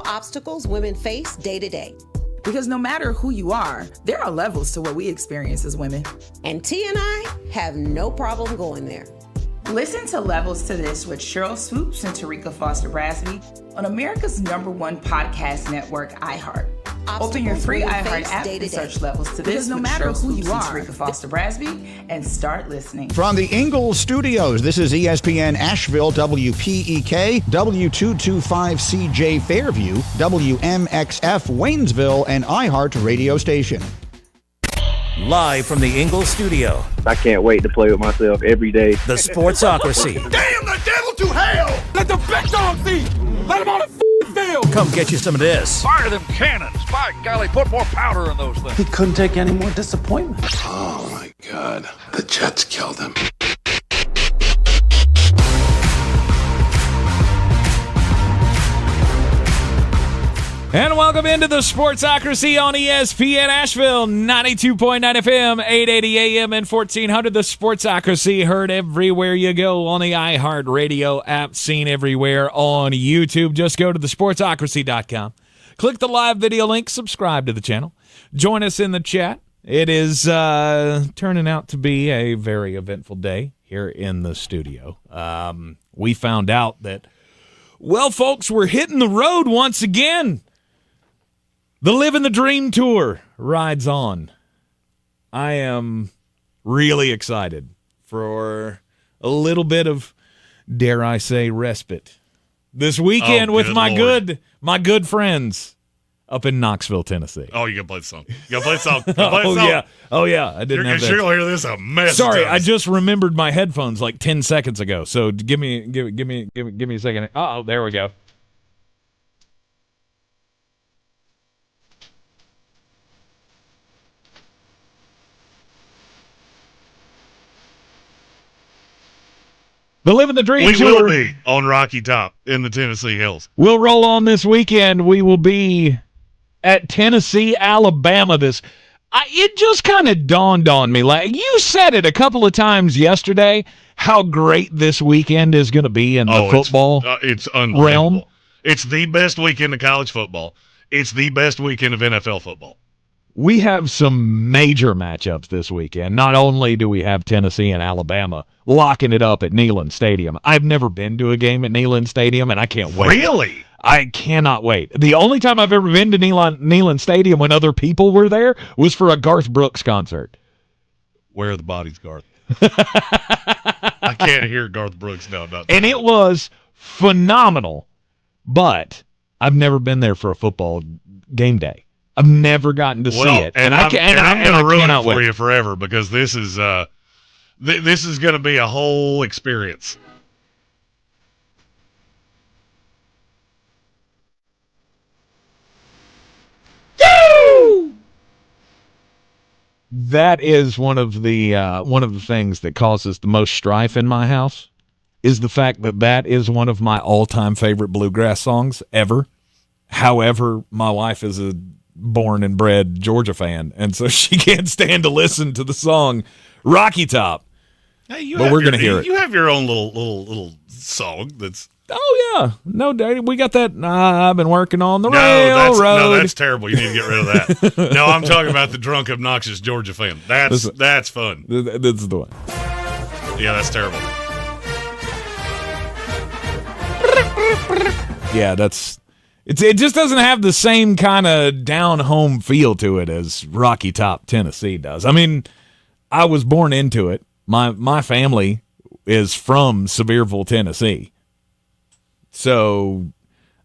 obstacles women face day to day. Because no matter who you are, there are levels to what we experience as women. And T and I have no problem going there. Listen to Levels to This with Cheryl Swoops and Tarika Foster Brasby on America's #1 podcast network, iHeart. Open your free iHeart app and search Levels to This no matter who you are, Tarika Foster Brasby, and start listening. From the Ingalls Studios, this is ESPN Asheville, WPEK, W225CJ Fairview, WMXF Waynesville, and iHeart radio station. Live from the Ingalls Studio. I can't wait to play with myself every day. The Sportsocracy. Damn the devil to hell! Let the big dogs eat! Let them on the field! Come get you some of this. Fire them cannons! By golly, put more powder in those things. He couldn't take any more disappointment. Oh my God, the Jets killed him. And welcome into the Sportsocracy on ESPN Asheville, 92.9 FM, 880 AM, and 1400. The Sportsocracy heard everywhere you go on the iHeart Radio app, seen everywhere on YouTube. Just go to thesportsocracy.com. Click the live video link, subscribe to the channel. Join us in the chat. It is turning out to be a very eventful day here in the studio. We found out that, well, folks, we're hitting the road once again. The Living the Dream Tour rides on. I am really excited for a little bit of, dare I say, respite this weekend with my good friends up in Knoxville, Tennessee. Oh, you gotta play the song. You gotta play the song. Yeah. Oh yeah. I didn't have that. You're gonna hear this a mess. Sorry, I just remembered my headphones like 10 seconds ago. So give me a second. Oh, there we go. The Living the Dream Tour. We will be on Rocky Top in the Tennessee Hills. We'll roll on this weekend. We will be at Tennessee, Alabama. It just kind of dawned on me. Like you said it a couple of times yesterday, how great this weekend is going to be in the football it's realm. It's the best weekend of college football. It's the best weekend of NFL football. We have some major matchups this weekend. Not only do we have Tennessee and Alabama locking it up at Neyland Stadium. I've never been to a game at Neyland Stadium, and I can't wait. Really? I cannot wait. The only time I've ever been to Neyland Stadium when other people were there was for a Garth Brooks concert. Where are the bodies, Garth? I can't hear Garth Brooks now. And it was phenomenal, but I've never been there for a football game day. I've never gotten to see it, and I'm going to ruin it for you forever because this is going to be a whole experience. That is one of the things that causes the most strife in my house, is the fact that is one of my all-time favorite bluegrass songs ever. However, my wife is a born and bred Georgia fan, and so she can't stand to listen to the song Rocky Top. Hey, but we're going to hear it. You have your own little song that's... Oh, yeah. No, Daddy, we got that. I've been working on the railroad. No, that's terrible. You need to get rid of that. No, I'm talking about the drunk, obnoxious Georgia fan. That's fun. That's the one. Yeah, that's terrible. Yeah, that's... It just doesn't have the same kind of down-home feel to it as Rocky Top, Tennessee does. I mean, I was born into it. My family is from Sevierville, Tennessee. So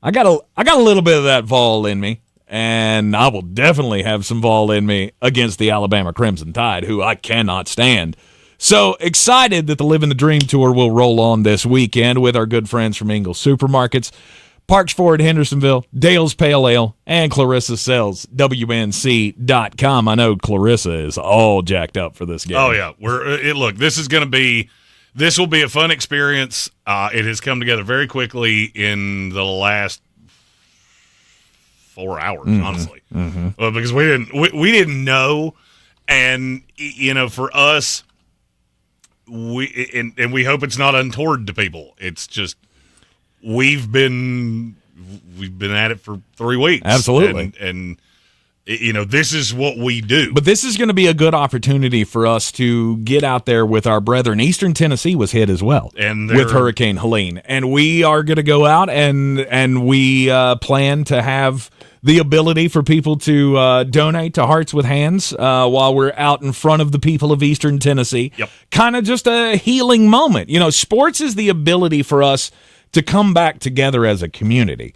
I got a little bit of that vol in me, and I will definitely have some vol in me against the Alabama Crimson Tide, who I cannot stand. So excited that the Living the Dream Tour will roll on this weekend with our good friends from Ingalls Supermarkets, Parks Ford, Hendersonville, Dale's Pale Ale, and Clarissa Sells, WNC.com. I know Clarissa is all jacked up for this game. Oh, yeah. Look, this will be a fun experience. It has come together very quickly in the last 4 hours, honestly. Mm-hmm. Because we didn't know, and, for us, we hope it's not untoward to people. It's just... We've been we've been at it for 3 weeks. Absolutely. And this is what we do. But this is going to be a good opportunity for us to get out there with our brethren. Eastern Tennessee was hit as well with Hurricane Helene. And we are going to go out and we plan to have the ability for people to donate to Hearts with Hands while we're out in front of the people of Eastern Tennessee. Yep. Kind of just a healing moment. Sports is the ability for us to come back together as a community.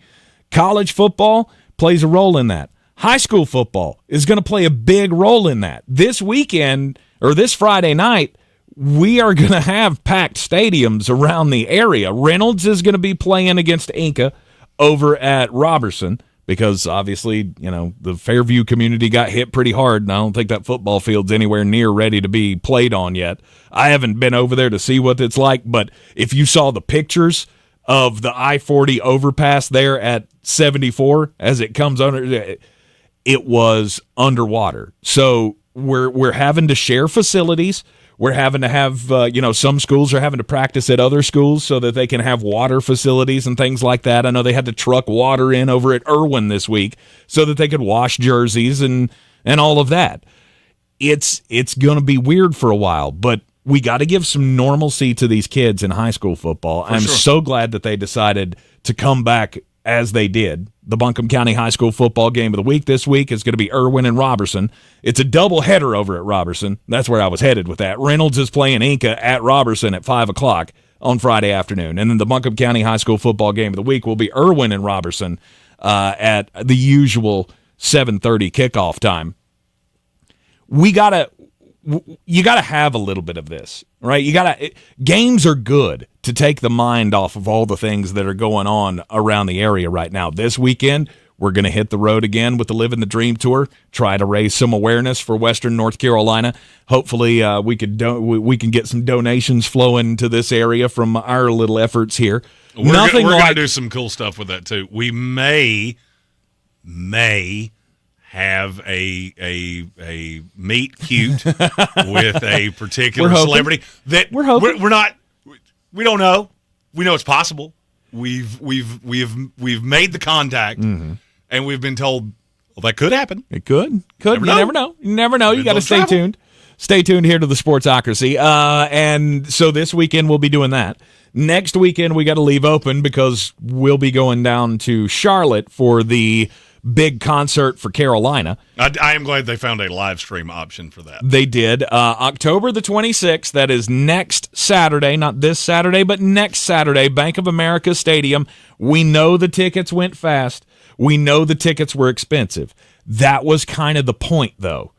College football plays a role in that. High school football is going to play a big role in that. This weekend, or this Friday night, we are going to have packed stadiums around the area. Reynolds is going to be playing against Inca over at Robertson because, obviously, the Fairview community got hit pretty hard, and I don't think that football field's anywhere near ready to be played on yet. I haven't been over there to see what it's like, but if you saw the pictures of the I-40 overpass there at 74 as it comes under, it was underwater. So we're having to share facilities. We're having to have, some schools are having to practice at other schools so that they can have water facilities and things like that. I know they had to truck water in over at Irwin this week so that they could wash jerseys and all of that. It's going to be weird for a while, but we got to give some normalcy to these kids in high school football. I'm so glad that they decided to come back as they did. The Buncombe County High School football game of the week this week is going to be Irwin and Robertson. It's a doubleheader over at Robertson. That's where I was headed with that. Reynolds is playing Inca at Robertson at 5 o'clock on Friday afternoon. And then the Buncombe County High School football game of the week will be Irwin and Robertson at the usual 7:30 kickoff time. You gotta have a little bit of this, right? Games are good to take the mind off of all the things that are going on around the area right now. This weekend, we're going to hit the road again with the Living the Dream Tour, try to raise some awareness for Western North Carolina. Hopefully, we can get some donations flowing to this area from our little efforts here. We're going to do some cool stuff with that too. We may have a meet cute with a particular celebrity that we don't know. We know it's possible. We've made the contact, and we've been told, well, that could happen. It could. You never know. You never know. You got to stay tuned. Stay tuned here to the Sportsocracy. And so this weekend we'll be doing that. Next weekend we got to leave open because we'll be going down to Charlotte for the big concert for Carolina. I am glad they found a live stream option for that. They did. October the 26th, that is next Saturday, not this Saturday, but next Saturday, Bank of America Stadium. We know the tickets went fast. We know the tickets were expensive. That was kind of the point, though.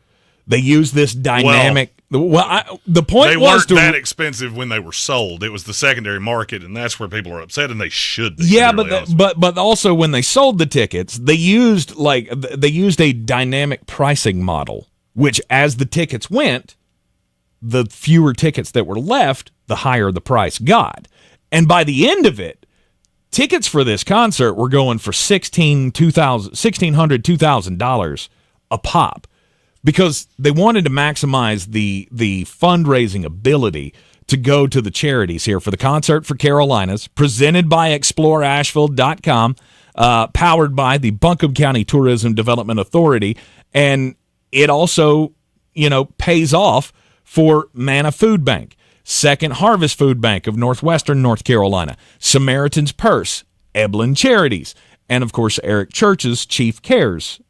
They used this dynamic... the point was they weren't that expensive when they were sold. It was the secondary market, and that's where people are upset, and they should be. Yeah, but also when they sold the tickets, they used a dynamic pricing model, which as the tickets went, the fewer tickets that were left, the higher the price got. And by the end of it, tickets for this concert were going for $1,600, $2,000 a pop. Because they wanted to maximize the fundraising ability to go to the charities here for the Concert for Carolinas, presented by ExploreAsheville.com, powered by the Buncombe County Tourism Development Authority, and it also, pays off for Manna Food Bank, Second Harvest Food Bank of Northwestern North Carolina, Samaritan's Purse, Eblin Charities, and of course Eric Church's Chief Cares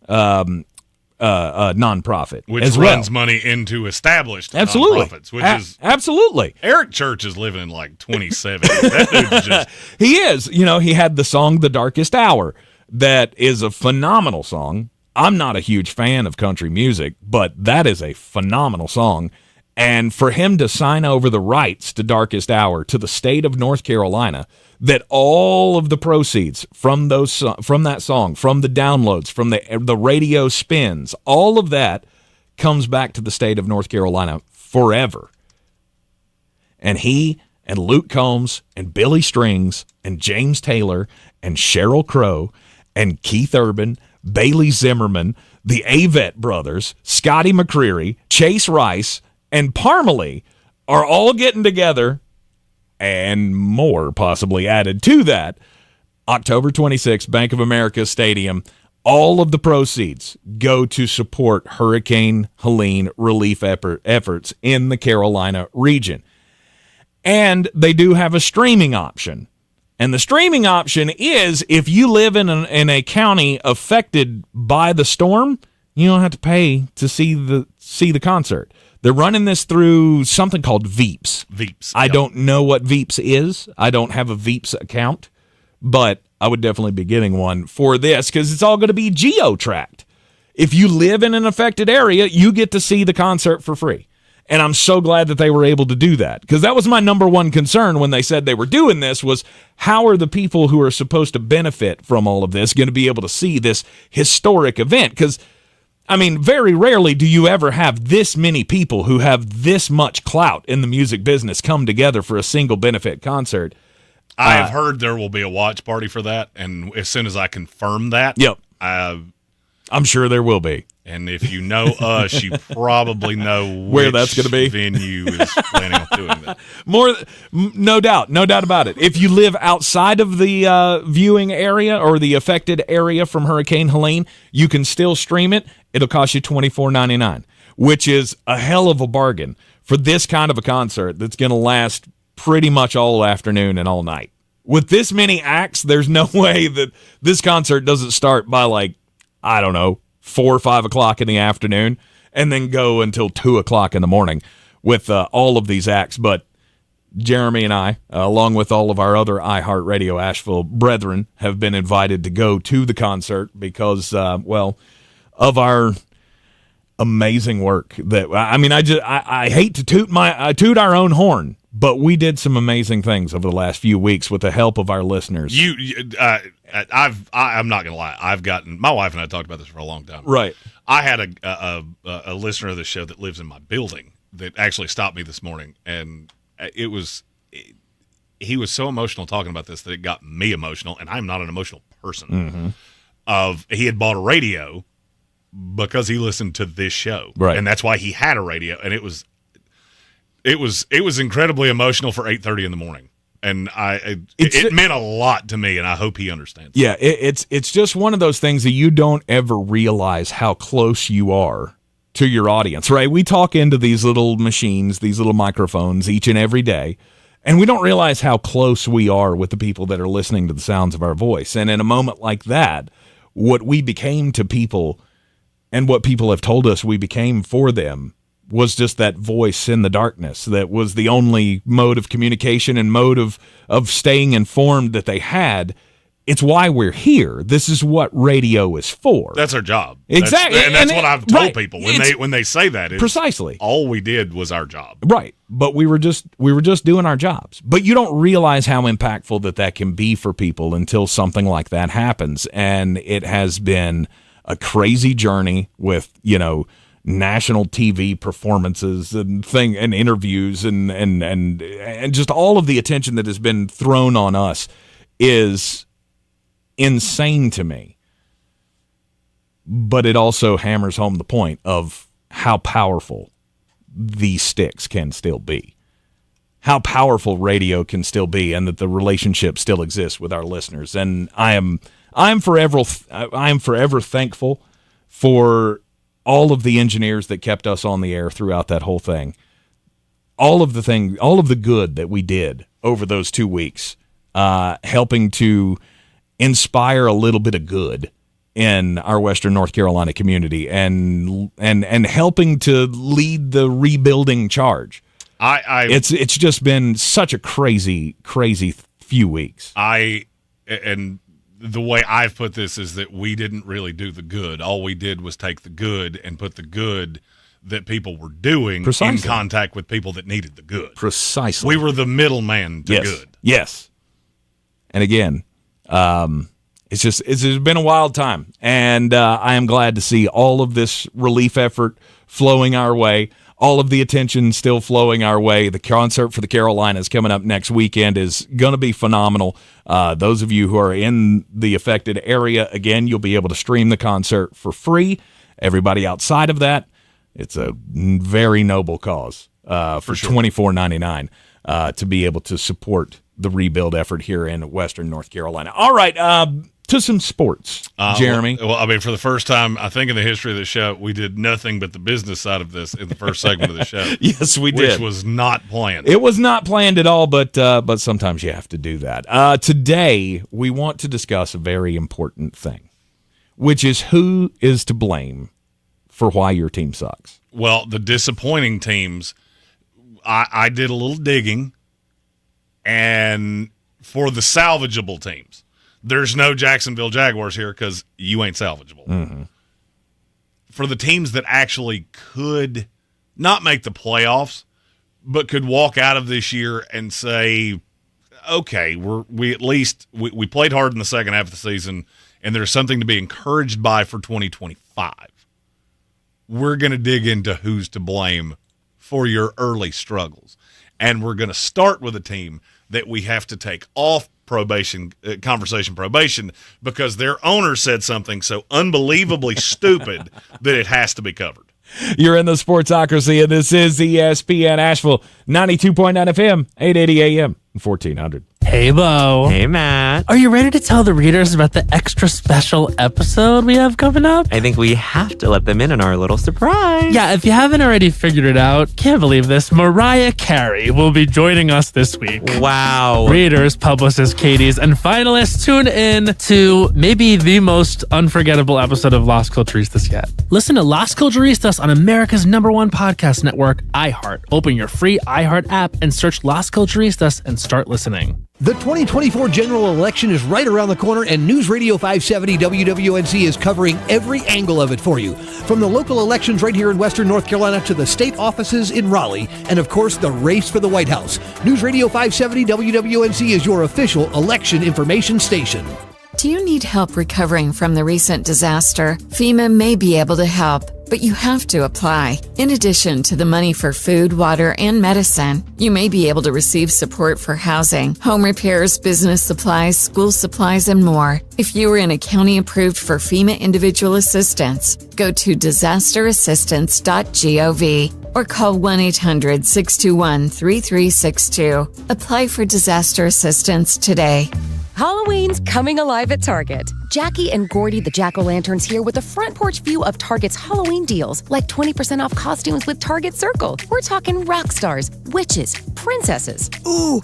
nonprofit, which runs money into established nonprofits, which is absolutely. Eric Church is living in like 27. That dude's just he is. He had the song "The Darkest Hour," that is a phenomenal song. I'm not a huge fan of country music, but that is a phenomenal song. And for him to sign over the rights to "Darkest Hour" to the state of North Carolina, that all of the proceeds from that song, from the downloads, from the radio spins, all of that comes back to the state of North Carolina forever. And he and Luke Combs and Billy Strings and James Taylor and Sheryl Crow and Keith Urban, Bailey Zimmerman, the Avett brothers, Scotty McCreery, Chase Rice, and Parmalee are all getting together, and more possibly added to that, October 26th, Bank of America Stadium. All of the proceeds go to support Hurricane Helene relief efforts in the Carolina region. And they do have a streaming option. And the streaming option is if you live in a county affected by the storm, you don't have to pay to see the concert. They're running this through something called Veeps. I don't know what Veeps is. I don't have a Veeps account, but I would definitely be getting one for this because it's all going to be geo-tracked. If you live in an affected area, you get to see the concert for free. And I'm so glad that they were able to do that because that was my number one concern when they said they were doing this was how are the people who are supposed to benefit from all of this going to be able to see this historic event? Because, I mean, very rarely do you ever have this many people who have this much clout in the music business come together for a single benefit concert. I have heard there will be a watch party for that, and as soon as I confirm that, I'm sure there will be. And if you know us, you probably know where that's going to be. Venue is planning on doing that. No doubt about it. If you live outside of the viewing area or the affected area from Hurricane Helene, you can still stream it. It'll cost you $24.99, which is a hell of a bargain for this kind of a concert that's going to last pretty much all afternoon and all night. With this many acts, there's no way that this concert doesn't start by 4 or 5 o'clock in the afternoon and then go until 2 o'clock in the morning with all of these acts. But Jeremy and I, along with all of our other iHeartRadio Asheville brethren, have been invited to go to the concert because, of our amazing work. I hate to toot our own horn, but we did some amazing things over the last few weeks with the help of our listeners. I'm not gonna lie. My wife and I talked about this for a long time. Right. I had a listener of the show that lives in my building that actually stopped me this morning, and he was so emotional talking about this that it got me emotional, and I'm not an emotional person. Mm-hmm. He had bought a radio because he listened to this show, right, and that's why he had a radio, and it was incredibly emotional for 8:30 in the morning. And it meant a lot to me, and I hope he understands. Yeah, it's just one of those things that you don't ever realize how close you are to your audience, right? We talk into these little machines, these little microphones each and every day, and we don't realize how close we are with the people that are listening to the sounds of our voice. And in a moment like that, what we became to people and what people have told us we became for them was just that voice in the darkness that was the only mode of communication and mode of staying informed that they had. It's why we're here. This is what radio is for. That's our job. Exactly. That's what I've told people when they say that. Precisely. All we did was our job. Right. But we were just doing our jobs. But you don't realize how impactful that can be for people until something like that happens. And it has been a crazy journey with, national TV performances and interviews and just all of the attention that has been thrown on us is insane to me. But it also hammers home the point of how powerful these sticks can still be. How powerful radio can still be, and that the relationship still exists with our listeners. And I'm forever thankful for all of the engineers that kept us on the air throughout that whole thing. All of the good that we did over those 2 weeks, helping to inspire a little bit of good in our Western North Carolina community and helping to lead the rebuilding charge. It's just been such a crazy few weeks. And the way I've put this is that we didn't really do the good. All we did was take the good and put the good that people were doing in contact with people that needed the good. Precisely. We were the middleman to good. Yes. And again, it's been a wild time, and I am glad to see all of this relief effort flowing our way. All of the attention still flowing our way. The concert for the Carolinas coming up next weekend is going to be phenomenal. Those of you who are in the affected area, again, you'll be able to stream the concert for free. Everybody outside of that, it's a very noble cause for sure. $24.99. to be able to support the rebuild effort here in Western North Carolina. All right, to some sports, Jeremy. Well, I mean, for the first time, I think in the history of the show, we did nothing but the business side of this in the first segment of the show. Yes, we did. Which was not planned. It was not planned at all, but sometimes you have to do that. Today, we want to discuss a very important thing, which is who is to blame for why your team sucks. Well, the disappointing teams, I did a little digging, and for the salvageable teams, there's no Jacksonville Jaguars here because you ain't salvageable. Mm-hmm. For the teams that actually could not make the playoffs, but could walk out of this year and say, okay, we at least played hard in the second half of the season, and there's something to be encouraged by for 2025. We're going to dig into who's to blame for your early struggles. And we're going to start with a team that we have to take off conversation probation because their owner said something so unbelievably stupid that it has to be covered. You're in the Sportsocracy, and this is ESPN Asheville, 92.9 FM, 880 AM, 1400. Hey, Bo. Hey, Matt. Are you ready to tell the readers about the extra special episode we have coming up? I think we have to let them in on our little surprise. Yeah, if you haven't already figured it out, can't believe this, Mariah Carey will be joining us this week. Wow. Readers, publicists, Katie's, and finalists tune in to maybe the most unforgettable episode of Las Culturistas yet. Listen to Las Culturistas on America's #1 podcast network, iHeart. Open your free iHeart app and search Las Culturistas and start listening. The 2024 general election is right around the corner, and News Radio 570 WWNC is covering every angle of it for you. From the local elections right here in Western North Carolina to the state offices in Raleigh, and of course, the race for the White House. News Radio 570 WWNC is your official election information station. Do you need help recovering from the recent disaster? FEMA may be able to help, but you have to apply. In addition to the money for food, water, and medicine, you may be able to receive support for housing, home repairs, business supplies, school supplies, and more. If you are in a county approved for FEMA individual assistance, go to disasterassistance.gov or call 1-800-621-3362. Apply for disaster assistance today. Halloween's coming alive at Target. Jackie and Gordy the Jack-O-Lanterns here with a front porch view of Target's Halloween deals, like 20% off costumes with Target Circle. We're talking rock stars, witches, princesses. Ooh,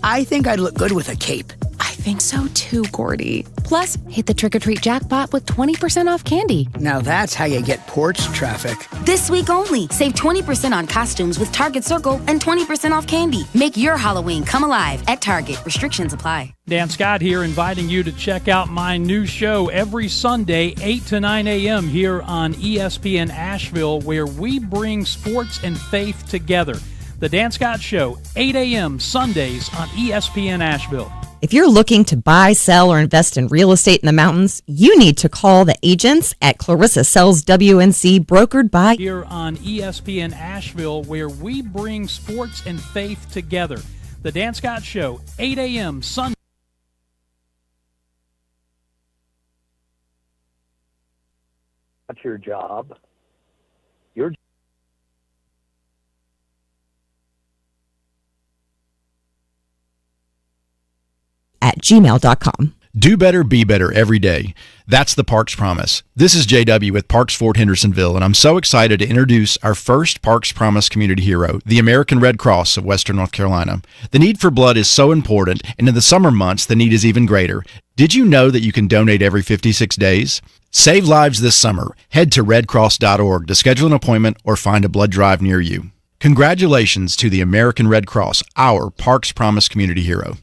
I think I'd look good with a cape. I think so too, Gordy. Plus, hit the trick-or-treat jackpot with 20% off candy. Now that's how you get porch traffic. This week only, save 20% on costumes with Target Circle and 20% off candy. Make your Halloween come alive at Target. Restrictions apply. Dan Scott here, inviting you to check out my new show every Sunday, 8 to 9 a.m. here on ESPN Asheville, where we bring sports and faith together. The Dan Scott Show, 8 a.m. Sundays on ESPN Asheville. If you're looking to buy, sell, or invest in real estate in the mountains, you need to call the agents at Clarissa Sells WNC, brokered by here on ESPN Asheville, where we bring sports and faith together. The Dan Scott Show, 8 a.m. Sunday. That's your job. at gmail.com. Do better, be better every day. That's the Parks Promise. This is JW with Parks Fort Hendersonville, and I'm so excited to introduce our first Parks Promise community hero, the American Red Cross of Western North Carolina. The need for blood is so important, and in the summer months, the need is even greater. Did you know that you can donate every 56 days? Save lives this summer. Head to redcross.org to schedule an appointment or find a blood drive near you. Congratulations to the American Red Cross, our Parks Promise community hero.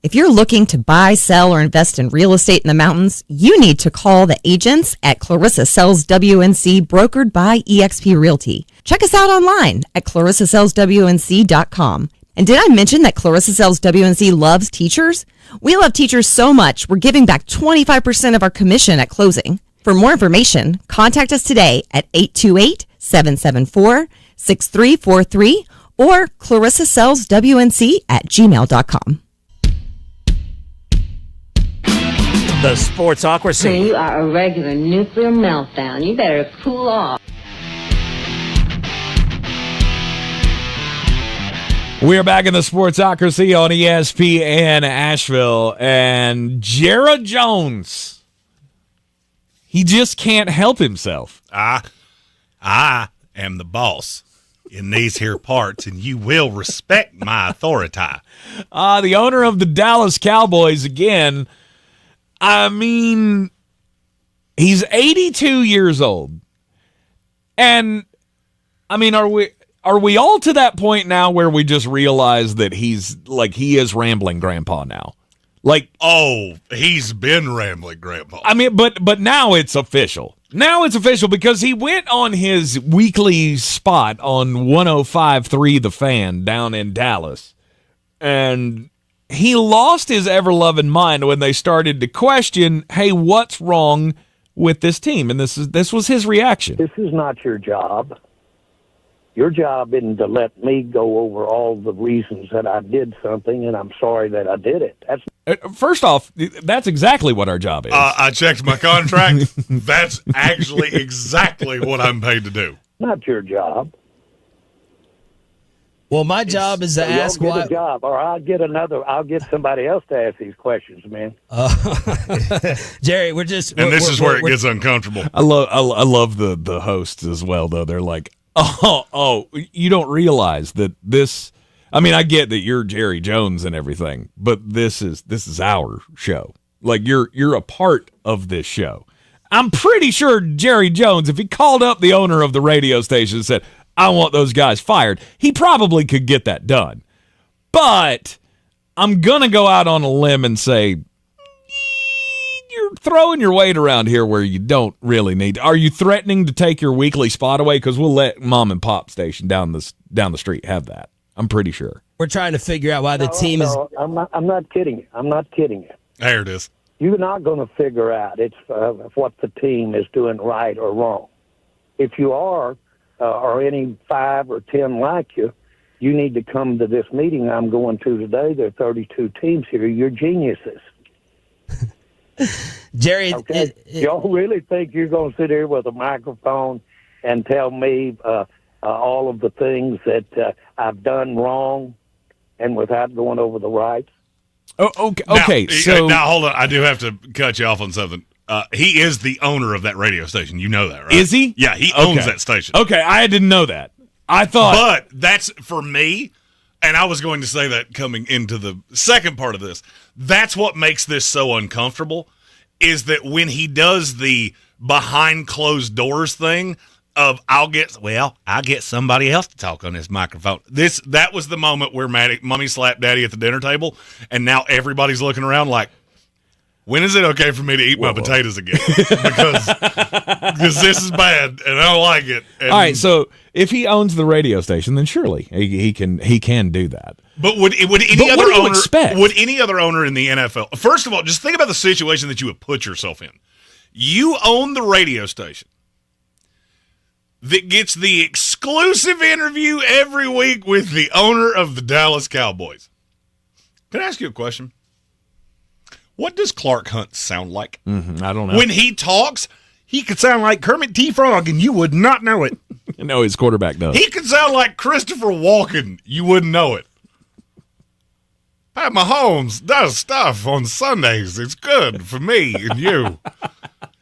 If you're looking to buy, sell, or invest in real estate in the mountains, you need to call the agents at Clarissa Sells WNC, brokered by eXp Realty. Check us out online at clarissasellswnc.com. And did I mention that Clarissa Sells WNC loves teachers? We love teachers so much, we're giving back 25% of our commission at closing. For more information, contact us today at 828-774-6343 or clarissasellswnc@gmail.com. The Sportsocracy. So you are a regular nuclear meltdown. You better cool off. We're back in the Sportsocracy on ESPN Asheville, and Jared Jones, he just can't help himself. I am the boss in these here parts, and you will respect my authority. The owner of the Dallas Cowboys again. I mean, he's 82 years old, and I mean, are we all to that point now where we just realize that he is rambling grandpa now? Like, oh, he's been rambling grandpa. I mean, but now it's official. Now it's official because he went on his weekly spot on 105.3 The Fan down in Dallas, and he lost his ever-loving mind when they started to question, hey, what's wrong with this team? And this was his reaction. This is not your job. Your job isn't to let me go over all the reasons that I did something, and I'm sorry that I did it. First off, that's exactly what our job is. I checked my contract. That's actually exactly what I'm paid to do. Not your job. Well, my job is to ask why. A job, or I'll get somebody else to ask these questions, man. Jerry, this is where it gets uncomfortable. I love the hosts as well, though. They're like, oh, you don't realize that this. I mean, I get that you're Jerry Jones and everything, but this is our show. Like you're a part of this show. I'm pretty sure Jerry Jones, if he called up the owner of the radio station and said, I want those guys fired, he probably could get that done. But I'm going to go out on a limb and say, you're throwing your weight around here where you don't really need to. Are you threatening to take your weekly spot away? Because we'll let mom and pop station down the street have that. I'm pretty sure. We're trying to figure out why the team is. I'm not kidding you. I'm not kidding you. There it is. You're not going to figure out what the team is doing right or wrong. If you are, or any 5 or 10 like you, you need to come to this meeting I'm going to today. There are 32 teams here. You're geniuses. Jerry, okay? Y'all really think you're going to sit here with a microphone and tell me all of the things that I've done wrong and without going over the rights? Oh, okay. Now, hold on. I do have to cut you off on something. He is the owner of that radio station. You know that, right? Is he? Yeah, he owns that station. Okay, I didn't know that. I thought. But that's, for me, and I was going to say that coming into the second part of this, that's what makes this so uncomfortable, is that when he does the behind closed doors thing of I'll get somebody else to talk on this microphone. That was the moment where Mommy slapped Daddy at the dinner table, and now everybody's looking around like, when is it okay for me to eat my potatoes again? Because this is bad and I don't like it. And all right, so if he owns the radio station, then surely he can do that. But would any other owner in the NFL? First of all, just think about the situation that you would put yourself in. You own the radio station that gets the exclusive interview every week with the owner of the Dallas Cowboys. Can I ask you a question? What does Clark Hunt sound like? I don't know. When he talks, he could sound like Kermit T. Frog, and you would not know it. No, his quarterback does. He could sound like Christopher Walken. You wouldn't know it. Pat Mahomes does stuff on Sundays. It's good for me and you.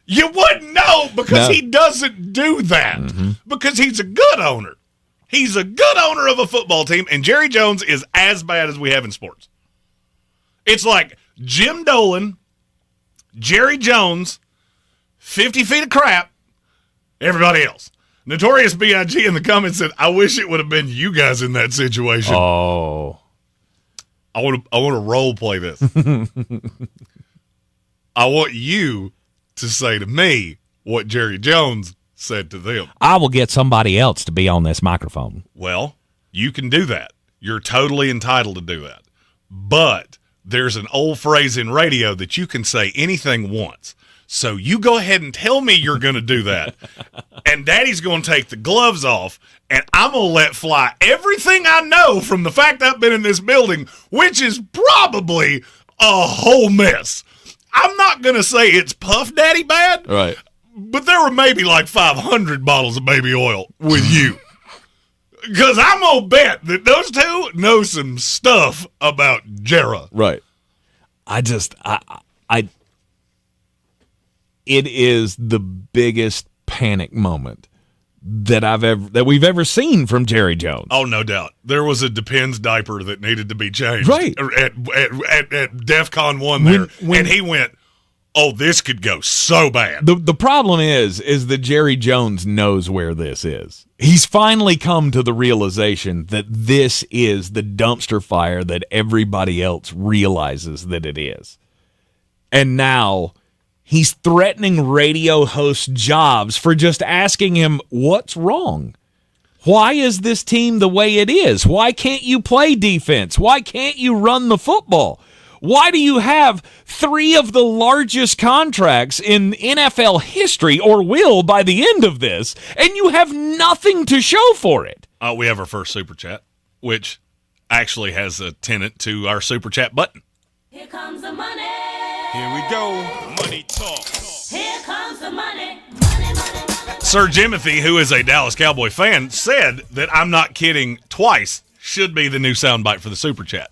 You wouldn't know because he doesn't do that. Because he's a good owner. He's a good owner of a football team, and Jerry Jones is as bad as we have in sports. It's like Jim Dolan, Jerry Jones, 50 feet of crap, everybody else. Notorious B.I.G. in the comments said, I wish it would have been you guys in that situation. Oh. I want to role play this. I want you to say to me what Jerry Jones said to them. I will get somebody else to be on this microphone. Well, you can do that. You're totally entitled to do that. But there's an old phrase in radio that you can say anything once. So you go ahead and tell me you're going to do that. And Daddy's going to take the gloves off, and I'm going to let fly everything I know from the fact I've been in this building, which is probably a whole mess. I'm not going to say it's Puff Daddy bad, right? But there were maybe like 500 bottles of baby oil with you. Because I'm going to bet that those two know some stuff about Jera. Right. It is the biggest panic moment that we've ever seen from Jerry Jones. Oh, no doubt. There was a Depends diaper that needed to be changed. Right. At DEFCON 1 there. And he went, oh, this could go so bad. The problem is that Jerry Jones knows where this is. He's finally come to the realization that this is the dumpster fire that everybody else realizes that it is. And now he's threatening radio host jobs for just asking him, what's wrong? Why is this team the way it is? Why can't you play defense? Why can't you run the football? Why do you have 3 of the largest contracts in NFL history, or will by the end of this, and you have nothing to show for it? We have our first Super Chat, which actually has a tenant to our Super Chat button. Here comes the money. Here we go. Money talk. Here comes the money. Sir Jimothy, who is a Dallas Cowboy fan, said that I'm not kidding twice should be the new soundbite for the Super Chat.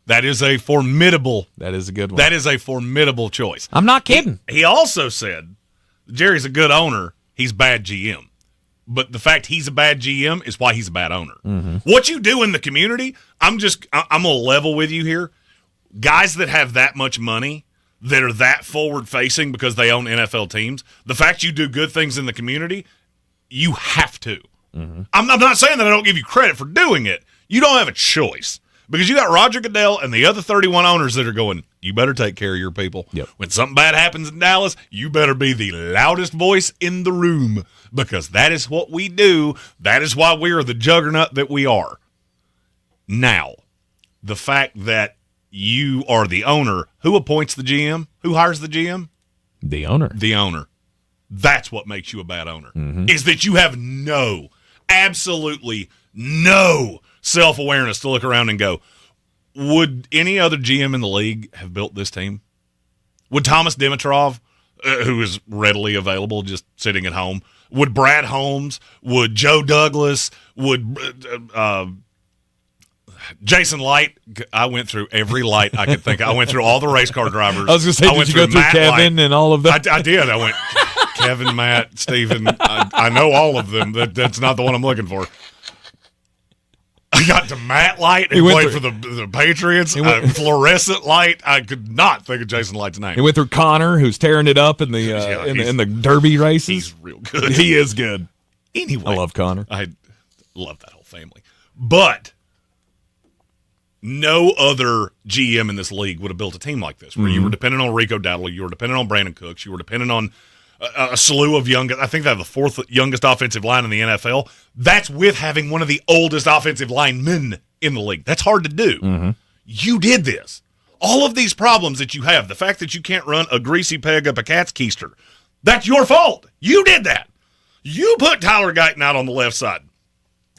That is a formidable. That is a good one. That is a formidable choice. I'm not kidding. He also said Jerry's a good owner. He's bad GM. But the fact he's a bad GM is why he's a bad owner. Mm-hmm. What you do in the community, I'm going to level with you here. Guys that have that much money, that are that forward-facing because they own NFL teams, the fact you do good things in the community, you have to. Mm-hmm. I'm not saying that I don't give you credit for doing it. You don't have a choice. Because you got Roger Goodell and the other 31 owners that are going, you better take care of your people. Yep. When something bad happens in Dallas, you better be the loudest voice in the room, because that is what we do. That is why we are the juggernaut that we are. Now, the fact that you are the owner, who appoints the GM? Who hires the GM? The owner. The owner. That's what makes you a bad owner, Mm-hmm. is that you have absolutely no self-awareness to look around and go, would any other GM in the league have built this team? Would Thomas Dimitrov, who is readily available, just sitting at home, would Brad Holmes, would Joe Douglas, would Jason Light? I went through every light I could think of. I went through all the race car drivers. I was going to say, did you go through Matt Kevin Light. and all of that? I did. I went Kevin, Matt, Steven. I know all of them. That's not the one I'm looking for. I got to Matt Light and played for the Patriots. Fluorescent Light. I could not think of Jason Light's name. He went through Connor, who's tearing it up in the in the Derby races. He's real good. He is good. Anyway, I love Connor. I love that whole family. But no other GM in this league would have built a team like this, where you were dependent on Rico Dowdle, you were dependent on Brandon Cooks, you were dependent on a slew of young. I think they have the 4th youngest offensive line in the NFL. That's with having one of the oldest offensive linemen in the league. That's hard to do. Mm-hmm. You did this. All of these problems that you have, the fact that you can't run a greasy peg up a cat's keister, that's your fault. You did that. You put Tyler Guyton out on the left side.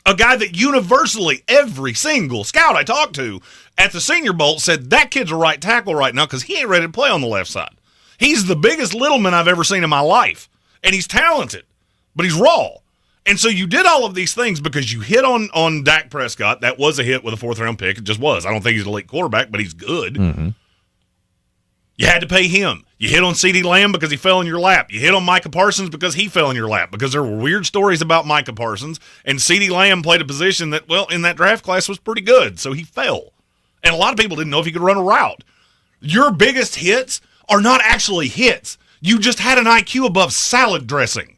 A guy that universally every single scout I talked to at the Senior Bowl said that kid's a right tackle right now because he ain't ready to play on the left side. He's the biggest little man I've ever seen in my life, and he's talented, but he's raw. And so you did all of these things because you hit on Dak Prescott. That was a hit with a 4th-round pick. It just was. I don't think he's an elite quarterback, but he's good. Mm-hmm. You had to pay him. You hit on CeeDee Lamb because he fell in your lap. You hit on Micah Parsons because he fell in your lap, because there were weird stories about Micah Parsons, and CeeDee Lamb played a position that, well, in that draft class was pretty good, so he fell. And a lot of people didn't know if he could run a route. Your biggest hits are not actually hits. You just had an IQ above salad dressing.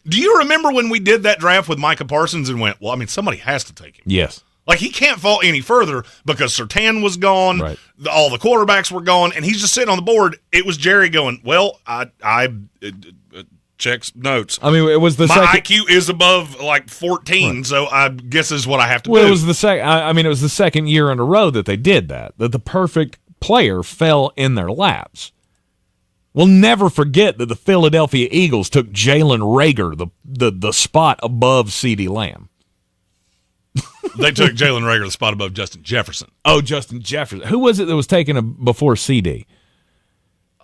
Do you remember when we did that draft with Micah Parsons and went, well, I mean, somebody has to take him? Yes. Like, he can't fall any further because Surtain was gone, right. All the quarterbacks were gone, and he's just sitting on the board. It was Jerry going, well, I checks notes. I mean, it was the My second. IQ is above, 14, right. So I guess this is what I have to do. Well, it was the second. I mean, it was the second year in a row that they did that the perfect player fell in their laps. We'll never forget that the Philadelphia Eagles took Jalen Reagor, the spot above CeeDee Lamb. They took Jalen Reagor the spot above Justin Jefferson. Oh, Justin Jefferson. Who was it that was taken before CD?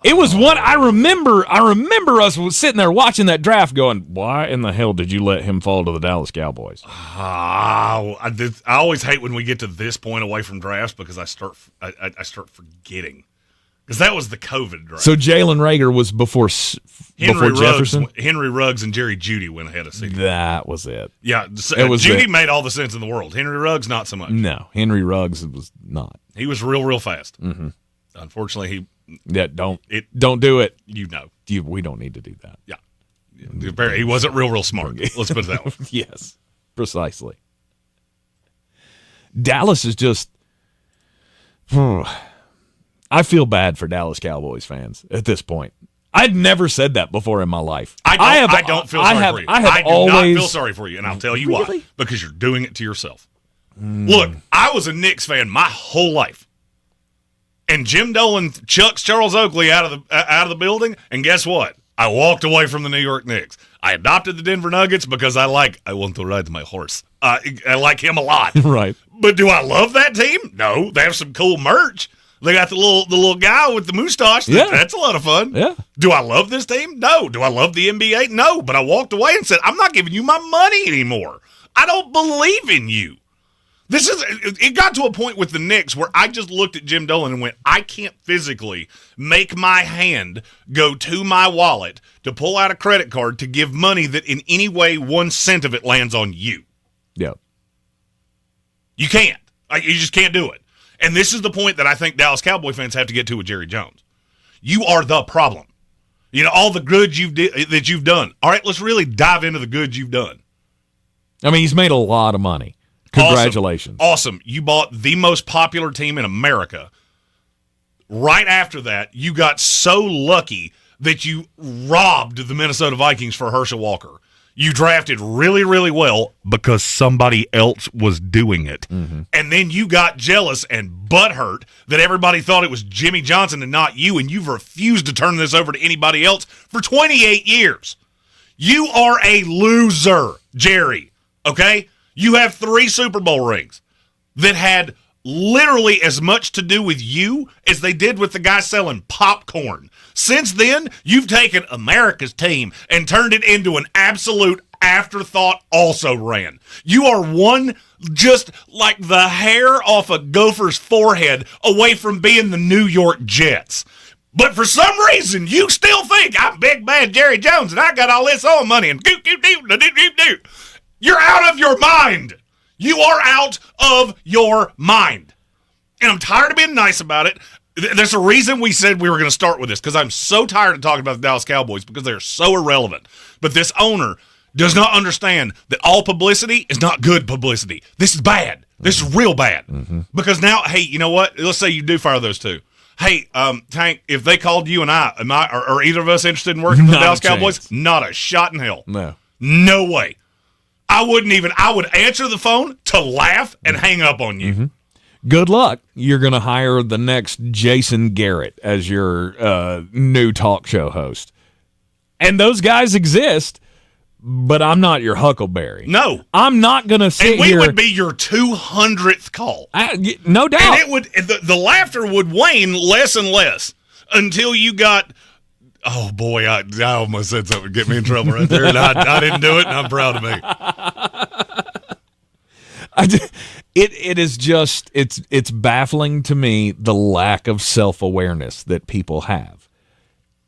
It was one I remember us sitting there watching that draft going, why in the hell did you let him fall to the Dallas Cowboys? I always hate when we get to this point away from drafts because I start forgetting. Because that was the COVID draft. So Jalen Reagor was before Jefferson? Henry Ruggs and Jerry Jeudy went ahead of CeeDee. That was it. Yeah, Jeudy made all the sense in the world. Henry Ruggs, not so much. No, Henry Ruggs was not. He was real fast. Mm-hmm. Unfortunately, don't do it. You know. We don't need to do that. Yeah. He wasn't real smart. Let's put it that way. Yes, precisely. Dallas is just... I feel bad for Dallas Cowboys fans at this point. I'd never said that before in my life. I don't feel sorry for you. I do not feel sorry for you, and I'll tell you why. Because you're doing it to yourself. Look, I was a Knicks fan my whole life. And Jim Dolan chucks Charles Oakley out of the building, and guess what? I walked away from the New York Knicks. I adopted the Denver Nuggets because I want to ride my horse. I like him a lot. Right. But do I love that team? No. They have some cool merch. They got the little guy with the mustache. That's a lot of fun. Yeah. Do I love this team? No. Do I love the NBA? No. But I walked away and said, I'm not giving you my money anymore. I don't believe in you. It got to a point with the Knicks where I just looked at Jim Dolan and went, I can't physically make my hand go to my wallet to pull out a credit card to give money that in any way 1 cent of it lands on you. Yeah. You can't. You just can't do it. And this is the point that I think Dallas Cowboy fans have to get to with Jerry Jones. You are the problem. You know, all the good that you've done. All right, let's really dive into the good you've done. I mean, he's made a lot of money. Congratulations. Awesome. You bought the most popular team in America. Right after that, you got so lucky that you robbed the Minnesota Vikings for Herschel Walker. You drafted really, really well because somebody else was doing it. Mm-hmm. And then you got jealous and butthurt that everybody thought it was Jimmy Johnson and not you, and you've refused to turn this over to anybody else for 28 years. You are a loser, Jerry, okay? You have 3 Super Bowl rings that had literally as much to do with you as they did with the guy selling popcorn. Since then, you've taken America's team and turned it into an absolute afterthought also ran. You are one just like the hair off a gopher's forehead away from being the New York Jets. But for some reason, you still think I'm big bad Jerry Jones and I got all this oil money and do. You're out of your mind. You are out of your mind. And I'm tired of being nice about it. There's a reason we said we were going to start with this, because I'm so tired of talking about the Dallas Cowboys because they're so irrelevant. But this owner does not understand that all publicity is not good publicity. This is bad. This is real bad. Mm-hmm. Because now, hey, you know what? Let's say you do fire those 2. Hey, Tank, if they called you and are either of us interested in working for the Dallas Cowboys? Not a shot in hell. No way. I would answer the phone to laugh and hang up on you. Mm-hmm. Good luck. You're going to hire the next Jason Garrett as your new talk show host. And those guys exist, but I'm not your Huckleberry. No. I'm not going to sit here. And we would be your 200th call. No doubt. And it would the laughter would wane less and less until you got... Oh, boy, I almost said something to get me in trouble right there, and I didn't do it, and I'm proud of me. It is just, it's baffling to me, the lack of self-awareness that people have.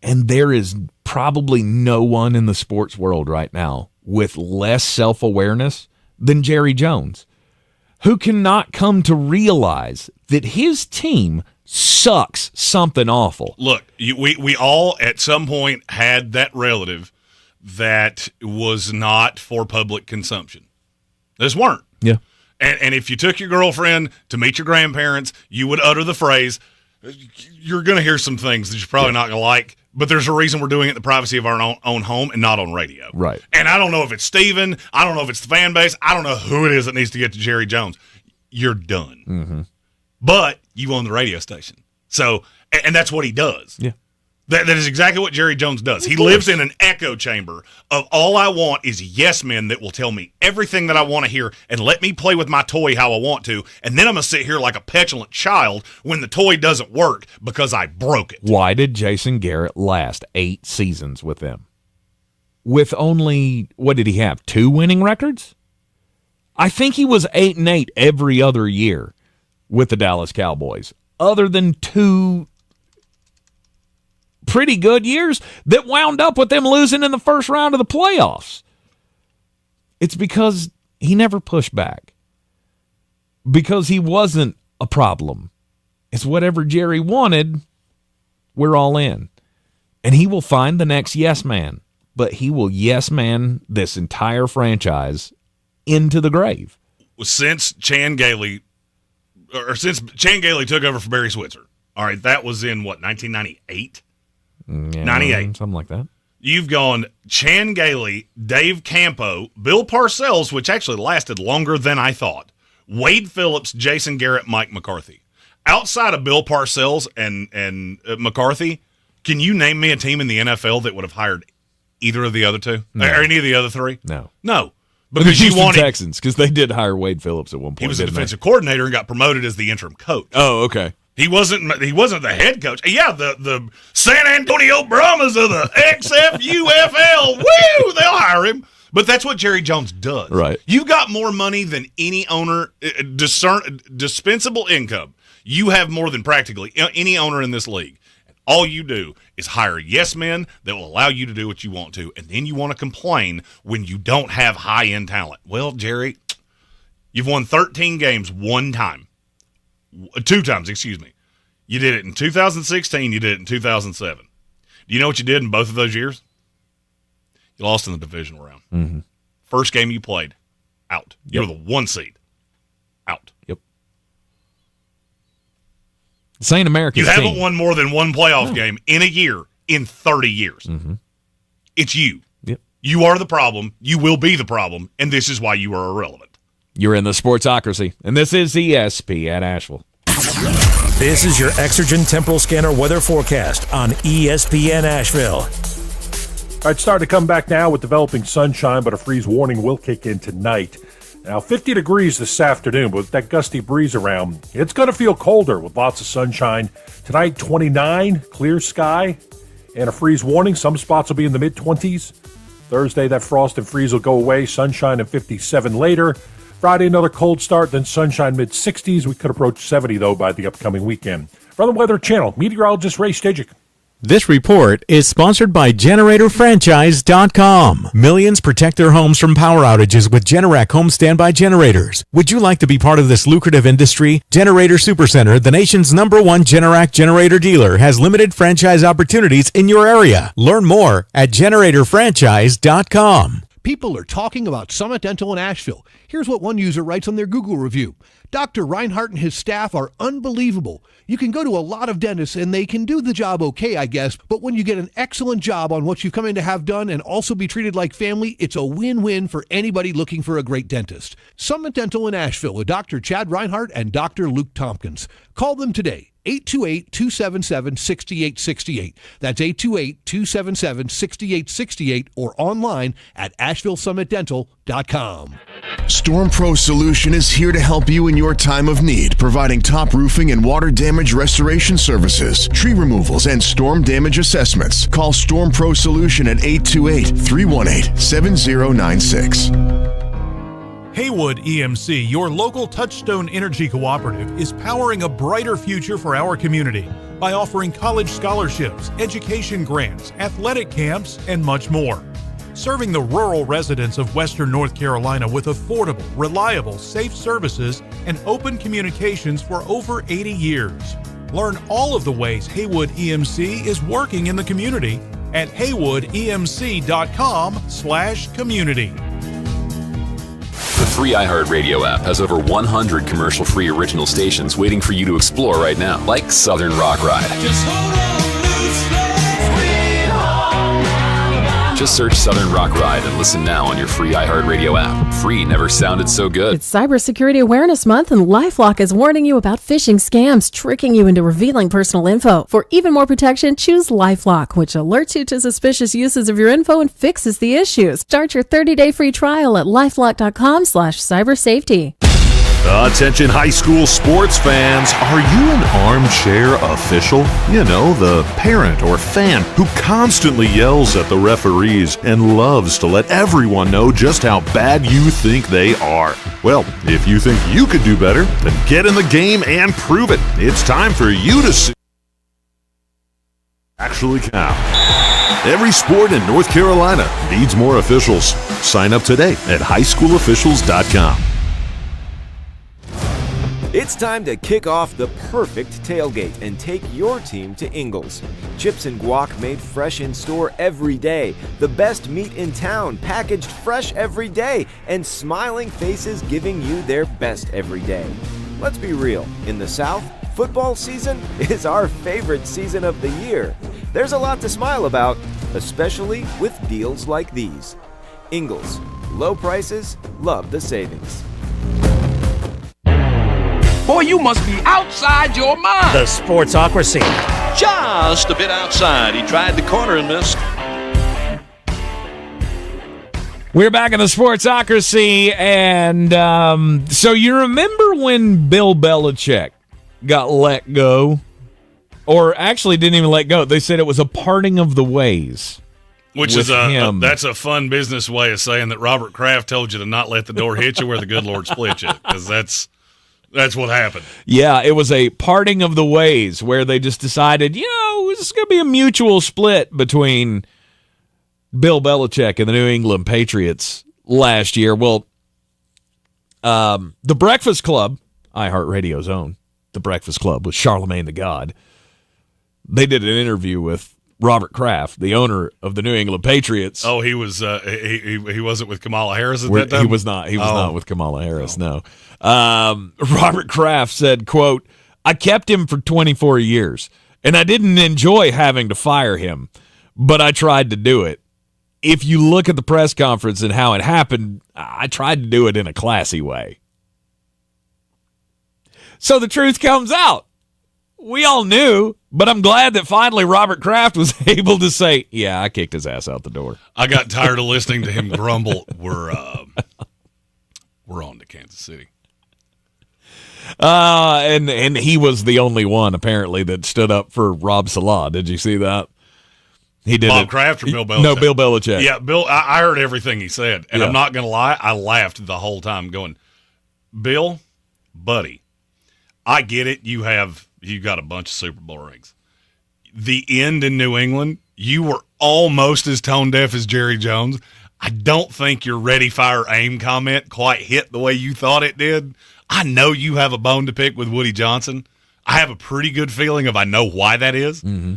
And there is probably no one in the sports world right now with less self-awareness than Jerry Jones, who cannot come to realize that his team sucks something awful. Look, we all at some point had that relative that was not for public consumption. Those weren't. Yeah. And if you took your girlfriend to meet your grandparents, you would utter the phrase, you're going to hear some things that you're probably not going to like, but there's a reason we're doing it in the privacy of our own home and not on radio. Right. And I don't know if it's Steven. I don't know if it's the fan base. I don't know who it is that needs to get to Jerry Jones. You're done. Mm-hmm. But you own the radio station. So, and that's what he does. Yeah. That is exactly what Jerry Jones does. He lives in an echo chamber of all I want is yes men that will tell me everything that I want to hear and let me play with my toy how I want to, and then I'm going to sit here like a petulant child when the toy doesn't work because I broke it. Why did Jason Garrett last 8 seasons with them? With only, what did he have, 2 winning records? I think he was 8-8 every other year with the Dallas Cowboys, other than 2 pretty good years that wound up with them losing in the first round of the playoffs. It's because he never pushed back. Because he wasn't a problem. It's whatever Jerry wanted, we're all in. And he will find the next yes man. But he will yes man this entire franchise into the grave. Since Chan Gailey took over for Barry Switzer, all right, that was in, 1998? Yeah, 98. Something like that. You've gone Chan Gailey, Dave Campo, Bill Parcells, which actually lasted longer than I thought, Wade Phillips, Jason Garrett, Mike McCarthy. Outside of Bill Parcells and McCarthy, can you name me a team in the NFL that would have hired either of the other two? No. Or any of the other 3? No. Because the you wanted Texans, because they did hire Wade Phillips at one point. He was a defensive coordinator and got promoted as the interim coach. Oh, okay. He wasn't the head coach. Yeah, the San Antonio Brahmas of the XFUFL. Woo! They'll hire him. But that's what Jerry Jones does. Right. You've got more money than any owner, dispensable income. You have more than practically any owner in this league. All you do is hire yes men that will allow you to do what you want to, and then you want to complain when you don't have high-end talent. Well, Jerry, you've won 13 games 2 times, excuse me. You did it in 2016, you did it in 2007. Do you know what you did in both of those years? You lost in the divisional round. Mm-hmm. First game you played, out. Yep. You were the 1 seed, out. Yep. St. America's You haven't team. won more than 1 playoff game in a year in 30 years. Mm-hmm. It's you. Yep. You are the problem. You will be the problem, and this is why you are irrelevant. You're in the Sportsocracy, and this is ESPN Asheville. This is your Exergen Temporal Scanner weather forecast on ESPN Asheville. All right, starting to come back now with developing sunshine, but a freeze warning will kick in tonight. Now, 50 degrees this afternoon, but with that gusty breeze around, it's going to feel colder with lots of sunshine. Tonight, 29, clear sky, and a freeze warning. Some spots will be in the mid-20s. Thursday, that frost and freeze will go away. Sunshine and 57 later. Friday, another cold start, then sunshine mid-60s. We could approach 70, though, by the upcoming weekend. From the Weather Channel, meteorologist Ray Stajic. This report is sponsored by GeneratorFranchise.com. Millions protect their homes from power outages with Generac home standby generators. Would you like to be part of this lucrative industry? Generator Supercenter, the nation's #1 Generac generator dealer, has limited franchise opportunities in your area. Learn more at GeneratorFranchise.com. People are talking about Summit Dental in Asheville. Here's what one user writes on their Google review. Dr. Reinhardt and his staff are unbelievable. You can go to a lot of dentists and they can do the job okay, I guess, but when you get an excellent job on what you've come in to have done and also be treated like family, it's a win-win for anybody looking for a great dentist. Summit Dental in Asheville with Dr. Chad Reinhardt and Dr. Luke Tompkins. Call them today. 828-277-6868. That's 828-277-6868 or online at AshevilleSummitDental.com. Storm Pro Solution is here to help you in your time of need, providing top roofing and water damage restoration services, tree removals, and storm damage assessments. Call Storm Pro Solution at 828-318-7096. Haywood EMC, your local Touchstone Energy Cooperative, is powering a brighter future for our community by offering college scholarships, education grants, athletic camps, and much more. Serving the rural residents of Western North Carolina with affordable, reliable, safe services and open communications for over 80 years. Learn all of the ways Haywood EMC is working in the community at haywoodemc.com/community. The free iHeartRadio app has over 100 commercial-free original stations waiting for you to explore right now, like Southern Rock Ride. Just search Southern Rock Ride and listen now on your free iHeartRadio app. Free never sounded so good. It's Cybersecurity Awareness Month, and LifeLock is warning you about phishing scams tricking you into revealing personal info. For even more protection, choose LifeLock, which alerts you to suspicious uses of your info and fixes the issues. Start your 30-day free trial at lifelock.com/cybersafety. Attention high school sports fans, are you an armchair official? You know, the parent or fan who constantly yells at the referees and loves to let everyone know just how bad you think they are. Well, if you think you could do better, then get in the game and prove it. It's time for you to see actually count. Every sport in North Carolina needs more officials. Sign up today at highschoolofficials.com. It's time to kick off the perfect tailgate and take your team to Ingles. Chips and guac made fresh in store every day. The best meat in town packaged fresh every day. And smiling faces giving you their best every day. Let's be real. In the South, football season is our favorite season of the year. There's a lot to smile about, especially with deals like these. Ingles. Low prices, love the savings. Boy, you must be outside your mind. The Sportsocracy. Just a bit outside. He tried the corner and missed. We're back in the Sportsocracy, and so you remember when Bill Belichick got let go? Or actually didn't even let go. They said it was a parting of the ways. Which is that's a fun business way of saying that Robert Kraft told you to not let the door hit you where the good Lord split you, because that's what happened. Yeah, it was a parting of the ways where they just decided, this is going to be a mutual split between Bill Belichick and the New England Patriots last year. Well, the Breakfast Club, iHeartRadio's own, the Breakfast Club with Charlemagne the God, they did an interview with Robert Kraft, the owner of the New England Patriots. Oh, he was he wasn't with Kamala Harris at that time? He was not. He was not with Kamala Harris, no. Robert Kraft said, quote, "I kept him for 24 years, and I didn't enjoy having to fire him, but I tried to do it. If you look at the press conference and how it happened, I tried to do it in a classy way." So the truth comes out. We all knew, but I'm glad that finally Robert Kraft was able to say, yeah, I kicked his ass out the door. I got tired of listening to him grumble. We're on to Kansas City. And he was the only one, apparently, that stood up for Rob Salah. Did you see that? He did. Bob Kraft or Bill Belichick? No, Bill Belichick. Yeah, Bill. I heard everything he said, and I'm not going to lie. I laughed the whole time going, Bill, buddy, I get it. You got a bunch of Super Bowl rings. The end in New England, you were almost as tone deaf as Jerry Jones. I don't think your ready, fire, aim comment quite hit the way you thought it did. I know you have a bone to pick with Woody Johnson. I have a pretty good feeling I know why that is. Mm-hmm.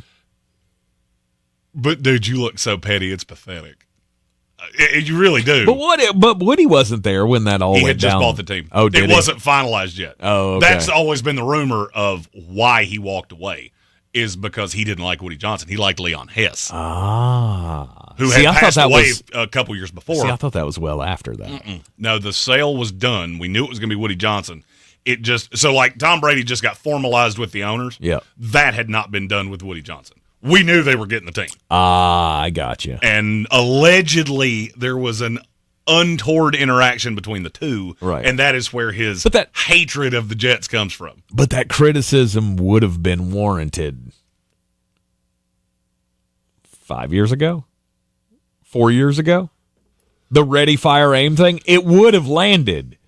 But, dude, you look so petty, it's pathetic. You really do. But Woody wasn't there when that all went down. He had just bought the team. Oh, did it wasn't finalized yet. Oh, okay. That's always been the rumor of why he walked away, is because he didn't like Woody Johnson. He liked Leon Hess. Who had passed away a couple years before. See, I thought that was well after that. Mm-mm. No, the sale was done. We knew it was going to be Woody Johnson. It just Tom Brady just got formalized with the owners. Yeah, that had not been done with Woody Johnson. We knew they were getting the team. I got you. And allegedly there was an untoward interaction between the two, right? And that is where his hatred of the Jets comes from. But that criticism would have been warranted 5 years ago, 4 years ago. The ready, fire, aim thing, it would have landed.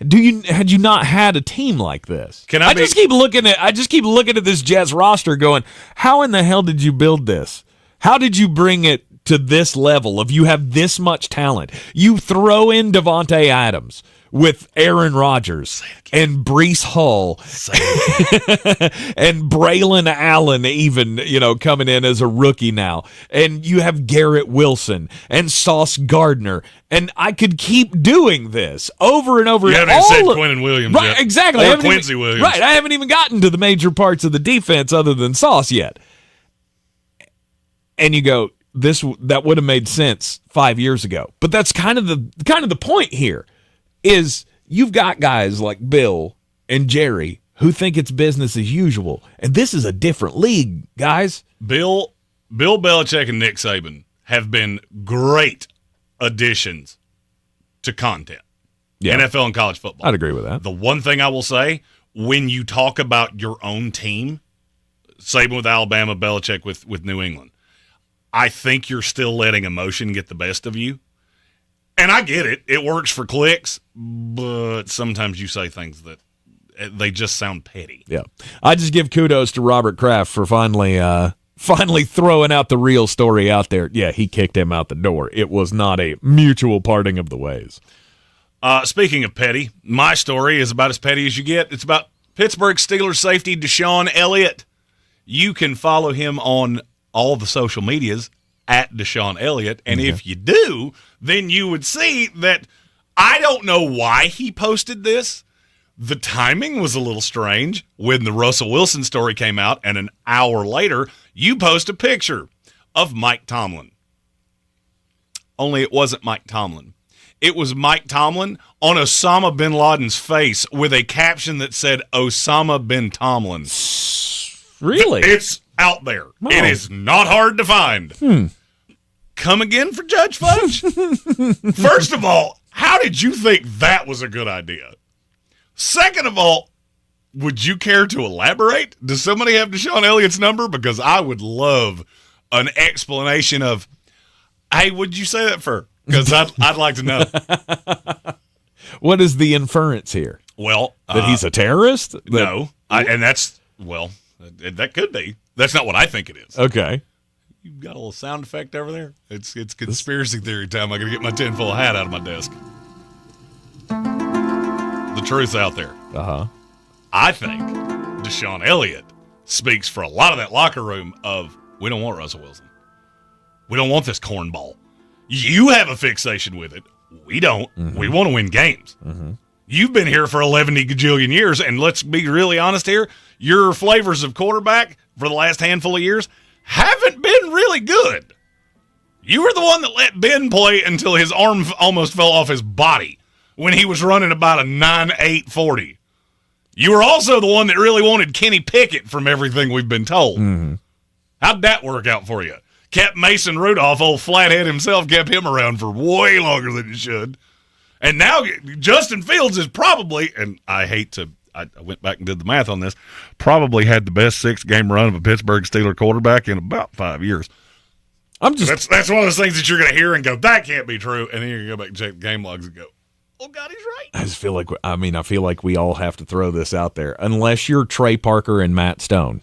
Had you not had a team like this? I just keep looking at this Jets roster going, how in the hell did you build this? How did you bring it to this level of you have this much talent? You throw in Devontae Adams with Aaron Rodgers and Breece Hall and Braylon Allen even, coming in as a rookie now. And you have Garrett Wilson and Sauce Gardner. And I could keep doing this over and over. You haven't said Quinnen Williams right, yet. Exactly. Or Quincy Williams. Right. I haven't even gotten to the major parts of the defense other than Sauce yet. And you go, that would have made sense 5 years ago. But that's kind of the point here is you've got guys like Bill and Jerry who think it's business as usual, and this is a different league, guys. Bill Belichick and Nick Saban have been great additions to content. Yeah. NFL and college football. I'd agree with that. The one thing I will say, when you talk about your own team, Saban with Alabama, Belichick with New England, I think you're still letting emotion get the best of you. And I get it. It works for clicks, but sometimes you say things that they just sound petty. Yeah. I just give kudos to Robert Kraft for finally throwing out the real story out there. Yeah, he kicked him out the door. It was not a mutual parting of the ways. Speaking of petty, my story is about as petty as you get. It's about Pittsburgh Steelers safety Deshaun Elliott. You can follow him on all the social medias at Deshaun Elliott, and if you do, then you would see that I don't know why he posted this. The timing was a little strange when the Russell Wilson story came out, and an hour later, you post a picture of Mike Tomlin. Only it wasn't Mike Tomlin. It was Mike Tomlin on Osama bin Laden's face with a caption that said, Osama bin Tomlin. Really? It's out there. Oh. It is not hard to find. Come again for Judge Fudge? First of all, how did you think that was a good idea? Second of all, would you care to elaborate? Does somebody have Deshaun Elliott's number? Because I would love an explanation of, hey, what'd you say that for? Because I'd like to know. What is the inference here? Well, that he's a terrorist? No. That could be. That's not what I think it is. Okay. You got a little sound effect over there? It's conspiracy theory time. I got to get my tinfoil hat out of my desk. The truth's out there. I think Deshaun Elliott speaks for a lot of that locker room of, we don't want Russell Wilson. We don't want this cornball. You have a fixation with it. We don't. We want to win games. You've been here for 11 gajillion years, and let's be really honest here. Your flavors of quarterback for the last handful of years haven't been really good. You were the one that let Ben play until his arm almost fell off his body when he was running about a 9.8 40. You were also the one that really wanted Kenny Pickett from everything we've been told. How'd that work out for you? Kept Mason Rudolph, old flathead himself, kept him around for way longer than he should. And now Justin Fields is probably, and I went back and did the math on this, probably had the best 6-game run of a Pittsburgh Steelers quarterback in about 5 years. That's one of those things that you're going to hear and go, that can't be true. And then you're going to go back and check the game logs and go, oh, God, he's right. I just feel like we all have to throw this out there. Unless you're Trey Parker and Matt Stone,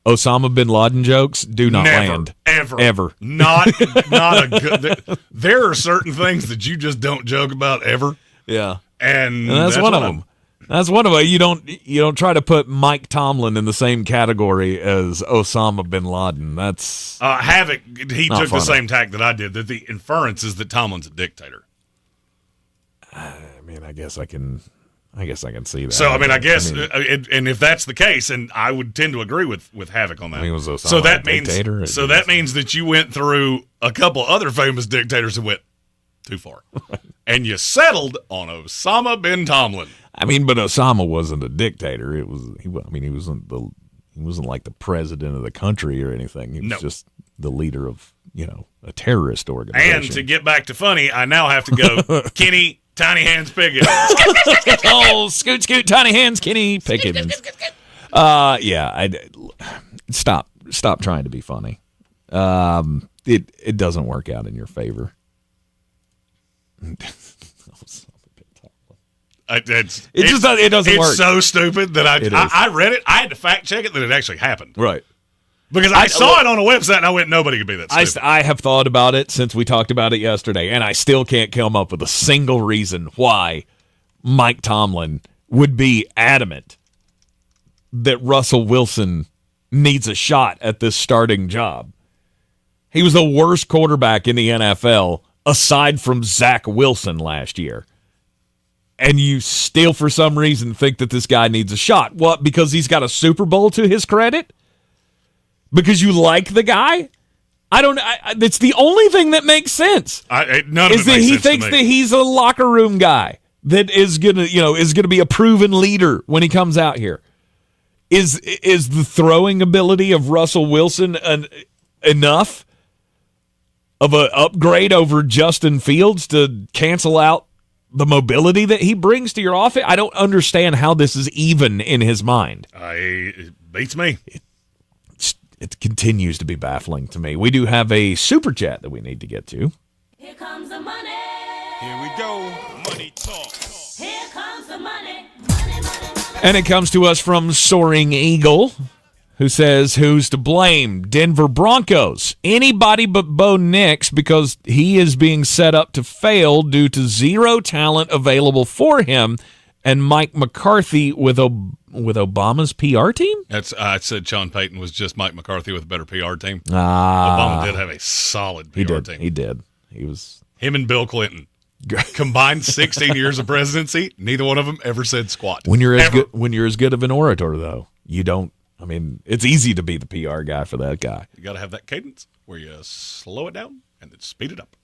Osama bin Laden jokes do not land. Ever. Not a good. There are certain things that you just don't joke about ever. Yeah. And that's one of them. That's one of them. You don't try to put Mike Tomlin in the same category as Osama bin Laden. That's Havoc. He took funny. the same tack that I did. That the inference is that Tomlin's a dictator. I guess I can see that. So and if that's the case, and I would tend to agree with Havoc on that. Was Osama so that a means dictator? That means that you went through a couple other famous dictators and went too far, and you settled on Osama bin Tomlin. But Osama wasn't a dictator. He wasn't like the president of the country or anything. He was just the leader of a terrorist organization. And to get back to funny, I now have to go Kenny Tiny Hands Pickett. Oh, scoot, tiny hands, Kenny Pickett. Stop trying to be funny. It doesn't work out in your favor. It doesn't work. It's so stupid that I read it. I had to fact check it that it actually happened. Right. Because I saw it on a website and I went, nobody could be that stupid. I have thought about it since we talked about it yesterday, and I still can't come up with a single reason why Mike Tomlin would be adamant that Russell Wilson needs a shot at this starting job. He was the worst quarterback in the NFL aside from Zach Wilson last year. And you still, for some reason, think that this guy needs a shot. What, because he's got a Super Bowl to his credit? Because you like the guy? That's the only thing that makes sense. None of it makes sense to me. He thinks that he's a locker room guy that is gonna be a proven leader when he comes out here. Is the throwing ability of Russell Wilson enough of an upgrade over Justin Fields to cancel out the mobility that he brings to your offense? I don't understand how this is even in his mind. It beats me. It continues to be baffling to me. We do have a super chat that we need to get to. Here comes the money. Here we go. Money talk. Here comes the money. And it comes to us from Soaring Eagle, who says, who's to blame? Denver Broncos. Anybody but Bo Nix, because he is being set up to fail due to zero talent available for him, and Mike McCarthy with Obama's PR team? I said Sean Payton was just Mike McCarthy with a better PR team. Ah. Obama did have a solid PR team. He did. He was him and Bill Clinton. Combined 16 years of presidency, neither one of them ever said squat. When you're as good of an orator, though, you don't. I mean, it's easy to be the PR guy for that guy. You got to have that cadence where you slow it down and then speed it up.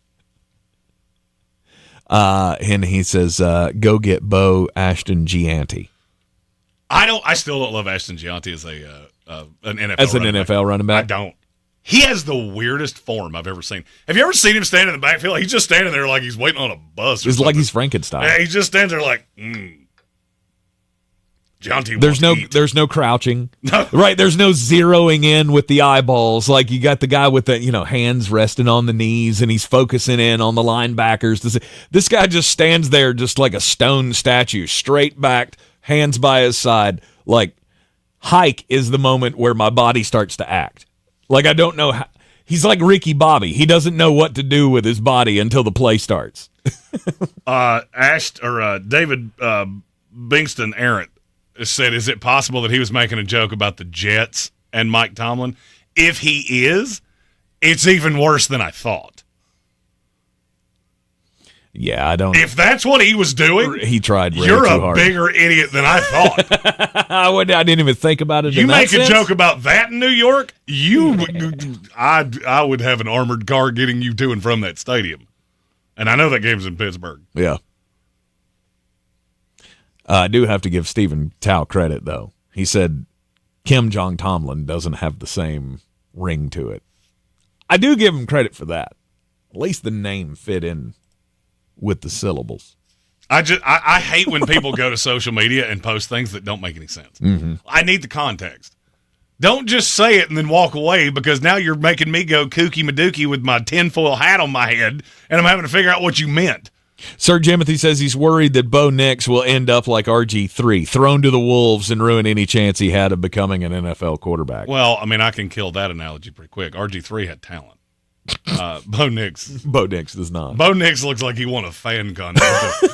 And he says, "Go get Bo Ashton Gianti." I still don't love Ashton Gianti as an NFL running back. I don't. He has the weirdest form I've ever seen. Have you ever seen him stand in the backfield? He's just standing there like he's waiting on a bus. It's like he's Frankenstein. Yeah, he just stands there like, Gianti. There's no crouching. Right. There's no zeroing in with the eyeballs. Like you got the guy with the hands resting on the knees and he's focusing in on the linebackers. This guy just stands there just like a stone statue, straight backed, hands by his side. Like hike is the moment where my body starts to act. Like, I don't know how. He's like Ricky Bobby. He doesn't know what to do with his body until the play starts. David Bingston Arrant said, is it possible that he was making a joke about the Jets and Mike Tomlin? If he is, it's even worse than I thought. Yeah, I don't. If that's what he was doing, he tried. You're too a hard. bigger idiot than I thought. I didn't even think about it. You make a joke about that in New York, I would have an armored car getting you to and from that stadium. And I know that game's in Pittsburgh. Yeah. I do have to give Stephen Tao credit, though. He said Kim Jong-Tomlin doesn't have the same ring to it. I do give him credit for that. At least the name fit in with the syllables. I hate when people go to social media and post things that don't make any sense. Mm-hmm. I need the context. Don't just say it and then walk away, because now you're making me go kooky madookie with my tinfoil hat on my head, and I'm having to figure out what you meant. Sir Jimothy says he's worried that Bo Nix will end up like RG3, thrown to the wolves and ruin any chance he had of becoming an NFL quarterback. Well, I mean, I can kill that analogy pretty quick. RG3 had talent. Bo Nix does not. Bo Nix looks like he won a fan contest.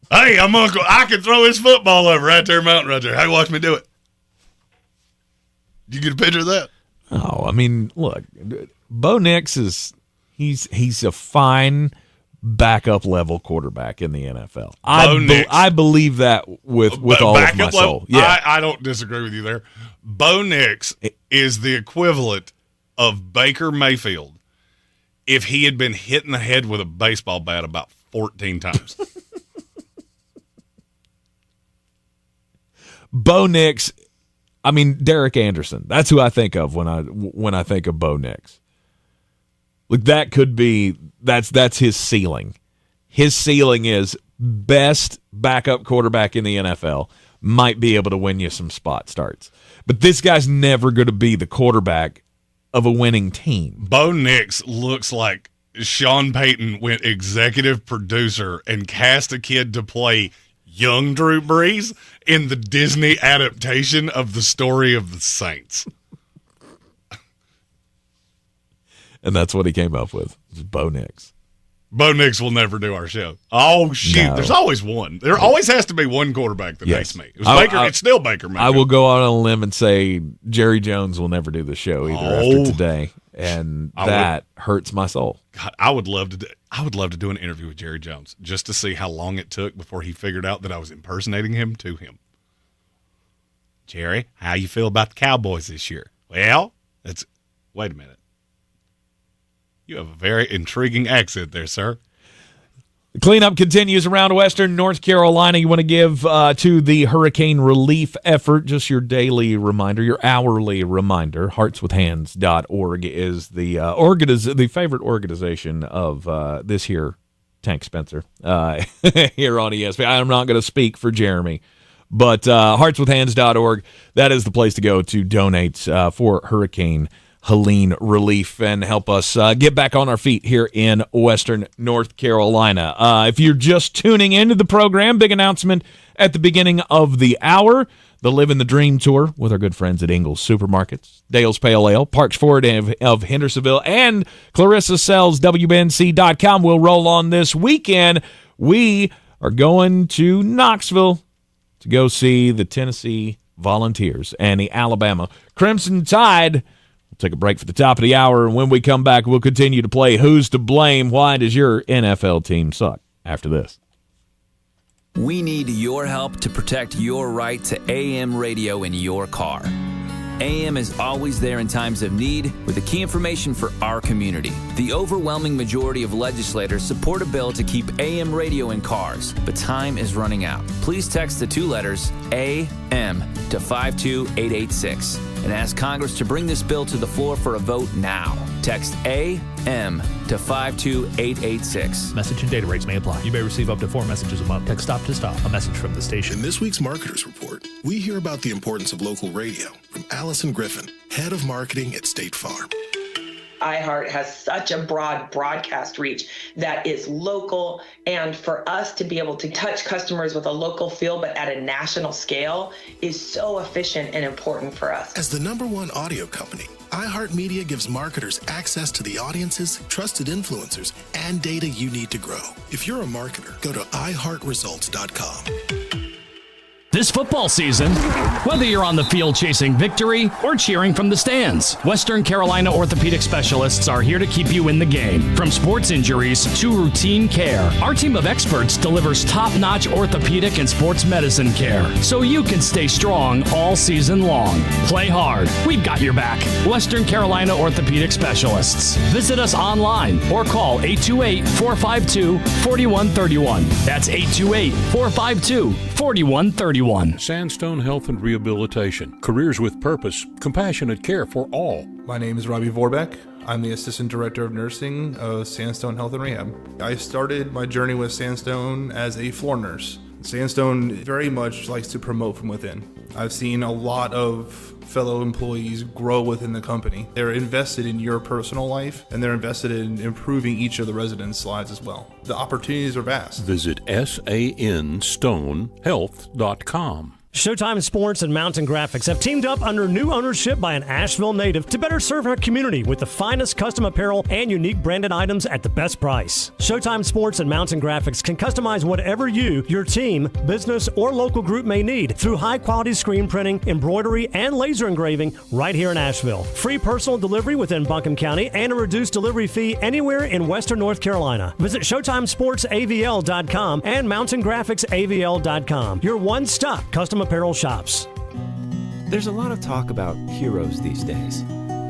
Hey, I can throw his football over right there, mountain right there. How you watch me do it? Did you get a picture of that? Oh, I mean, look, Bo Nix he's a fine backup level quarterback in the NFL. I believe that with all of my soul. Level? Yeah, I don't disagree with you there. Bo Nix is the equivalent of Baker Mayfield if he had been hit in the head with a baseball bat about 14 times. Bo Nix, I mean Derek Anderson. That's who I think of when I think of Bo Nix. Look, that could be that's his ceiling. His ceiling is best backup quarterback in the NFL. Might be able to win you some spot starts, but this guy's never going to be the quarterback of a winning team. Bo Nix looks like Sean Payton went executive producer and cast a kid to play young Drew Brees in the Disney adaptation of the story of the Saints. And that's what he came up with, Bo Nix. Bo Nix will never do our show. Oh, shoot. No. There's always one. There always has to be one quarterback that makes me. It's still Baker Mayfield. I will go out on a limb and say Jerry Jones will never do the show either after today, and that hurts my soul. God, I would love to do an interview with Jerry Jones just to see how long it took before he figured out that I was impersonating him to him. Jerry, how you feel about the Cowboys this year? Well, Wait a minute. You have a very intriguing accent there, sir. The cleanup continues around Western North Carolina. You want to give to the hurricane relief effort, just your daily reminder, your hourly reminder. Heartswithhands.org is the favorite organization of this here Tank Spencer here on ESPN. I'm not going to speak for Jeremy, but heartswithhands.org, that is the place to go to donate for Hurricane Helene relief and help us get back on our feet here in Western North Carolina. If you're just tuning into the program, big announcement at the beginning of the hour. The Living the Dream Tour with our good friends at Ingles Supermarkets, Dale's Pale Ale, Parks Ford of Hendersonville, and Clarissa Sells, WNC.com will roll on this weekend. We are going to Knoxville to go see the Tennessee Volunteers and the Alabama Crimson Tide. Take a break for the top of the hour, and when we come back, we'll continue to play Who's to Blame? Why does your NFL team suck? After this. We need your help to protect your right to AM radio in your car. AM is always there in times of need with the key information for our community. The overwhelming majority of legislators support a bill to keep AM radio in cars, but time is running out. Please text the two letters AM to 52886 and ask Congress to bring this bill to the floor for a vote now. Text AM to 52886. Message and data rates may apply. You may receive up to 4 messages a month. Text stop to stop. A message from the station. In this week's Marketers Report, we hear about the importance of local radio from Allison Griffin, head of marketing at State Farm. iHeart has such a broad broadcast reach that is local, and for us to be able to touch customers with a local feel but at a national scale is so efficient and important for us. As the #1 audio company, iHeartMedia gives marketers access to the audiences, trusted influencers, and data you need to grow. If you're a marketer, go to iHeartResults.com. This football season, whether you're on the field chasing victory or cheering from the stands, Western Carolina orthopedic specialists are here to keep you in the game. From sports injuries to routine care, our team of experts delivers top-notch orthopedic and sports medicine care so you can stay strong all season long. Play hard. We've got your back. Western Carolina orthopedic specialists. Visit us online or call 828-452-4131. That's 828-452-4131. Sandstone Health and Rehabilitation. Careers with purpose. Compassionate care for all. My name is Robbie Vorbeck. I'm the Assistant Director of Nursing of Sandstone Health and Rehab. I started my journey with Sandstone as a floor nurse. Sandstone very much likes to promote from within. I've seen a lot of fellow employees grow within the company. They're invested in your personal life, and they're invested in improving each of the residents' lives as well. The opportunities are vast. Visit sanstonehealth.com. Showtime Sports and Mountain Graphics have teamed up under new ownership by an Asheville native to better serve our community with the finest custom apparel and unique branded items at the best price. Showtime Sports and Mountain Graphics can customize whatever you, your team, business, or local group may need through high-quality screen printing, embroidery, and laser engraving right here in Asheville. Free personal delivery within Buncombe County and a reduced delivery fee anywhere in Western North Carolina. Visit ShowtimeSportsAVL.com and MountainGraphicsAVL.com. Your one-stop custom apparel shops. There's a lot of talk about heroes these days.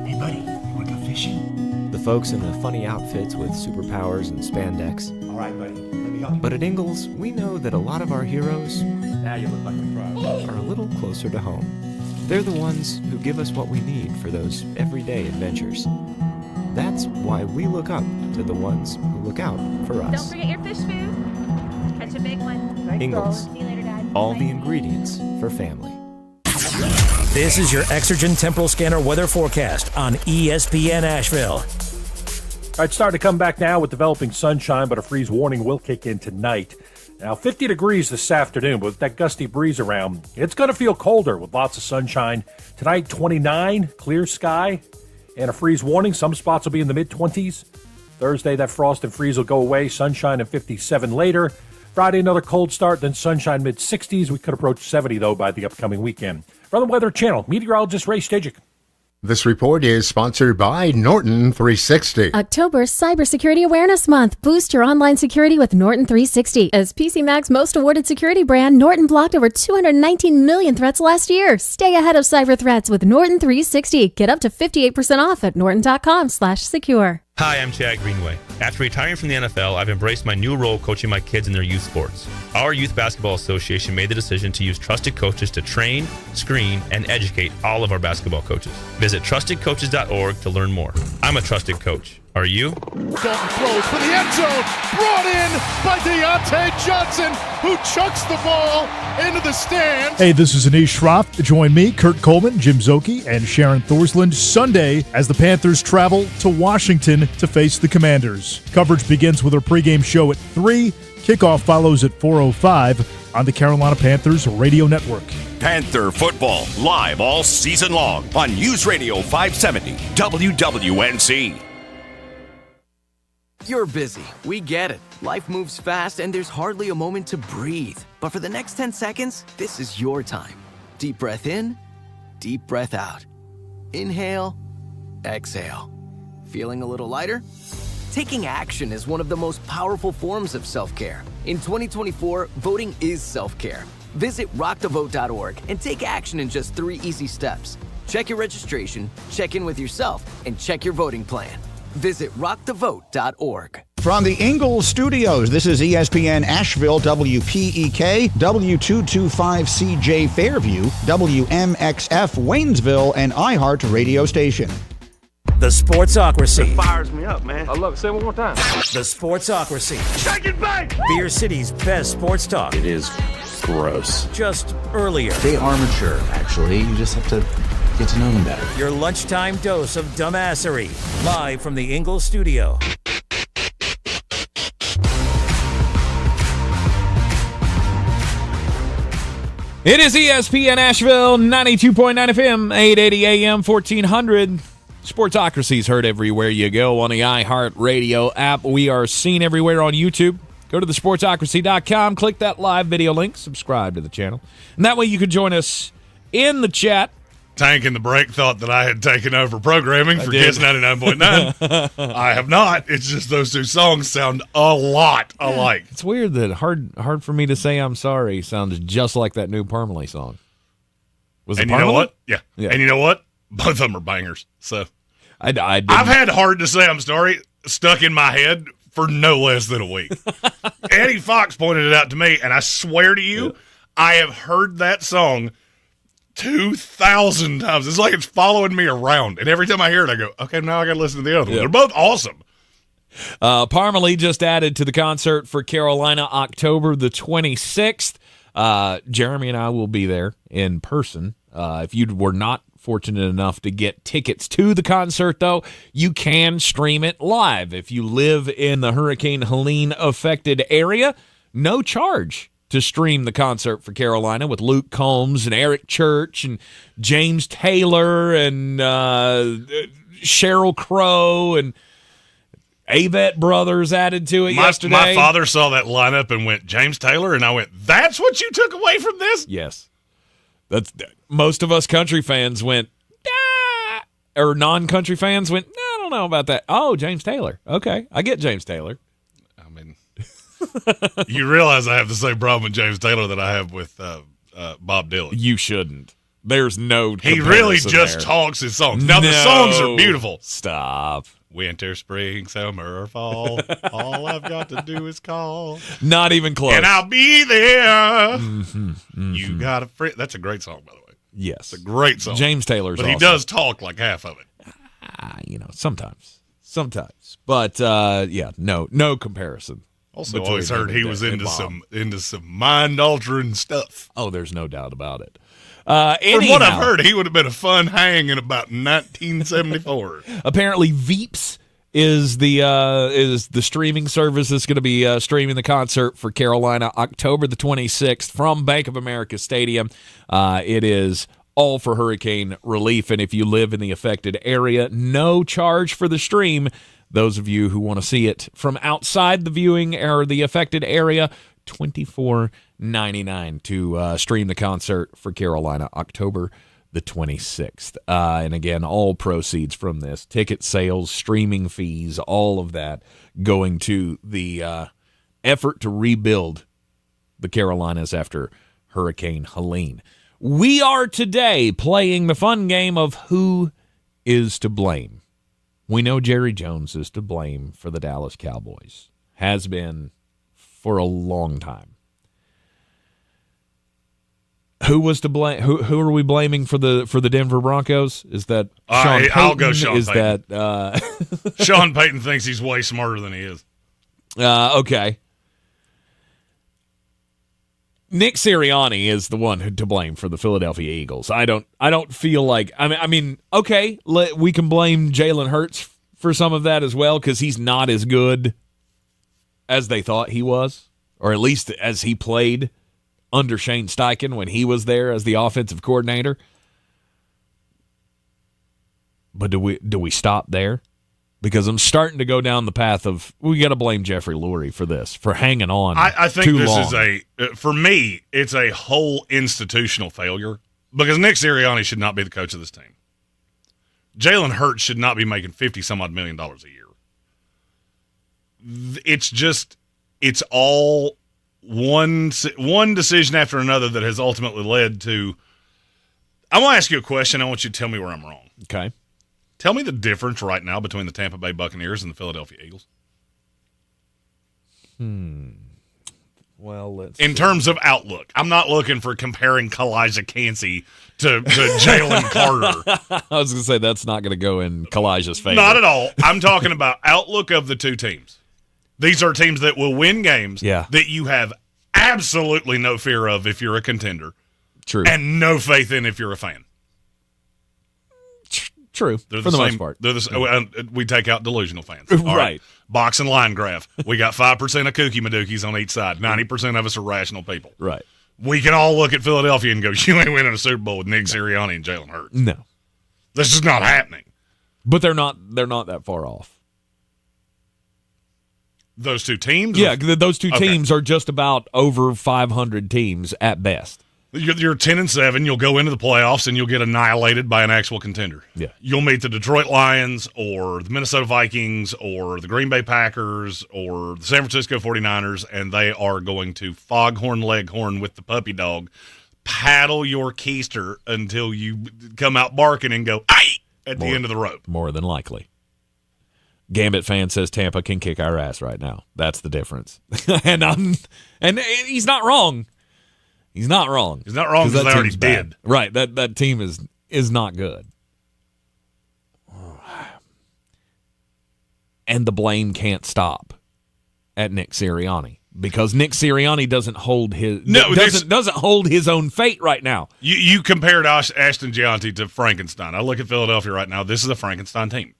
Hey buddy, you wanna go fishing? The folks in the funny outfits with superpowers and spandex. All right, buddy, let me help you. But at Ingles, we know that a lot of our heroes Now you look like a pro. are a little closer to home. They're the ones who give us what we need for those everyday adventures. That's why we look up to the ones who look out for us. Don't forget your fish food. Catch a big one. Ingles. See you later, Dad. All the ingredients for family. This is your Exergen Temporal Scanner weather forecast on ESPN Asheville. All right, starting to come back now with developing sunshine, but a freeze warning will kick in tonight. Now, 50 degrees this afternoon, but with that gusty breeze around, it's going to feel colder with lots of sunshine. Tonight, 29, clear sky, and a freeze warning. Some spots will be in the mid-20s. Thursday, that frost and freeze will go away. Sunshine and 57 later. Friday, another cold start, then sunshine mid-60s. We could approach 70, though, by the upcoming weekend. From the Weather Channel, meteorologist Ray Stajic. This report is sponsored by Norton 360. October Cybersecurity Awareness Month. Boost your online security with Norton 360. As PC Mag's most awarded security brand, Norton blocked over 219 million threats last year. Stay ahead of cyber threats with Norton 360. Get up to 58% off at norton.com/secure. Hi, I'm Chad Greenway. After retiring from the NFL, I've embraced my new role coaching my kids in their youth sports. Our Youth Basketball Association made the decision to use trusted coaches to train, screen, and educate all of our basketball coaches. Visit trustedcoaches.org to learn more. I'm a trusted coach. Are you? Dalton throws for the end zone, brought in by Deontay Johnson, who chucks the ball into the stands. Hey, this is Anish Shroff. Join me, Kurt Coleman, Jim Zoki, and Sharon Thorsland Sunday as the Panthers travel to Washington to face the Commanders. Coverage begins with our pregame show at 3. Kickoff follows at 4:05 on the Carolina Panthers Radio Network. Panther football live all season long on News Radio 570 WWNC. You're busy. We get it. Life moves fast and there's hardly a moment to breathe. But for the next 10 seconds, this is your time. Deep breath in, deep breath out. Inhale, exhale. Feeling a little lighter? Taking action is one of the most powerful forms of self-care. In 2024, voting is self-care. Visit rockthevote.org and take action in just 3 easy steps. Check your registration, check in with yourself, and check your voting plan. Visit rockthevote.org. From the Ingalls Studios, this is ESPN Asheville, WPEK, W225CJ Fairview, WMXF Waynesville, and iHeart radio station. The Sportsocracy. It fires me up, man. I love it. Say it one more time. The Sportsocracy. Shake it back! Beer City's best sports talk. It is gross. Just earlier. They are mature, actually. You just have to get to know them better. Your lunchtime dose of dumbassery. Live from the Ingalls studio. It is ESPN Asheville, 92.9 FM, 880 AM, 1400. Sportsocracy's heard everywhere you go on the iHeart Radio app. We are seen everywhere on YouTube. Go to thesportsocracy.com, click that live video link, subscribe to the channel. And that way you can join us in the chat. Tank in the break thought that I had taken over programming for Kiss 99.9. I have not. It's just those two songs sound a lot alike. It's weird that hard for me to say I'm sorry sounds just like that new Parmalee song. Was it and Parmalee? You know what? Yeah. And you know what? Both of them are bangers. So I've had hard to say I'm sorry stuck in my head for no less than a week. Eddie Fox pointed it out to me, and I swear to you, I have heard that song 2,000 times. It's like it's following me around. And every time I hear it, I go, okay, now I got to listen to the other one. They're both awesome. Parmalee just added to the concert for Carolina October the 26th. Jeremy and I will be there in person. If you were not fortunate enough to get tickets to the concert, though, you can stream it live. If you live in the Hurricane Helene affected area, no charge to stream the concert for Carolina with Luke Combs and Eric Church and James Taylor and Sheryl Crow and Avett Brothers added to it yesterday. My father saw that lineup and went, James Taylor? And I went, that's what you took away from this? Yes. Most of us country fans went, or non-country fans went, I don't know about that. Oh, James Taylor. Okay, I get James Taylor. I mean, you realize I have the same problem with James Taylor that I have with Bob Dylan. You shouldn't. There's no He really just talks his songs. Now, the songs are beautiful. Stop. Winter, spring, summer, or fall. All I've got to do is call. Not even close. And I'll be there. You got a friend. That's a great song, by the way. Yes. It's a great song. James Taylor's But he awesome. does talk like half of it. Sometimes. But, no comparison. Also, always heard he was into some mind-altering stuff. Oh, there's no doubt about it. From what I've heard, he would have been a fun hang in about 1974. Apparently, Veeps is the streaming service that's going to be streaming the concert for Carolina October the 26th from Bank of America Stadium. It is all for hurricane relief, and if you live in the affected area, no charge for the stream. Those of you who want to see it from outside the viewing or the affected area, $24.99 to stream the concert for Carolina October the 26th. And again, all proceeds from this, ticket sales, streaming fees, all of that going to the effort to rebuild the Carolinas after Hurricane Helene. We are today playing the fun game of who is to blame. We know Jerry Jones is to blame for the Dallas Cowboys. Has been for a long time. Who was to blame? Who are we blaming for the Denver Broncos? Is that Sean Payton? I'll go Sean Is Payton. That Sean Payton thinks he's way smarter than he is. Okay. Nick Sirriani is the one to blame for the Philadelphia Eagles. I don't feel like I mean okay, we can blame Jalen Hurts for some of that as well because he's not as good as they thought he was, or at least as he played under Shane Steichen when he was there as the offensive coordinator. But do we stop there? Because I'm starting to go down the path of we got to blame Jeffrey Lurie for this, for hanging on. I think too this long. is for me, it's a whole institutional failure because Nick Sirianni should not be the coach of this team. Jalen Hurts should not be making $50-some-odd million a year. It's all one decision after another that has ultimately led to. I'm going to ask you a question. I want you to tell me where I'm wrong. Okay. Tell me the difference right now between the Tampa Bay Buccaneers and the Philadelphia Eagles. Well, let's in terms of outlook. I'm not looking for comparing Kalijah Cansey to Jalen Carter. I was going to say that's not going to go in Kalijah's favor. Not at all. I'm talking about outlook of the two teams. These are teams that will win games that you have absolutely no fear of if you're a contender. True. And no faith in if you're a fan. True, for the most part. We take out delusional fans. Right. Box and line graph. We got 5% of kooky madookies on each side. 90% of us are rational people. Right. We can all look at Philadelphia and go, you ain't winning a Super Bowl with Nick Sirianni and Jalen Hurts. No. This is not happening. But they're not that far off. Those two teams? Yeah, those two teams are just about over 500 teams at best. You're 10-7. You'll go into the playoffs and you'll get annihilated by an actual contender. Yeah, you'll meet the Detroit Lions or the Minnesota Vikings or the Green Bay Packers or the San Francisco 49ers, and they are going to foghorn leghorn with the puppy dog, paddle your keister until you come out barking and go "Aye!" at the end of the rope. More than likely. Gambit fan says Tampa can kick our ass right now. That's the difference, and he's not wrong. He's not wrong. He's not wrong because they already did. Right. That team is not good. And the blame can't stop at Nick Sirianni because Nick Sirianni doesn't hold his own fate right now. You compared Ashton Gianti to Frankenstein. I look at Philadelphia right now. This is a Frankenstein team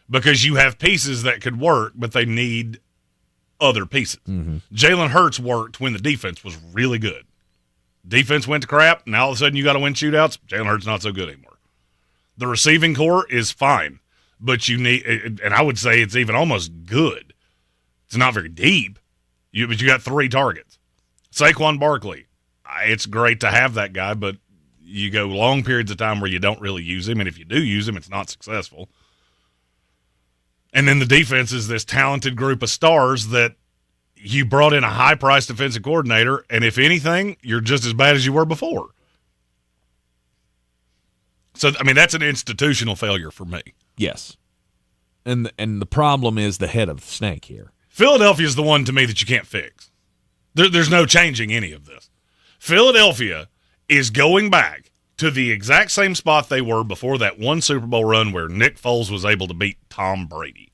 because you have pieces that could work, but they need other pieces. Mm-hmm. Jalen Hurts worked when the defense was really good. Defense went to crap. Now all of a sudden you got to win shootouts. Jalen Hurts not so good anymore. The receiving core is fine, but you need, and I would say it's even almost good. It's not very deep, but you got 3 targets. Saquon Barkley, it's great to have that guy, but you go long periods of time where you don't really use him, and if you do use him, it's not successful. And then the defense is this talented group of stars that you brought in a high-priced defensive coordinator, and if anything, you're just as bad as you were before. So, I mean, that's an institutional failure for me. Yes. And the problem is the head of the snake here. Philadelphia is the one to me that you can't fix. There's no changing any of this. Philadelphia is going back to the exact same spot they were before that one Super Bowl run where Nick Foles was able to beat Tom Brady.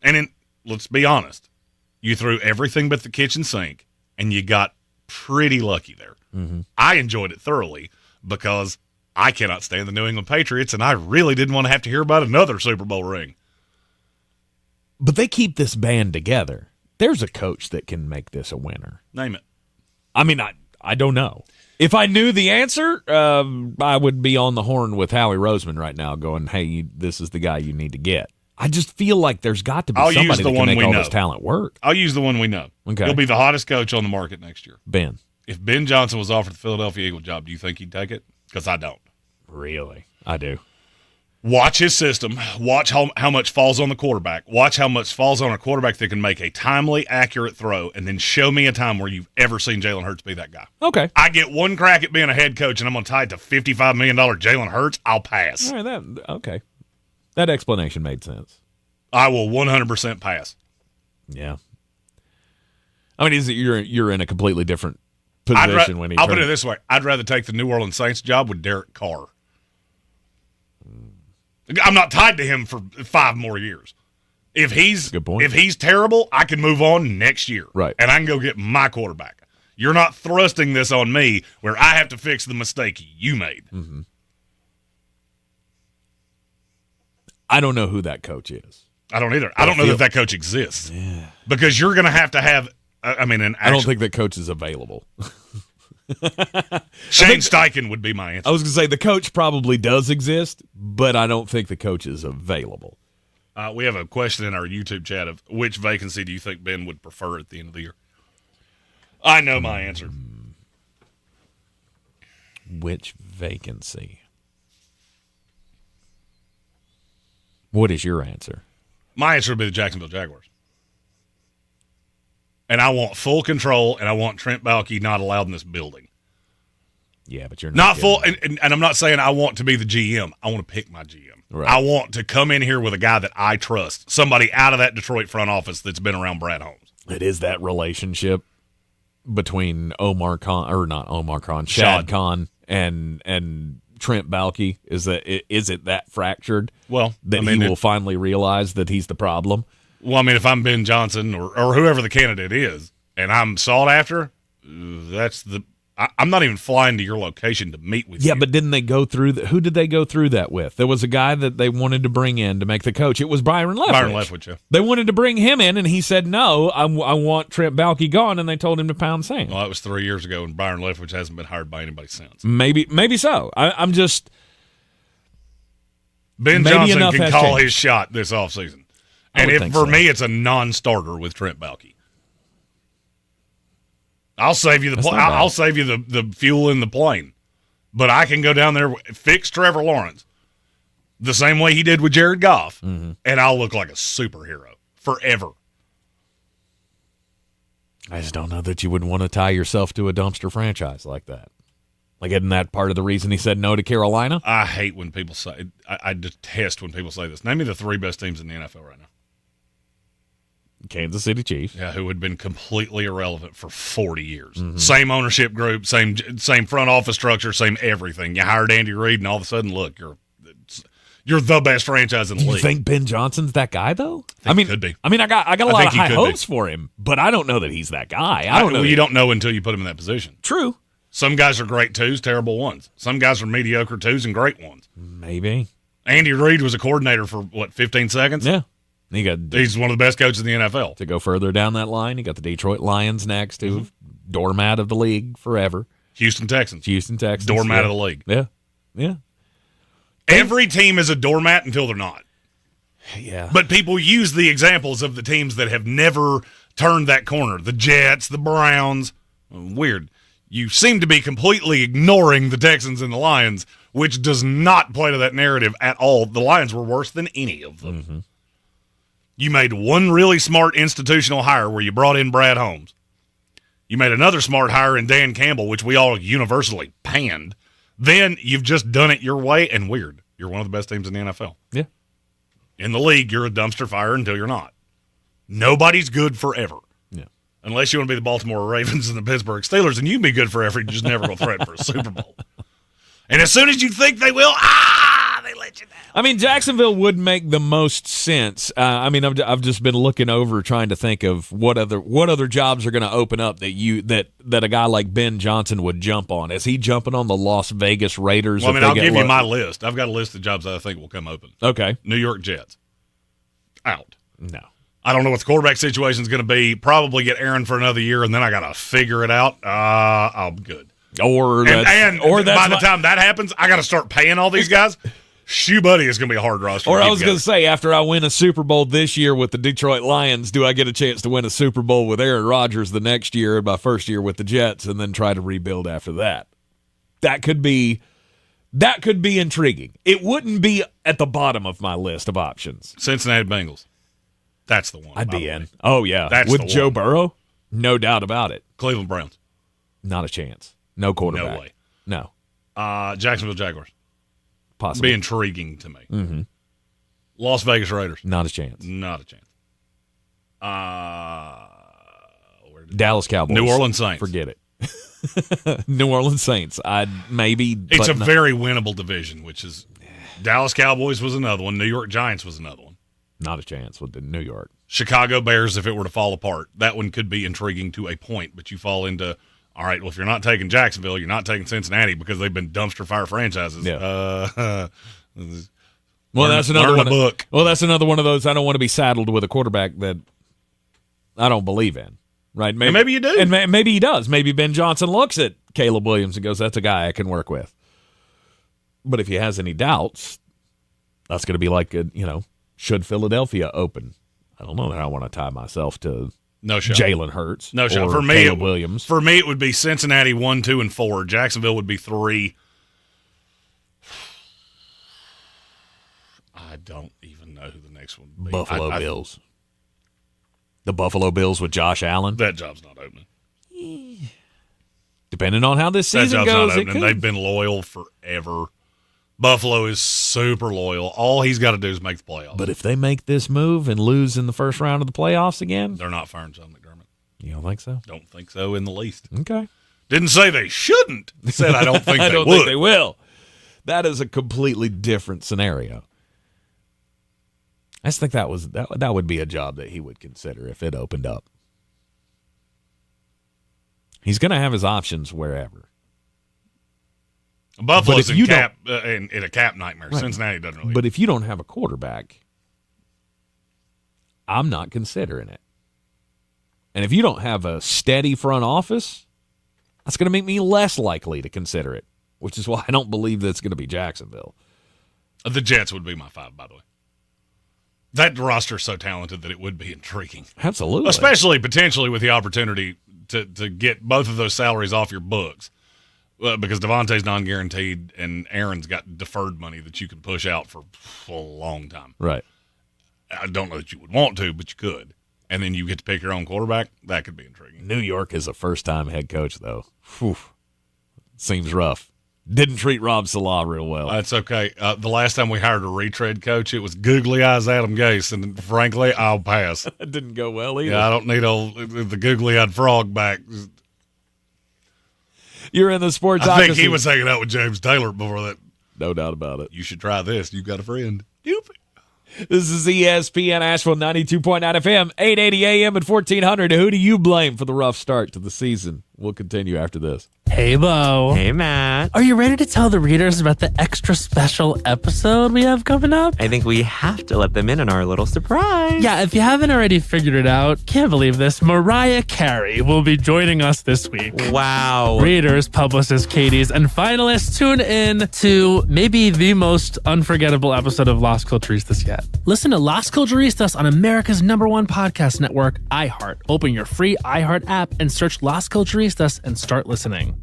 And let's be honest. You threw everything but the kitchen sink, and you got pretty lucky there. Mm-hmm. I enjoyed it thoroughly because I cannot stand the New England Patriots, and I really didn't want to have to hear about another Super Bowl ring. But they keep this band together. There's a coach that can make this a winner. Name it. I mean, I don't know. If I knew the answer, I would be on the horn with Howie Roseman right now going, hey, this is the guy you need to get. I just feel like there's got to be somebody that can make all this talent work. I'll use the one we know. Okay. He'll be the hottest coach on the market next year. Ben. If Ben Johnson was offered the Philadelphia Eagles job, do you think he'd take it? Because I don't. Really? I do. Watch his system. Watch how much falls on the quarterback. Watch how much falls on a quarterback that can make a timely, accurate throw, and then show me a time where you've ever seen Jalen Hurts be that guy. Okay. I get one crack at being a head coach, and I'm going to tie it to $55 million Jalen Hurts, I'll pass. All right, okay. That explanation made sense. I will 100% pass. Yeah. I mean, you're in a completely different position when he. I'll put it this way: I'd rather take the New Orleans Saints job with Derek Carr. I'm not tied to him for 5 more years. If he's terrible, I can move on next year, right? And I can go get my quarterback. You're not thrusting this on me where I have to fix the mistake you made. Mm-hmm. I don't know who that coach is. I don't either. I don't know that coach exists. Yeah. Because you're going to have. I don't think that coach is available. Shane Steichen would be my answer. I was going to say the coach probably does exist, but I don't think the coach is available. We have a question in our YouTube chat of which vacancy do you think Ben would prefer at the end of the year? I know my answer. Which vacancy? What is your answer? My answer would be the Jacksonville Jaguars. And I want full control, and I want Trent Baalke not allowed in this building. Yeah, but you're not full. And I'm not saying I want to be the GM. I want to pick my GM. Right. I want to come in here with a guy that I trust, somebody out of that Detroit front office that's been around Brad Holmes. It is that relationship between Shad Khan and Trent Baalke. Is it that fractured? Well, that he will finally realize that he's the problem. Well, I mean, if I'm Ben Johnson or whoever the candidate is, and I'm sought after, I'm not even flying to your location to meet with you. Yeah, but didn't they go through who did they go through that with? There was a guy that they wanted to bring in to make the coach. It was Byron Leftwich. Byron Leftwich, yeah. They wanted to bring him in, and he said, no, I want Trent Baalke gone, and they told him to pound sand. Well, that was 3 years ago, and Byron Leftwich hasn't been hired by anybody since. Maybe so. I'm just... Ben Johnson can call his shot this offseason. And for me, it's a non-starter with Trent Baalke. I'll save you I'll save you the fuel in the plane, but I can go down there, fix Trevor Lawrence the same way he did with Jared Goff, and I'll look like a superhero forever. I just don't know that you would want to tie yourself to a dumpster franchise like that. Like, isn't that part of the reason he said no to Carolina? I hate when people say. I detest when people say this. Name me the 3 best teams in the NFL right now. Kansas City Chiefs. Yeah, who had been completely irrelevant for 40 years. Mm-hmm. Same ownership group, same front office structure, same everything. You hired Andy Reid, and all of a sudden, look, you're the best franchise in the league. You think Ben Johnson's that guy, though? I mean, could be. I mean, I got a lot of high hopes for him, but I don't know that he's that guy. I don't know. You don't know until you put him in that position. True. Some guys are great 2s, terrible 1s. Some guys are mediocre 2s and great 1s. Maybe. Andy Reid was a coordinator for, 15 seconds? Yeah. He's one of the best coaches in the NFL. To go further down that line, you got the Detroit Lions next, who doormat of the league forever. Houston Texans. Doormat of the league. Yeah. Yeah. Every team is a doormat until they're not. Yeah. But people use the examples of the teams that have never turned that corner. The Jets, the Browns. Weird. You seem to be completely ignoring the Texans and the Lions, which does not play to that narrative at all. The Lions were worse than any of them. Mm-hmm. You made one really smart institutional hire where you brought in Brad Holmes. You made another smart hire in Dan Campbell, which we all universally panned. Then you've just done it your way, and weird. You're one of the best teams in the NFL. Yeah. In the league, you're a dumpster fire until you're not. Nobody's good forever. Yeah. Unless you want to be the Baltimore Ravens and the Pittsburgh Steelers, and you'd be good forever. You just never go threaten for a Super Bowl. And as soon as you think they will, they let you down. I mean, Jacksonville would make the most sense. I've just been looking over, trying to think of what other jobs are going to open up that a guy like Ben Johnson would jump on. Is he jumping on the Las Vegas Raiders? Well, I'll give you my list. I've got a list of jobs that I think will come open. Okay. New York Jets. Out. No. I don't know what the quarterback situation is going to be. Probably get Aaron for another year, and then I got to figure it out. I'm good. By the time that happens, I got to start paying all these guys. Shoe Buddy is going to be a hard roster. Or I was going to say, after I win a Super Bowl this year with the Detroit Lions, do I get a chance to win a Super Bowl with Aaron Rodgers the next year, my first year with the Jets, and then try to rebuild after that? That could be That could be intriguing. It wouldn't be at the bottom of my list of options. Cincinnati Bengals. That's the one. I'd be in. Oh, yeah. That's with the Joe one. Burrow? No doubt about it. Cleveland Browns. Not a chance. No quarterback. No way. No. Jacksonville Jaguars. Possibly. Be intriguing to me. Mm-hmm. Las Vegas Raiders. Not a chance. Not a chance. Dallas Cowboys. New Orleans Saints. Forget it. New Orleans Saints. I'd maybe. It's a very winnable division, which is Dallas Cowboys was another one. New York Giants was another one. Not a chance with the New York. Chicago Bears, if it were to fall apart, that one could be intriguing to a point, but you fall into, all right, well, if you're not taking Jacksonville, you're not taking Cincinnati because they've been dumpster fire franchises. Yeah. That's another one. Well, that's another one of those. I don't want to be saddled with a quarterback that I don't believe in. Right? Maybe you do. And maybe he does. Maybe Ben Johnson looks at Caleb Williams and goes, that's a guy I can work with. But if he has any doubts, that's going to be like, should Philadelphia open? I don't know that I want to tie myself to Jalen Hurts. No shot. For me, Caleb Williams. For me, it would be Cincinnati 1, 2, and 4. Jacksonville would be 3. I don't even know who the next one would be. Buffalo Bills. The Buffalo Bills with Josh Allen. That job's not opening. Depending on how this season goes, not opening. They've been loyal forever. Buffalo is super loyal. All he's got to do is make the playoffs. But if they make this move and lose in the first round of the playoffs again, they're not firing John McDermott. You don't think so? Don't think so in the least. Okay. Didn't say they shouldn't. Said I don't think I they don't would. think they will. That is a completely different scenario. I just think that would be a job that he would consider if it opened up. He's going to have his options wherever. Buffalo's in a cap nightmare. Right. Cincinnati doesn't really. But if you don't have a quarterback, I'm not considering it. And if you don't have a steady front office, that's going to make me less likely to consider it, which is why I don't believe that's going to be Jacksonville. The Jets would be my 5, by the way. That roster is so talented that it would be intriguing. Absolutely. Especially potentially with the opportunity to get both of those salaries off your books. Because Devontae's non-guaranteed and Aaron's got deferred money that you can push out for a long time. Right. I don't know that you would want to, but you could. And then you get to pick your own quarterback. That could be intriguing. New York is a first-time head coach, though. Whew. Seems rough. Didn't treat Rob Salah real well. That's okay. The last time we hired a retread coach, it was googly eyes Adam Gase, and frankly, I'll pass. That didn't go well either. Yeah, I don't need the googly-eyed frog back. You're in the sports. I think he was hanging out with James Taylor before that. No doubt about it. You should try this. You've got a friend. This is ESPN Asheville 92.9 FM, 880 AM and 1400. Who do you blame for the rough start to the season? We'll continue after this. Hey, Bo. Hey, Matt. Are you ready to tell the readers about the extra special episode we have coming up? I think we have to let them in on our little surprise. Yeah, if you haven't already figured it out, can't believe this, Mariah Carey will be joining us this week. Wow. Readers, publicists, Katie's, and finalists tune in to maybe the most unforgettable episode of Las Culturistas yet. Listen to Las Culturistas on America's #1 podcast network, iHeart. Open your free iHeart app and search Las Culturistas and start listening.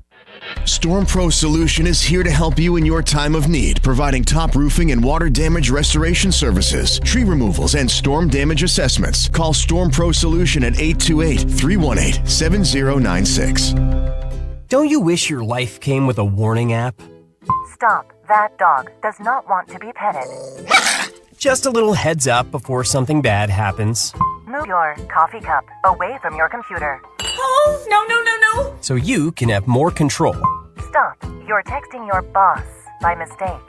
Storm Pro Solution is here to help you in your time of need, providing top roofing and water damage restoration services, tree removals, and storm damage assessments. Call Storm Pro Solution at 828-318-7096. Don't you wish your life came with a warning app? Stop. That dog does not want to be petted. Just a little heads up before something bad happens. Move your coffee cup away from your computer. Oh, no. So you can have more control. Stop. You're texting your boss by mistake.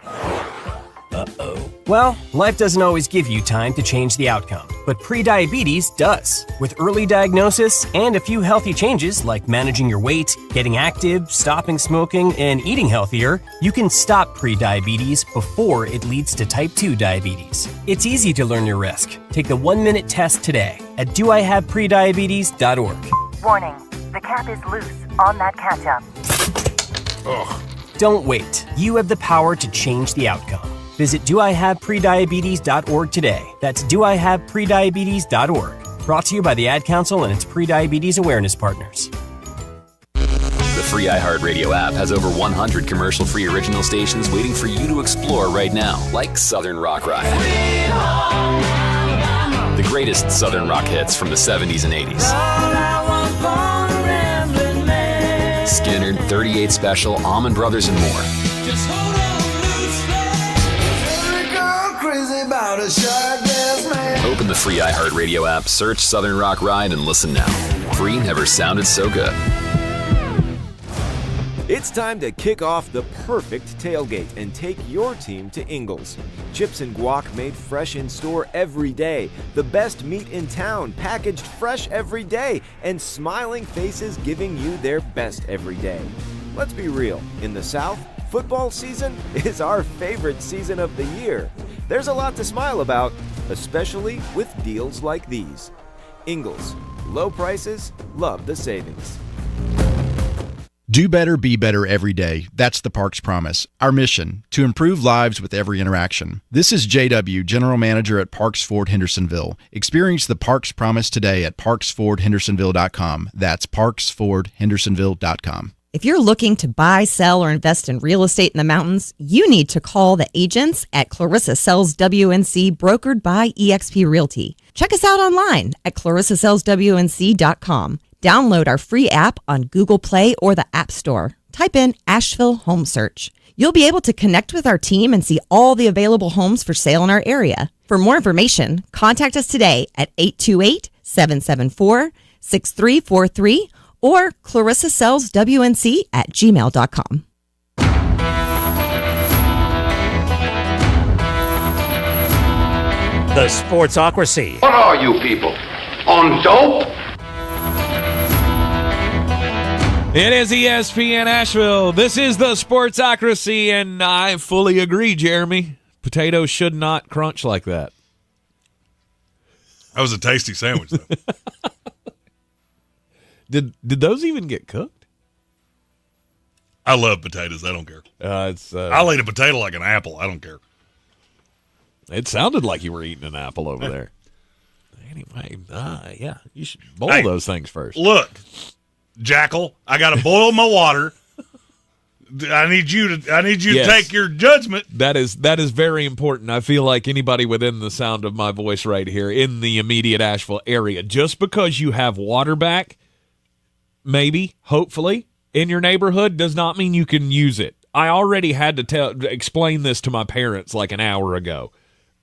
Uh-oh. Well, life doesn't always give you time to change the outcome, but prediabetes does. With early diagnosis and a few healthy changes like managing your weight, getting active, stopping smoking, and eating healthier, you can stop prediabetes before it leads to type 2 diabetes. It's easy to learn your risk. Take the 1-minute test today at doihaveprediabetes.org. Warning. The cap is loose on that ketchup. Ugh. Don't wait. You have the power to change the outcome. Visit doihaveprediabetes.org today. That's doihaveprediabetes.org. Brought to you by the Ad Council and its prediabetes awareness partners. The free iHeartRadio app has over 100 commercial-free original stations waiting for you to explore right now, like Southern Rock Ride. The greatest Southern rock hits from the 70s and 80s. Skinner, 38 Special, Allman Brothers, and more. Open the free iHeartRadio app, search Southern Rock Ride, and listen now. Free never sounded so good. It's time to kick off the perfect tailgate and take your team to Ingles. Chips and guac made fresh in store every day. The best meat in town packaged fresh every day. And smiling faces giving you their best every day. Let's be real. In the South, football season is our favorite season of the year. There's a lot to smile about, especially with deals like these. Ingles. Low prices, love the savings. Do better, be better every day. That's the Parks Promise. Our mission, to improve lives with every interaction. This is JW, General Manager at Parks Ford Hendersonville. Experience the Parks Promise today at parksfordhendersonville.com. That's parksfordhendersonville.com. If you're looking to buy, sell, or invest in real estate in the mountains, you need to call the agents at Clarissa Sells WNC, brokered by eXp Realty. Check us out online at clarissasellswnc.com. Download our free app on Google Play or the App Store. Type in Asheville Home Search. You'll be able to connect with our team and see all the available homes for sale in our area. For more information, contact us today at 828-774-6343 or clarissasellswnc@gmail.com. The Sportsocracy. What are you people? On dope? It is ESPN Asheville. This is the Sportsocracy, and I fully agree, Jeremy. Potatoes should not crunch like that. That was a tasty sandwich, though. Did those even get cooked? I love potatoes. I don't care. I'll eat a potato like an apple. I don't care. It sounded like you were eating an apple over there. Anyway, yeah, you should boil those things first. Look, Jackal, I got to boil my water. I need you to take your judgment. That is very important. I feel like anybody within the sound of my voice right here in the immediate Asheville area, just because you have water back, maybe, hopefully, in your neighborhood, does not mean you can use it. I already had to explain this to my parents like an hour ago.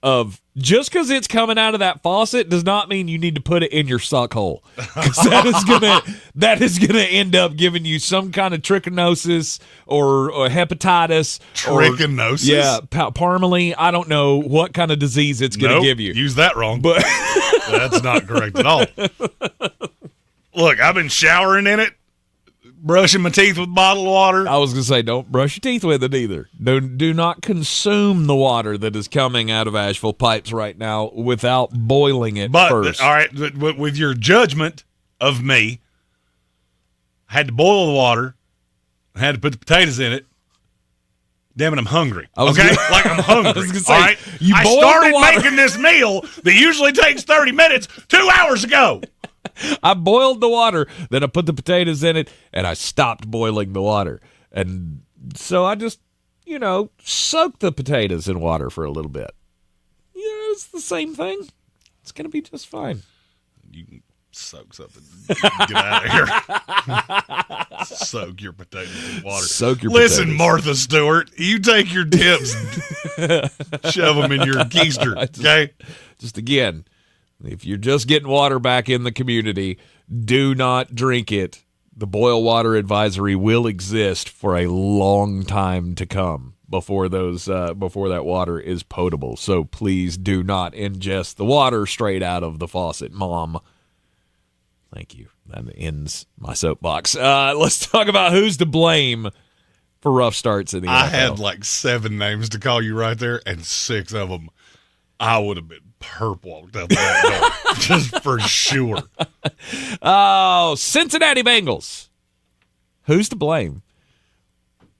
Of just because it's coming out of that faucet does not mean you need to put it in your suck hole. That is gonna end up giving you some kind of trichinosis or hepatitis. Trichinosis? Parmalee. I don't know what kind of disease it's gonna give you. Use that wrong. But that's not correct at all. Look, I've been showering in it, brushing my teeth with bottled water. I was going to say, don't brush your teeth with it either. Do not consume the water that is coming out of Asheville pipes right now without boiling it first. All right, with your judgment of me, I had to boil the water. I had to put the potatoes in it. Damn it, I'm hungry. Like I'm hungry. I was gonna say, all right? I started making this meal that usually takes 30 minutes 2 hours ago. I boiled the water, then I put the potatoes in it, and I stopped boiling the water. And so I just, soaked the potatoes in water for a little bit. It's the same thing. It's going to be just fine. You can soak something. Get out of here. Soak your potatoes in water. Listen, potatoes. Martha Stewart, you take your tips, shove them in your keister, okay? Just again, if you're just getting water back in the community, do not drink it. The boil water advisory will exist for a long time to come before that water is potable. So please do not ingest the water straight out of the faucet, Mom. Thank you. That ends my soapbox. Let's talk about who's to blame for rough starts in the NFL. I had like 7 names to call you right there, and 6 of them I would have been perp walked out that door, just for sure. Oh, Cincinnati Bengals. Who's to blame?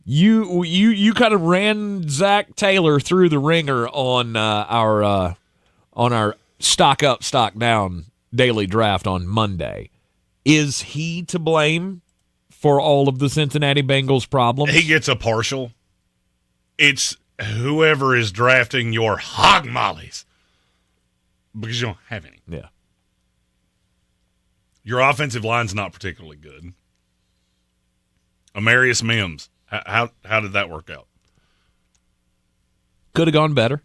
You kind of ran Zac Taylor through the ringer on our stock up, stock down daily draft on Monday. Is he to blame for all of the Cincinnati Bengals problems. He gets a partial. It's whoever is drafting your hog mollies because you don't have any. Yeah. Your offensive line's not particularly good. Amarius Mims, how did that work out? Could have gone better.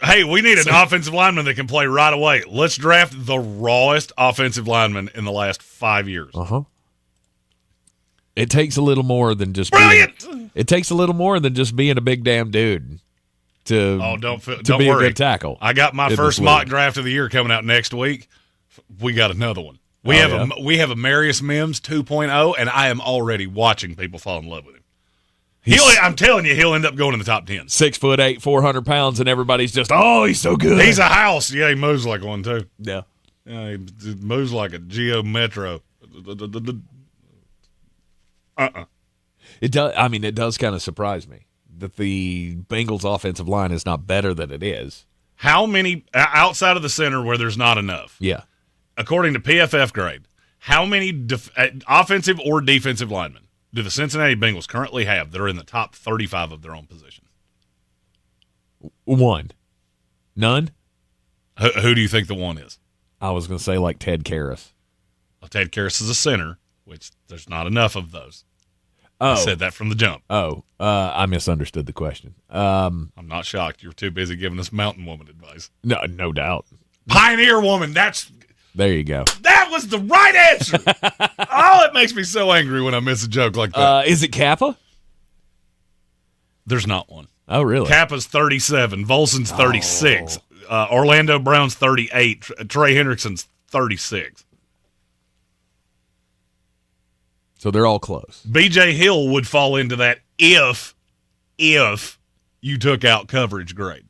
Hey, we need an offensive lineman that can play right away. Let's draft the rawest offensive lineman in the last 5 years. Uh-huh. It takes a little more than just it takes a little more than just being a big damn dude to don't be worry. a good tackle. I got my first mock draft of the year coming out next week. We got another one. We have a Marius Mims 2.0, and I am already watching people fall in love with him. I'm telling you, he'll end up going in the top 10. 6'8", 400 pounds, and everybody's just, oh, he's so good. He's a house. Yeah, he moves like one too. Yeah, he moves like a Geo Metro. It does. I mean, it does kind of surprise me that the Bengals' offensive line is not better than it is. How many outside of the center where there's not enough? Yeah. According to PFF grade, how many offensive or defensive linemen do the Cincinnati Bengals currently have that are in the top 35 of their own position? One. None? Who do you think the one is? I was going to say like Ted Karras. Well, Ted Karras is a center, which there's not enough of those. Oh. I said that from the jump. I misunderstood the question. I'm not shocked. You're too busy giving us mountain woman advice. No doubt. Pioneer woman, there you go. That was the right answer. Oh, it makes me so angry when I miss a joke like that. Is it Kappa? There's not one. Oh, really? Kappa's 37. Volson's 36. Orlando Brown's 38. Trey Hendrickson's 36. So they're all close. B.J. Hill would fall into that if you took out coverage grade.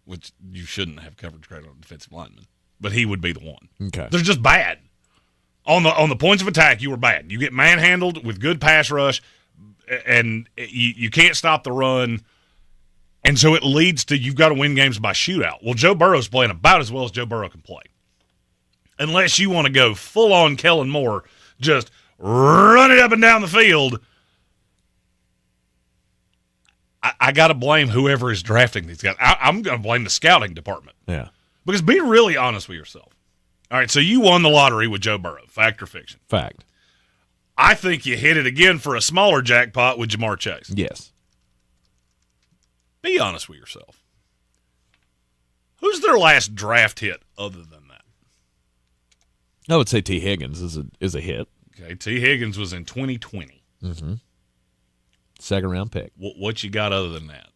Which you shouldn't have coverage grade on a defensive lineman. But he would be the one. Okay. They're just bad. On the points of attack, you were bad. You get manhandled with good pass rush, and you can't stop the run. And so it leads to you've got to win games by shootout. Well, Joe Burrow's playing about as well as Joe Burrow can play. Unless you want to go full-on Kellen Moore, just run it up and down the field, I got to blame whoever is drafting these guys. I'm going to blame the scouting department. Yeah. Because be really honest with yourself. All right, so you won the lottery with Joe Burrow. Fact or fiction? Fact. I think you hit it again for a smaller jackpot with Jamar Chase. Yes. Be honest with yourself. Who's their last draft hit other than that? I would say T. Higgins is a hit. Okay, T. Higgins was in 2020. Mm-hmm. Second-round pick. What you got other than that?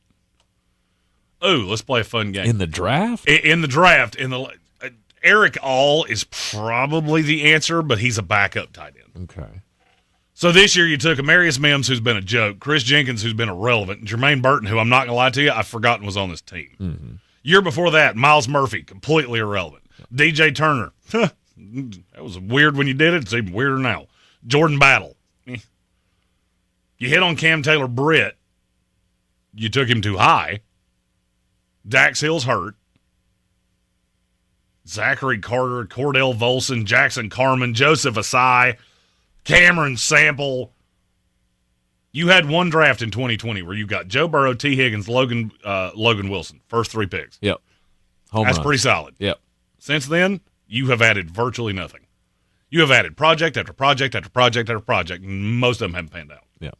Oh, let's play a fun game. In the draft? In the draft. Eric All is probably the answer, but he's a backup tight end. Okay. So this year you took Amarius Mims, who's been a joke, Chris Jenkins, who's been irrelevant, and Jermaine Burton, who I'm not going to lie to you, I've forgotten was on this team. Mm-hmm. Year before that, Miles Murphy, completely irrelevant. DJ Turner, that was weird when you did it. It's even weirder now. Jordan Battle. You hit on Cam Taylor-Britt. You took him too high. Dax Hill's hurt. Zachary Carter, Cordell Volson, Jackson Carman, Joseph Asai, Cameron Sample. You had one draft in 2020 where you got Joe Burrow, T. Higgins, Logan Wilson. First 3 picks. Yep. That's pretty solid. Yep. Since then, you have added virtually nothing. You have added project after project after project after project, and most of them haven't panned out. Yeah.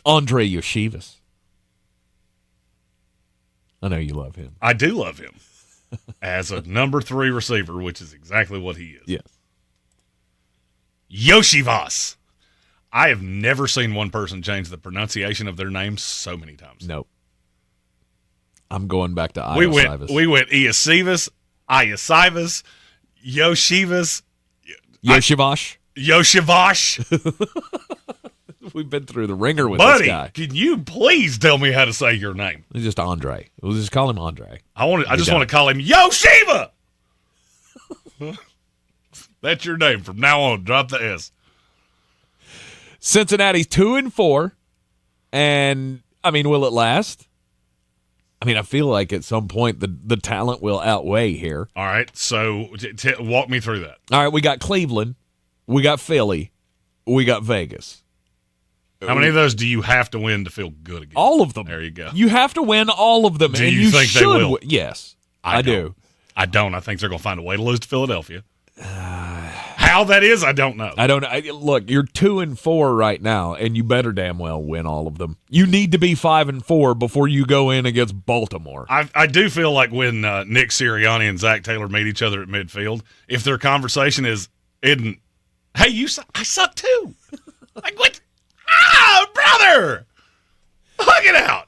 Andre Yoshivas. I know you love him. I do love him as a number 3 receiver, which is exactly what he is. Yes. Yoshivas. I have never seen one person change the pronunciation of their name so many times. Nope. I'm going back to Iosivas. We went Iosivas, Iosivas, Yoshivas. Yoshivash. Yoshivash. We've been through the ringer with Buddy, this guy. Can you please tell me how to say your name? It's just Andre. We'll just call him Andre. I just want to call him Yoshiva. That's your name from now on. Drop the S. Cincinnati's 2-4, and I mean, will it last? I mean, I feel like at some point the talent will outweigh here. All right, so walk me through that. All right, we got Cleveland We got Philly. We got Vegas. How many of those do you have to win to feel good again? All of them. There you go. You have to win all of them. Do and you think they will? Yes, I do. I don't. I think they're going to find a way to lose to Philadelphia. How that is, I don't know. Look, you're 2-4 right now, and you better damn well win all of them. You need to be 5-4 before you go in against Baltimore. I do feel like when Nick Sirriani and Zac Taylor meet each other at midfield, if their conversation isn't, hey, I suck too. Like, what? Brother! Hug it out.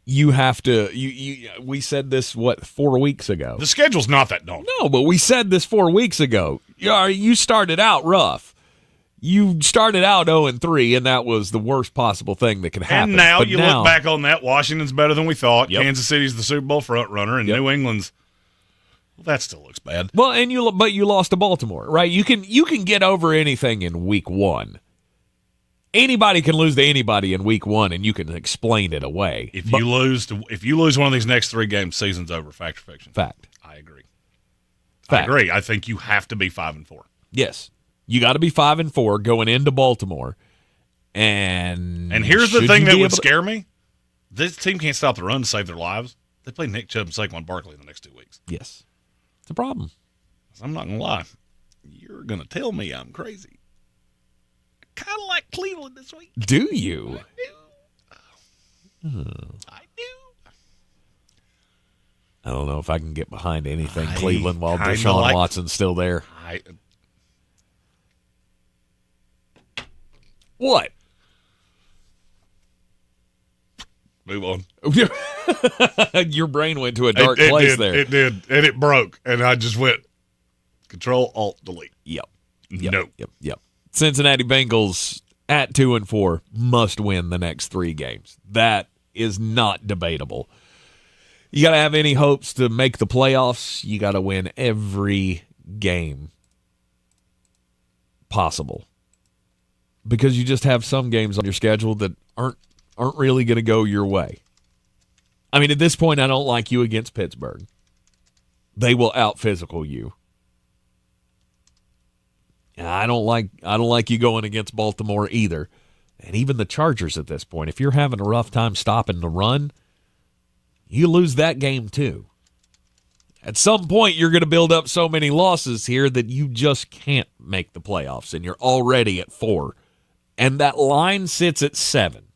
You have to. We said this 4 weeks ago. The schedule's not that daunting. No, but we said this 4 weeks ago. You started out rough. You started out 0-3, and that was the worst possible thing that could happen. And now look back on that. Washington's better than we thought. Yep. Kansas City's the Super Bowl front runner, and New England's. Well, that still looks bad. Well, but you lost to Baltimore, right? You can get over anything in week 1. Anybody can lose to anybody in week 1, and you can explain it away. If you lose one of these next 3 games, season's over. Fact or fiction? Fact. I agree. Fact. I agree. I think you have to be 5-4. Yes, you got to be 5-4 going into Baltimore. And here's the thing that would scare me: this team can't stop the run to save their lives. They play Nick Chubb and Saquon Barkley in the next 2 weeks. Yes, it's a problem. I'm not gonna lie. You're gonna tell me I'm crazy. Kind of like Cleveland this week. Do you? I do. I don't know if I can get behind anything Cleveland while Deshaun Watson's still there. What? Move on. Your brain went to a dark place there. It did, and it broke, and I just went Control-Alt-Delete. Yep. No. Yep. Cincinnati Bengals at 2-4 must win the next 3 games. That is not debatable. You got to have any hopes to make the playoffs, you got to win every game possible. Because you just have some games on your schedule that aren't really going to go your way. I mean, at this point, I don't like you against Pittsburgh. They will out-physical you. I don't like you going against Baltimore either. And even the Chargers at this point, if you're having a rough time stopping the run, you lose that game too. At some point, you're going to build up so many losses here that you just can't make the playoffs, and you're already at 4. And that line sits at 7.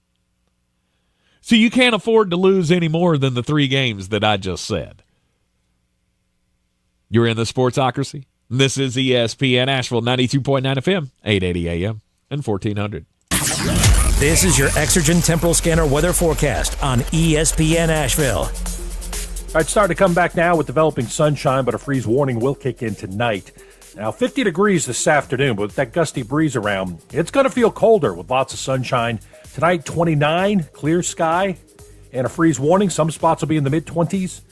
So you can't afford to lose any more than the 3 games that I just said. You're in the Sportsocracy. This is ESPN Asheville, 92.9 FM, 880 AM, and 1400. This is your Exergen Temporal Scanner weather forecast on ESPN Asheville. All right, starting to come back now with developing sunshine, but a freeze warning will kick in tonight. Now, 50 degrees this afternoon, but with that gusty breeze around, it's going to feel colder with lots of sunshine. Tonight, 29, clear sky, and a freeze warning. Some spots will be in the mid-20s.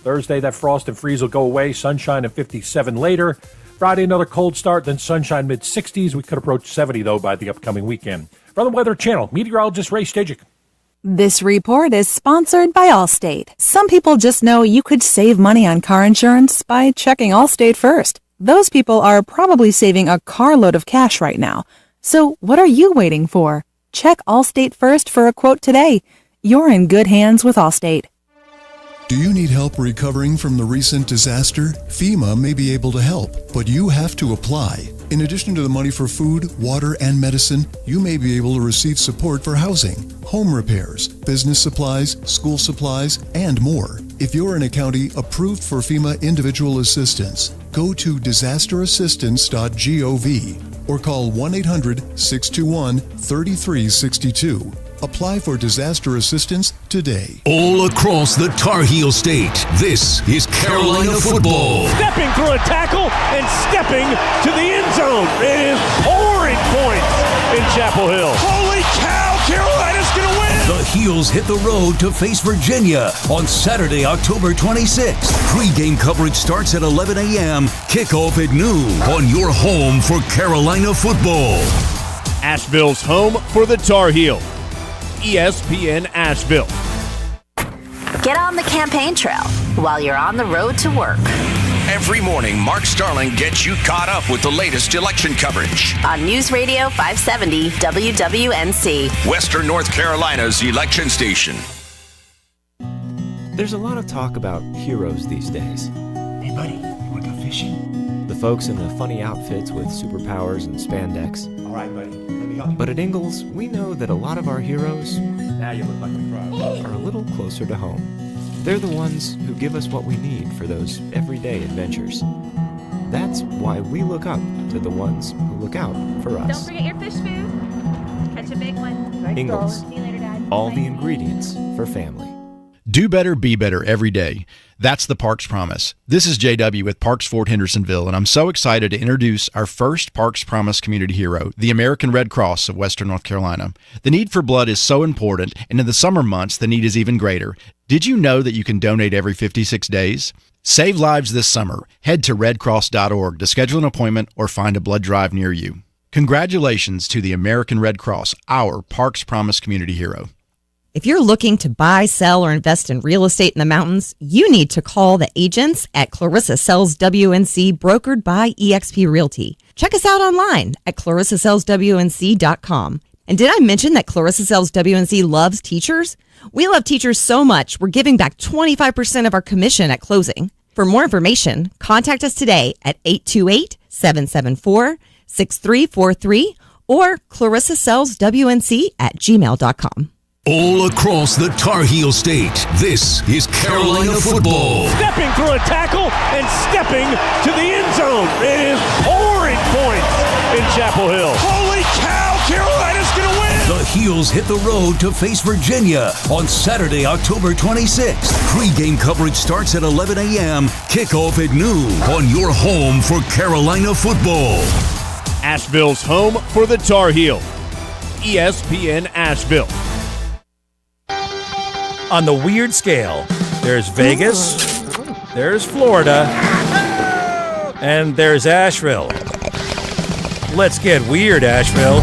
Thursday, that frost and freeze will go away. Sunshine and 57 later. Friday, another cold start, then sunshine mid-60s. We could approach 70, though, by the upcoming weekend. From the Weather Channel, meteorologist Ray Stajic. This report is sponsored by Allstate. Some people just know you could save money on car insurance by checking Allstate first. Those people are probably saving a carload of cash right now. So what are you waiting for? Check Allstate first for a quote today. You're in good hands with Allstate. Do you need help recovering from the recent disaster? FEMA may be able to help, but you have to apply. In addition to the money for food, water, and medicine, you may be able to receive support for housing, home repairs, business supplies, school supplies, and more. If you're in a county approved for FEMA individual assistance, go to disasterassistance.gov or call 1-800-621-3362. Apply for disaster assistance today. All across the Tar Heel State, this is Carolina football. Stepping through a tackle and stepping to the end zone. It is pouring points in Chapel Hill. Holy cow, Carolina's going to win! The Heels hit the road to face Virginia on Saturday, October 26th. Pre-game coverage starts at 11 a.m., kickoff at noon on your home for Carolina football. Asheville's home for the Tar Heels. ESPN Asheville. Get on the campaign trail while you're on the road to work. Every morning, Mark Starling gets you caught up with the latest election coverage. On News Radio 570 WWNC. Western North Carolina's election station. There's a lot of talk about heroes these days. Hey, buddy, you want to go fishing? The folks in the funny outfits with superpowers and spandex. All right, buddy, let me help you. But at Ingalls, we know that a lot of our heroes Now you look like a pro. are a little closer to home. They're the ones who give us what we need for those everyday adventures. That's why we look up to the ones who look out for us. Don't forget your fish food. Catch a big one. Ingalls. See you later, Dad. All Bye. the ingredients for family. Do better, be better every day. That's the Parks Promise. This is JW with Parks Fort Hendersonville, and I'm so excited to introduce our first Parks Promise community hero, the American Red Cross of Western North Carolina. The need for blood is so important, and in the summer months, the need is even greater. Did you know that you can donate every 56 days? Save lives this summer. Head to redcross.org to schedule an appointment or find a blood drive near you. Congratulations to the American Red Cross, our Parks Promise community hero. If you're looking to buy, sell, or invest in real estate in the mountains, you need to call the agents at Clarissa Sells WNC, brokered by eXp Realty. Check us out online at clarissasellswnc.com. And did I mention that Clarissa Sells WNC loves teachers? We love teachers so much, we're giving back 25% of our commission at closing. For more information, contact us today at 828-774-6343 or clarissasellswnc@gmail.com. All across the Tar Heel State, this is Carolina football. Stepping through a tackle and stepping to the end zone. It is pouring points in Chapel Hill. Holy cow, Carolina's going to win! The Heels hit the road to face Virginia on Saturday, October 26th. Pre-game coverage starts at 11 a.m., kickoff at noon on your home for Carolina football. Asheville's home for the Tar Heels. ESPN Asheville. On the weird scale, there's Vegas, there's Florida, and there's Asheville. Let's get weird, Asheville.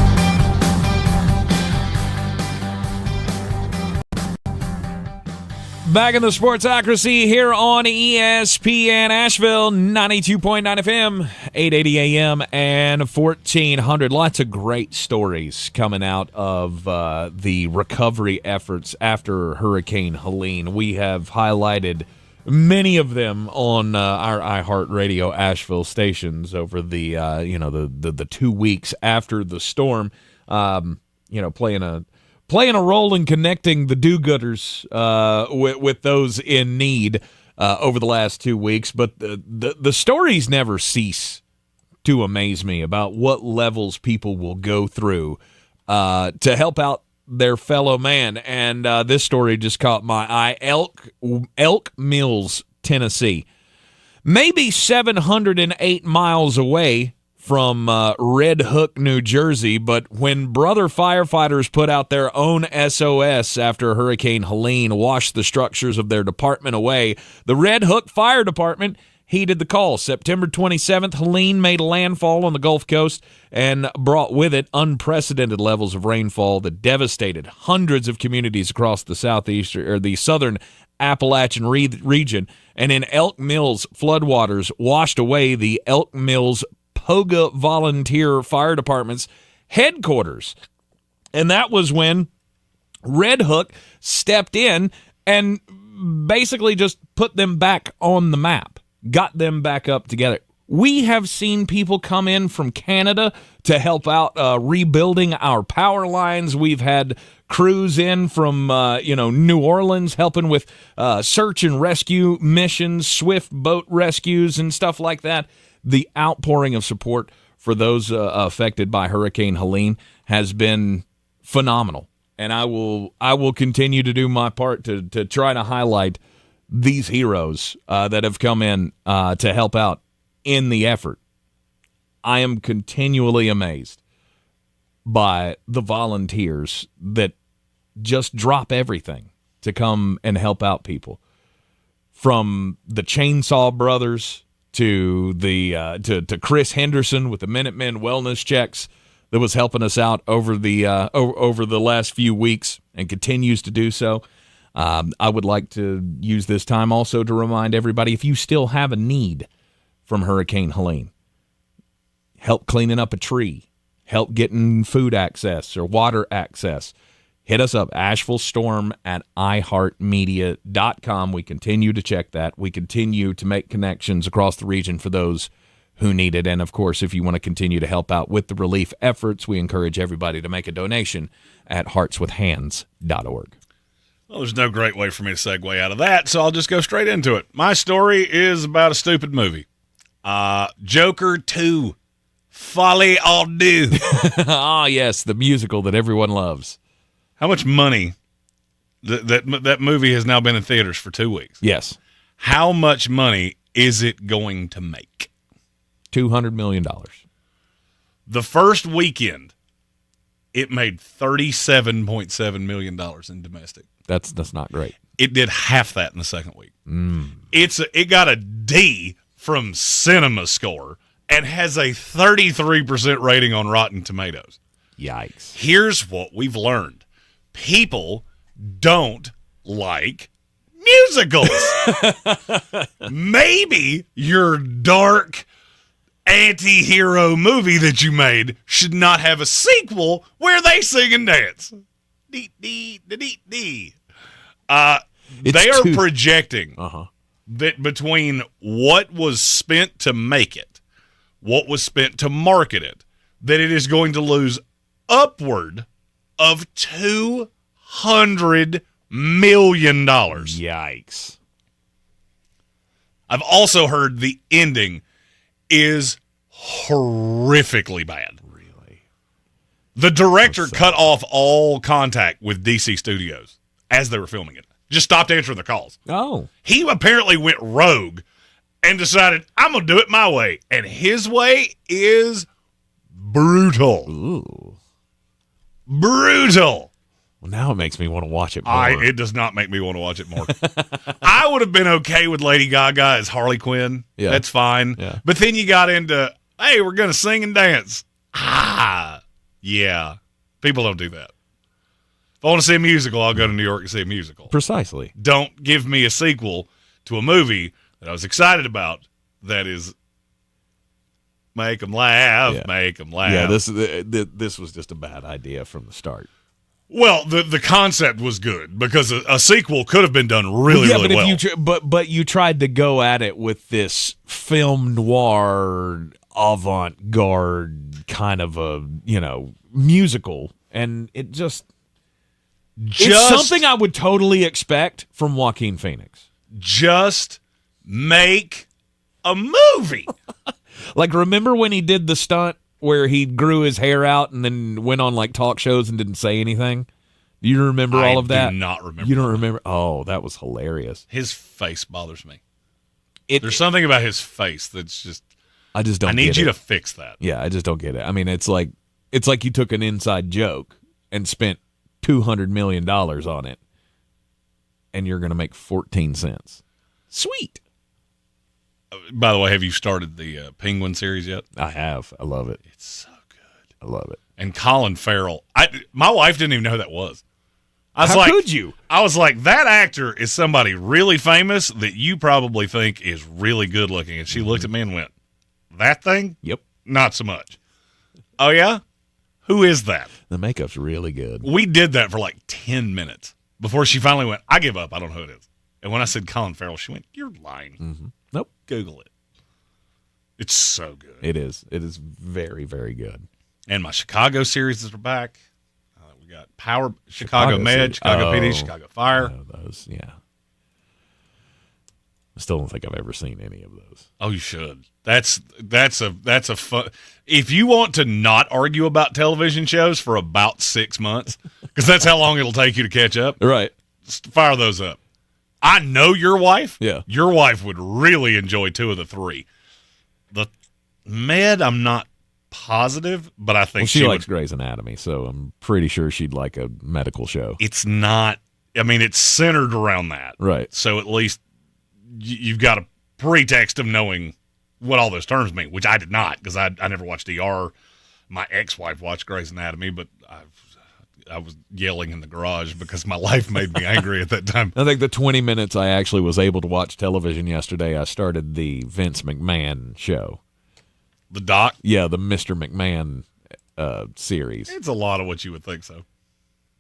Back in the Sportsocracy here on ESPN Asheville, 92.9 FM, 880 AM, and 1400. Lots of great stories coming out of the recovery efforts after Hurricane Helene. We have highlighted many of them on our iHeartRadio Asheville stations over the the 2 weeks after the storm. Playing a role in connecting the do-gooders with those in need over the last 2 weeks. But the stories never cease to amaze me about what levels people will go through to help out their fellow man. And this story just caught my eye. Elk Mills, Tennessee. Maybe 708 miles away from Red Hook, New Jersey, but when brother firefighters put out their own SOS after Hurricane Helene washed the structures of their department away, the Red Hook Fire Department heeded the call. September 27th, Helene made landfall on the Gulf Coast and brought with it unprecedented levels of rainfall that devastated hundreds of communities across the southern Appalachian region. And in Elk Mills, floodwaters washed away the Elk Mills Poga Volunteer Fire Department's headquarters. And that was when Red Hook stepped in and basically just put them back on the map, got them back up together. We have seen people come in from Canada to help out rebuilding our power lines. We've had crews in from New Orleans helping with search and rescue missions, swift boat rescues and stuff like that. The outpouring of support for those affected by Hurricane Helene has been phenomenal, and I will continue to do my part to try to highlight these heroes that have come in to help out in the effort. I am continually amazed by the volunteers that just drop everything to come and help out people, from the Chainsaw Brothers to the to Chris Henderson with the Minutemen wellness checks that was helping us out over the last few weeks and continues to do so. I would like to use this time also to remind everybody, if you still have a need from Hurricane Helene. Help cleaning up a tree. Help getting food access or water access. Hit us up, AshevilleStorm@iHeartMedia.com. We continue to check that. We continue to make connections across the region for those who need it. And, of course, if you want to continue to help out with the relief efforts, we encourage everybody to make a donation at heartswithhands.org. Well, there's no great way for me to segue out of that, so I'll just go straight into it. My story is about a stupid movie. Joker 2, Folly au Deux. Ah, yes, the musical that everyone loves. How much money that movie has now been in theaters for 2 weeks? Yes. How much money is it going to make? $200 million. The first weekend, it made $37.7 million in domestic. That's not great. It did half that in the second week. It got a D from Cinema Score and has a 33% rating on Rotten Tomatoes. Yikes. Here's what we've learned. People don't like musicals. Maybe your dark anti-hero movie that you made should not have a sequel where they sing and dance. They are projecting that between what was spent to make it, what was spent to market it, that it is going to lose upward of $200 million. Yikes. I've also heard the ending is horrifically bad. Really? The director cut off all contact with DC Studios as they were filming it. Just stopped answering their calls. Oh. He apparently went rogue and decided, I'm going to do it my way. And his way is brutal. Ooh. Brutal. Well, now it makes me want to watch it more. It does not make me want to watch it more. I would have been okay with Lady Gaga as Harley Quinn. Yeah. That's fine. Yeah. But then you got into, hey, we're going to sing and dance. Yeah. People don't do that. If I want to see a musical, I'll go to New York and see a musical. Precisely. Don't give me a sequel to a movie that I was excited about that is make them laugh, make them laugh. Yeah, this was just a bad idea from the start. Well, the concept was good because a sequel could have been done really well. But you tried to go at it with this film noir avant-garde kind of a musical, and it just it's something I would totally expect from Joaquin Phoenix. Just make a movie. Like, remember when he did the stunt where he grew his hair out and then went on like talk shows and didn't say anything? Do you remember all of that? I do not remember. You don't remember? Oh, that was hilarious. His face bothers me. There's something about his face that's just. I just don't. I need get you it. to fix that. Yeah, I just don't get it. I mean, it's like you took an inside joke and spent $200 million on it, and you're going to make 14 cents. Sweet. By the way, have you started the Penguin series yet? I have. I love it. It's so good. I love it. And Colin Farrell. My wife didn't even know who that was. How could you? I was like, that actor is somebody really famous that you probably think is really good looking. And she looked at me and went, that thing? Yep. Not so much. Oh, yeah? Who is that? The makeup's really good. We did that for like 10 minutes before she finally went, I give up. I don't know who it is. And when I said Colin Farrell, she went, you're lying. Mm-hmm. Nope. Google it. It's so good. It is. It is very, very good. And my Chicago series is back. We got Chicago Med, Chicago PD, Chicago Fire. Those, yeah. I still don't think I've ever seen any of those. Oh, you should. That's a fun. If you want to not argue about television shows for about 6 months, because that's how long it'll take you to catch up. Right. Just fire those up. I know your wife. Yeah. Your wife would really enjoy 2 of the 3. The Med, I'm not positive, but I think she likes Grey's Anatomy, so I'm pretty sure she'd like a medical show. It's not. I mean, it's centered around that. Right. So at least you've got a pretext of knowing what all those terms mean, which I did not because I never watched ER. My ex-wife watched Grey's Anatomy, but yelling in the garage because my life made me angry at that time. I think the 20 minutes I actually was able to watch television yesterday, I started the Vince McMahon show. The doc? Yeah, the Mr. McMahon series. It's a lot of what you would think so.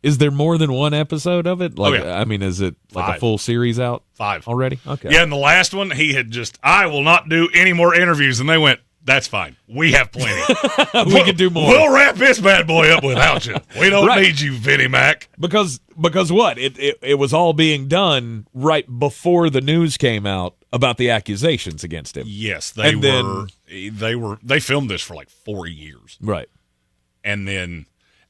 Is there more than one episode of it? Like, yeah. I mean, is it like 5. a full series out? 5 already? Okay. Yeah, and the last one, he had I will not do any more interviews. And they went, that's fine. We have plenty. We can do more. We'll wrap this bad boy up without you. We don't need you, Vinnie Mac. Because what? It was all being done right before the news came out about the accusations against him. Yes, they filmed this for like 4 years. Right.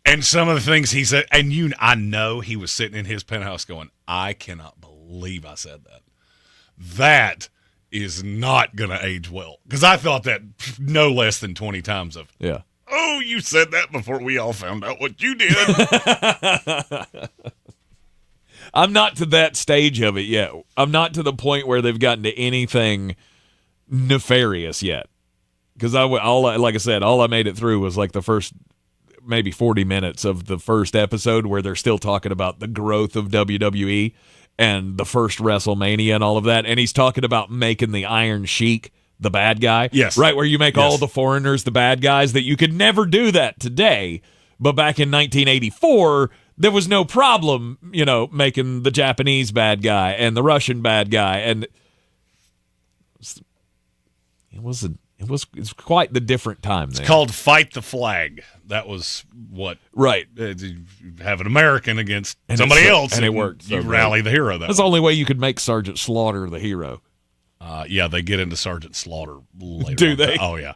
And some of the things he said, and I know he was sitting in his penthouse going, I cannot believe I said that. That is not going to age well. Because I thought that no less than 20 times of, yeah. Oh, you said that before we all found out what you did. I'm not to that stage of it yet. I'm not to the point where they've gotten to anything nefarious yet. Because like I said, all I made it through was like the first maybe 40 minutes of the first episode where they're still talking about the growth of WWE and the first WrestleMania and all of that. And he's talking about making the Iron Sheik the bad guy. Yes. Right, where you make all the foreigners the bad guys, that you could never do that today. But back in 1984, there was no problem, making the Japanese bad guy and the Russian bad guy. And it's quite the different time then. It's called Fight the Flag. That was what. Right. You have an American against somebody else. And it worked. You rally the hero. That's the only way you could make Sergeant Slaughter the hero. Yeah, they get into Sergeant Slaughter later. Do they? Oh, yeah.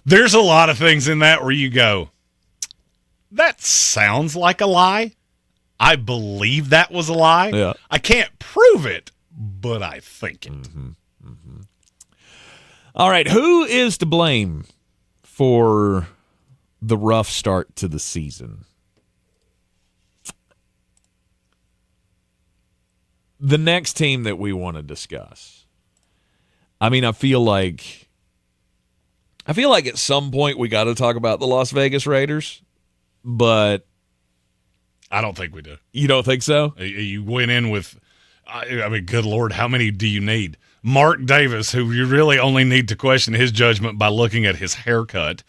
There's a lot of things in that where you go, that sounds like a lie. I believe that was a lie. Yeah. I can't prove it, but I think it. Mm-hmm. Mm-hmm. All right, who is to blame for the rough start to the season? The next team that we want to discuss. I mean, I feel like at some point we got to talk about the Las Vegas Raiders, but I don't think we do. You don't think so? You went in with, I mean, good Lord, how many do you need? Mark Davis, who you really only need to question his judgment by looking at his haircut.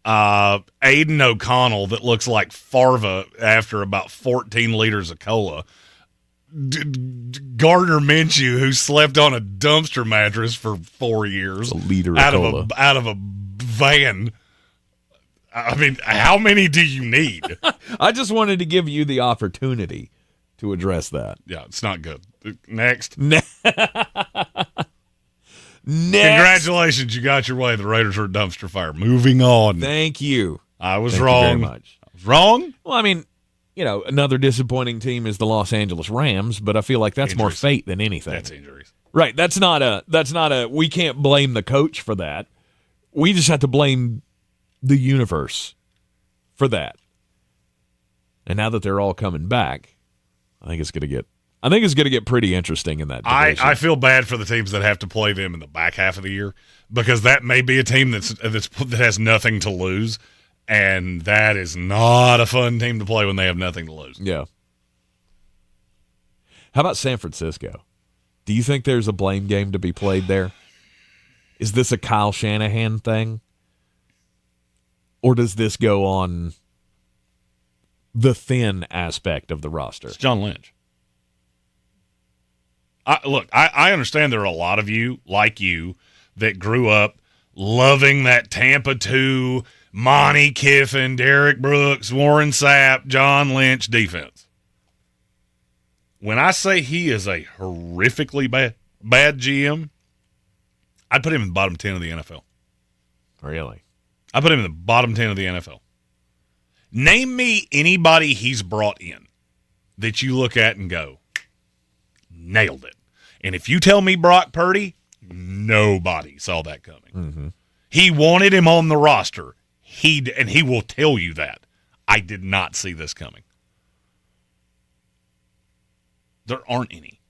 Aiden O'Connell, that looks like Farva after about 14 liters of cola. Gardner Minshew, who slept on a dumpster mattress for 4 years, a liter out of cola. out of a van. I mean, how many do you need? I just wanted to give you the opportunity to address that. Yeah, it's not good. Next. Next. Congratulations, you got your way. The Raiders are a dumpster fire. Moving on. Thank you. I was Thank wrong. You very much. I was wrong? Well, I mean, another disappointing team is the Los Angeles Rams, but I feel like that's more fate than anything. That's injuries. Right. That's not a we can't blame the coach for that. We just have to blame the universe for that. And now that they're all coming back, I think it's going to get pretty interesting in that division. I feel bad for the teams that have to play them in the back half of the year, because that may be a team that has nothing to lose, and that is not a fun team to play when they have nothing to lose. Yeah. How about San Francisco? Do you think there's a blame game to be played there? Is this a Kyle Shanahan thing? Or does this go on the thin aspect of the roster? It's John Lynch. I understand there are a lot of you, like you, that grew up loving that Tampa 2, Monty Kiffin, Derek Brooks, Warren Sapp, John Lynch defense. When I say he is a horrifically bad GM, I'd put him in the bottom 10 of the NFL. Really? I put him in the bottom 10 of the NFL. Name me anybody he's brought in that you look at and go, nailed it. And if you tell me Brock Purdy, nobody saw that coming. Mm-hmm. He wanted him on the roster. And he will tell you that. I did not see this coming. There aren't any.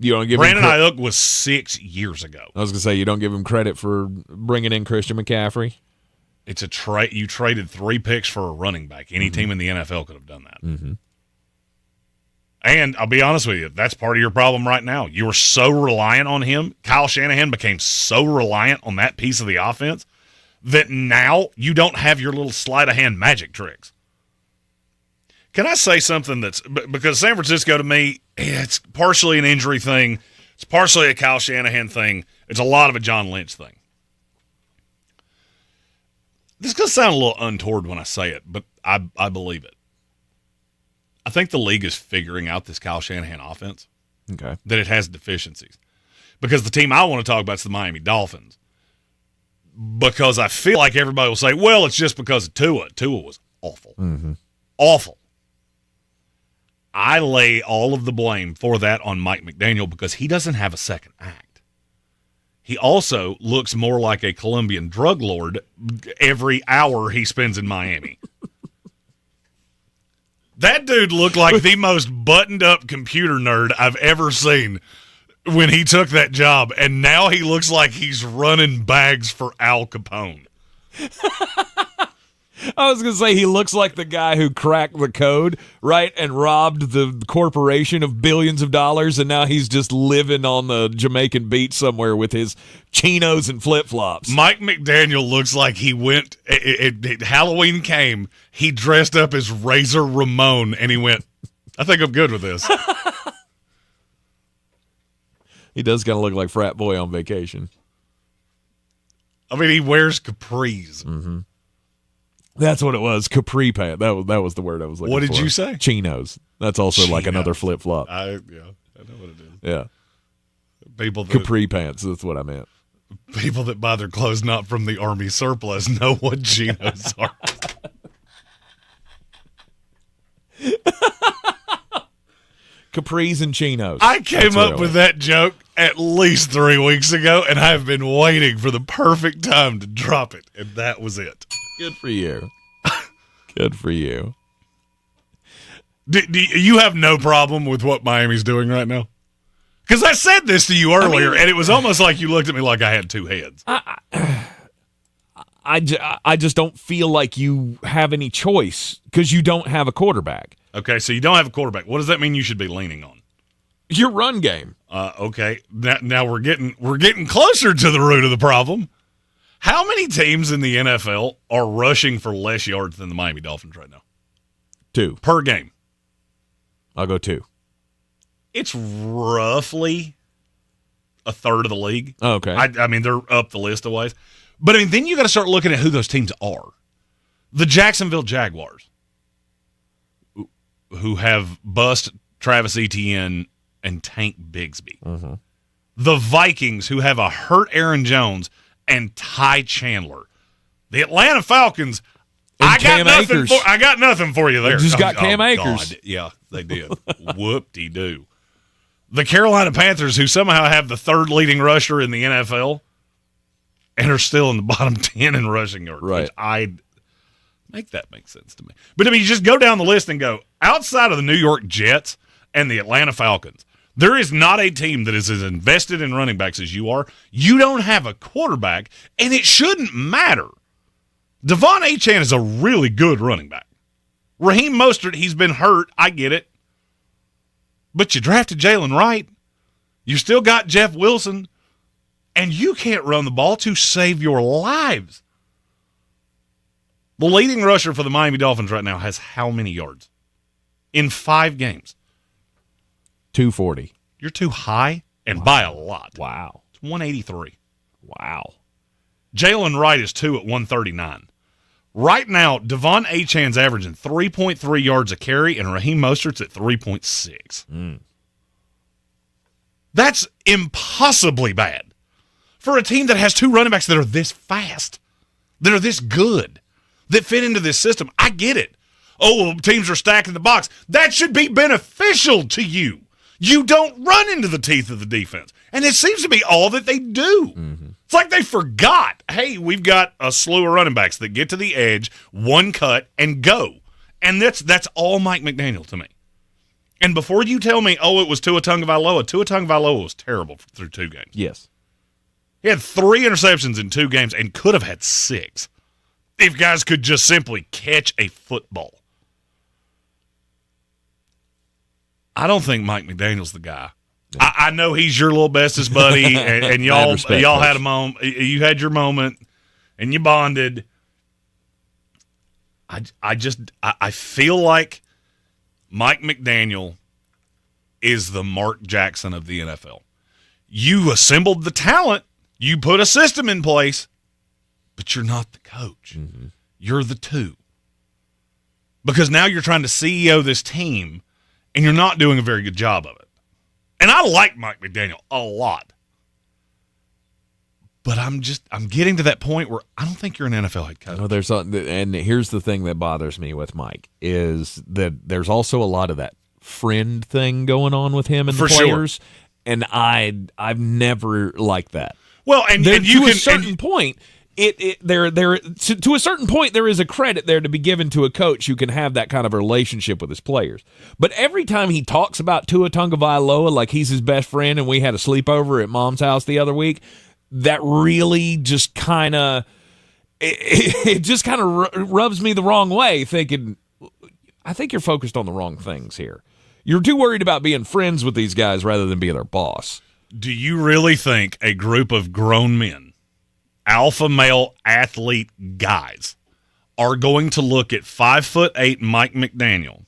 You don't give Brandon Ayuk was 6 years ago. I was going to say, you don't give him credit for bringing in Christian McCaffrey? It's a trade. You traded 3 picks for a running back. Any team in the NFL could have done that. Mm-hmm. And I'll be honest with you, that's part of your problem right now. You were so reliant on him. Kyle Shanahan became so reliant on that piece of the offense that now you don't have your little sleight-of-hand magic tricks. Can I say something because San Francisco to me, it's partially an injury thing. It's partially a Kyle Shanahan thing. It's a lot of a John Lynch thing. This is going to sound a little untoward when I say it, but I believe it. I think the league is figuring out this Kyle Shanahan offense. Okay. That it has deficiencies. Because the team I want to talk about is the Miami Dolphins. Because I feel like everybody will say, well, it's just because of Tua. Tua was awful. Mm-hmm. Awful. I lay all of the blame for that on Mike McDaniel because he doesn't have a second act. He also looks more like a Colombian drug lord every hour he spends in Miami. That dude looked like the most buttoned-up computer nerd I've ever seen when he took that job, and now he looks like he's running bags for Al Capone. I was going to say he looks like the guy who cracked the code, right, and robbed the corporation of billions of dollars, and now he's just living on the Jamaican beach somewhere with his chinos and flip-flops. Mike McDaniel looks like he went Halloween came, he dressed up as Razor Ramon, and he went, I think I'm good with this. He does kind of look like frat boy on vacation. I mean, he wears capris. Mm-hmm. That's what it was. Capri pant. That was the word I was looking for. What did you say? Chinos. That's also like another flip flop. I know what it is. Yeah. People that, Capri pants. That's what I meant. People that buy their clothes not from the Army surplus know what chinos are. Capris and chinos. I came up with that joke at least 3 weeks ago, and I've been waiting for the perfect time to drop it, and that was it. Good for you. Good for you. Do you have no problem with what Miami's doing right now? Because I said this to you earlier, and it was almost like you looked at me like I had two heads. I just don't feel like you have any choice because you don't have a quarterback. Okay, so you don't have a quarterback. What does that mean you should be leaning on? Your run game. Okay, now we're getting closer to the root of the problem. How many teams in the NFL are rushing for less yards than the Miami Dolphins right now? 2. Per game. I'll go 2. It's roughly a third of the league. Oh, okay. I mean, they're up the list a ways. But, I mean, then you got to start looking at who those teams are. The Jacksonville Jaguars, who have bust Travis Etienne and Tank Bigsby. Mm-hmm. The Vikings, who have a hurt Aaron Jones and Ty Chandler. The Atlanta Falcons, I got nothing for you there. They just got Cam Akers. God. Yeah, they did. Whoop-de-doo. The Carolina Panthers, who somehow have the third leading rusher in the NFL and are still in the bottom 10 in rushing yards. Right. Which I'd make that make sense to me. But, I mean, you just go down the list and go, outside of the New York Jets and the Atlanta Falcons, there is not a team that is as invested in running backs as you are. You don't have a quarterback, and it shouldn't matter. Devon Achane is a really good running back. Raheem Mostert, he's been hurt. I get it. But you drafted Jalen Wright. You still got Jeff Wilson. And you can't run the ball to save your lives. The leading rusher for the Miami Dolphins right now has how many yards? In 5 games. 240. You're too high, and by a lot. Wow. It's 183. Wow. Jalen Wright is 2 at 139. Right now, Devon Achane's averaging 3.3 yards a carry, and Raheem Mostert's at 3.6. That's impossibly bad for a team that has 2 running backs that are this fast, that are this good, that fit into this system. I get it. Oh, well, teams are stacking the box. That should be beneficial to you. You don't run into the teeth of the defense. And it seems to be all that they do. Mm-hmm. It's like they forgot, hey, we've got a slew of running backs that get to the edge, one cut, and go. And that's all Mike McDaniel to me. And before you tell me, oh, it was Tua Tagovailoa was terrible through 2 games. Yes. He had 3 interceptions in 2 games and could have had 6. if guys could just simply catch a football. I don't think Mike McDaniel's the guy. Yeah. I know he's your little bestest buddy, and y'all had a moment. You had your moment, and you bonded. I feel like Mike McDaniel is the Mark Jackson of the NFL. You assembled the talent, you put a system in place, but you're not the coach. Mm-hmm. You're the two. Because now you're trying to CEO this team, and you're not doing a very good job of it. And I like Mike McDaniel a lot. But I'm getting to that point where I don't think you're an NFL head coach. No, and here's the thing that bothers me with Mike is that there's also a lot of that friend thing going on with him and the players. Sure. And I've never liked that. Well, and to a certain point, to a certain point, there is a credit there to be given to a coach who can have that kind of relationship with his players. But every time he talks about Tua Tagovailoa like he's his best friend, and we had a sleepover at Mom's house the other week, that really just kind of rubs me the wrong way. Thinking, I think you're focused on the wrong things here. You're too worried about being friends with these guys rather than being their boss. Do you really think a group of grown men, alpha male athlete guys, are going to look at 5'8" Mike McDaniel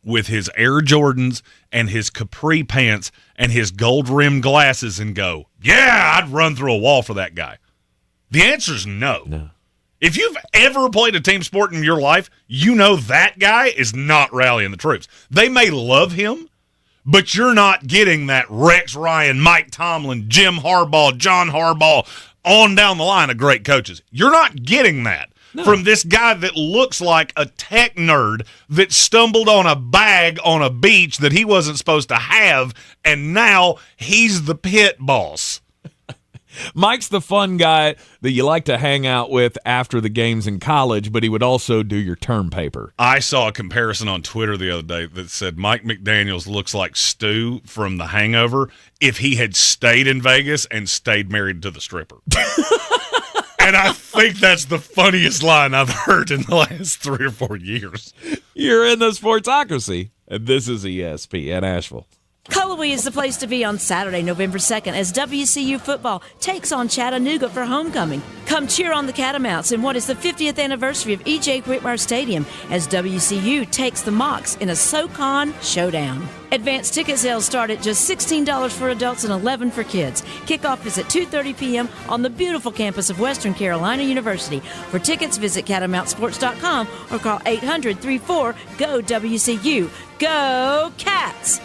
with his Air Jordans and his capri pants and his gold-rimmed glasses and go, yeah, I'd run through a wall for that guy? The answer is no. If you've ever played a team sport in your life, you know that guy is not rallying the troops. They may love him, but you're not getting that Rex Ryan, Mike Tomlin, Jim Harbaugh, John Harbaugh, on down the line of great coaches. You're not getting that from this guy that looks like a tech nerd that stumbled on a bag on a beach that he wasn't supposed to have, and now he's the pit boss. Mike's the fun guy that you like to hang out with after the games in college, but he would also do your term paper. I saw a comparison on Twitter the other day that said Mike McDaniels looks like Stu from The Hangover if he had stayed in Vegas and stayed married to the stripper. And I think that's the funniest line I've heard in the last 3 or 4 years. You're in the Sportsocracy, and this is ESPN Asheville. Cullowhee is the place to be on Saturday, November 2nd, as WCU football takes on Chattanooga for homecoming. Come cheer on the Catamounts in what is the 50th anniversary of E.J. Whitmire Stadium, as WCU takes the Mocs in a SoCon showdown. Advanced ticket sales start at just $16 for adults and $11 for kids. Kickoff is at 2:30 p.m. on the beautiful campus of Western Carolina University. For tickets, visit catamountsports.com or call 800-34-GO-WCU. Go Cats!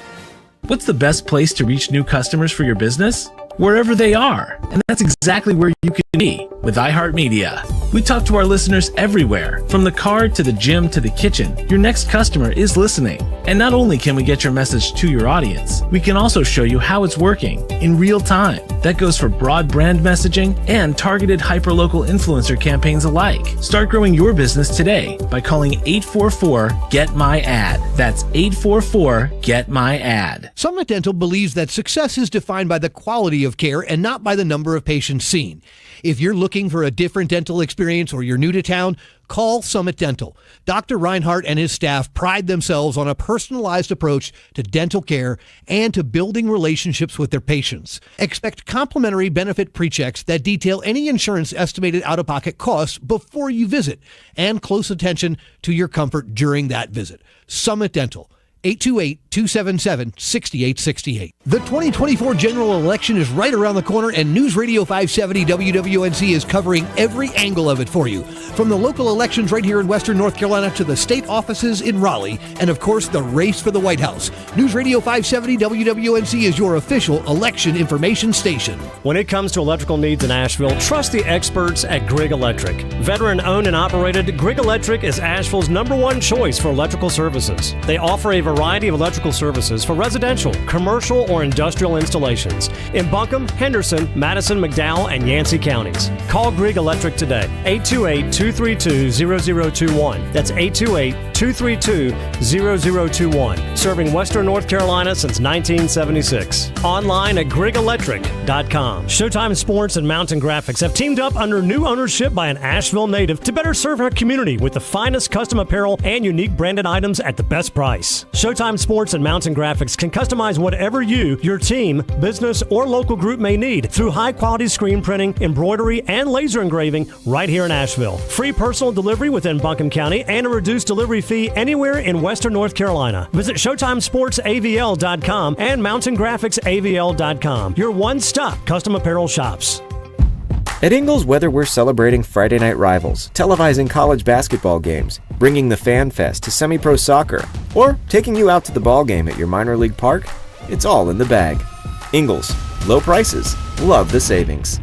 What's the best place to reach new customers for your business? Wherever they are. And that's exactly where you can be with iHeartMedia. We talk to our listeners everywhere, from the car to the gym to the kitchen. Your next customer is listening. And not only can we get your message to your audience, we can also show you how it's working in real time. That goes for broad brand messaging and targeted hyperlocal influencer campaigns alike. Start growing your business today by calling 844-GET-MY-AD. That's 844-GET-MY-AD. Summit Dental believes that success is defined by the quality of care and not by the number of patients seen. If you're looking for a different dental experience or you're new to town, call Summit Dental. Dr. Reinhardt and his staff pride themselves on a personalized approach to dental care and to building relationships with their patients. Expect complimentary benefit pre-checks that detail any insurance estimated out-of-pocket costs before you visit, and close attention to your comfort during that visit. Summit Dental. 828-277-6868. The 2024 general election is right around the corner, and News Radio 570 WWNC is covering every angle of it for you. From the local elections right here in Western North Carolina to the state offices in Raleigh, and of course the race for the White House. News Radio 570 WWNC is your official election information station. When it comes to electrical needs in Asheville, trust the experts at Grigg Electric. Veteran owned and operated, Grigg Electric is Asheville's #1 choice for electrical services. They offer a variety of electrical services for residential, commercial, or industrial installations in Buncombe, Henderson, Madison, McDowell, and Yancey counties. Call Greene Electric today, 828-232-0021. That's 828-232-0021. Serving Western North Carolina since 1976. Online at GrigElectric.com. Showtime Sports and Mountain Graphics have teamed up under new ownership by an Asheville native to better serve our community with the finest custom apparel and unique branded items at the best price. Showtime Sports and Mountain Graphics can customize whatever you, your team, business, or local group may need through high-quality screen printing, embroidery, and laser engraving right here in Asheville. Free personal delivery within Buncombe County and a reduced delivery fee anywhere in Western North Carolina. Visit ShowtimeSportsAVL.com and MountainGraphicsAVL.com. Your one-stop custom apparel shops. At Ingles Weather, we're celebrating Friday night rivals, televising college basketball games, bringing the Fan Fest to semi-pro soccer, or taking you out to the ball game at your minor league park. It's all in the bag. Ingles, low prices, love the savings.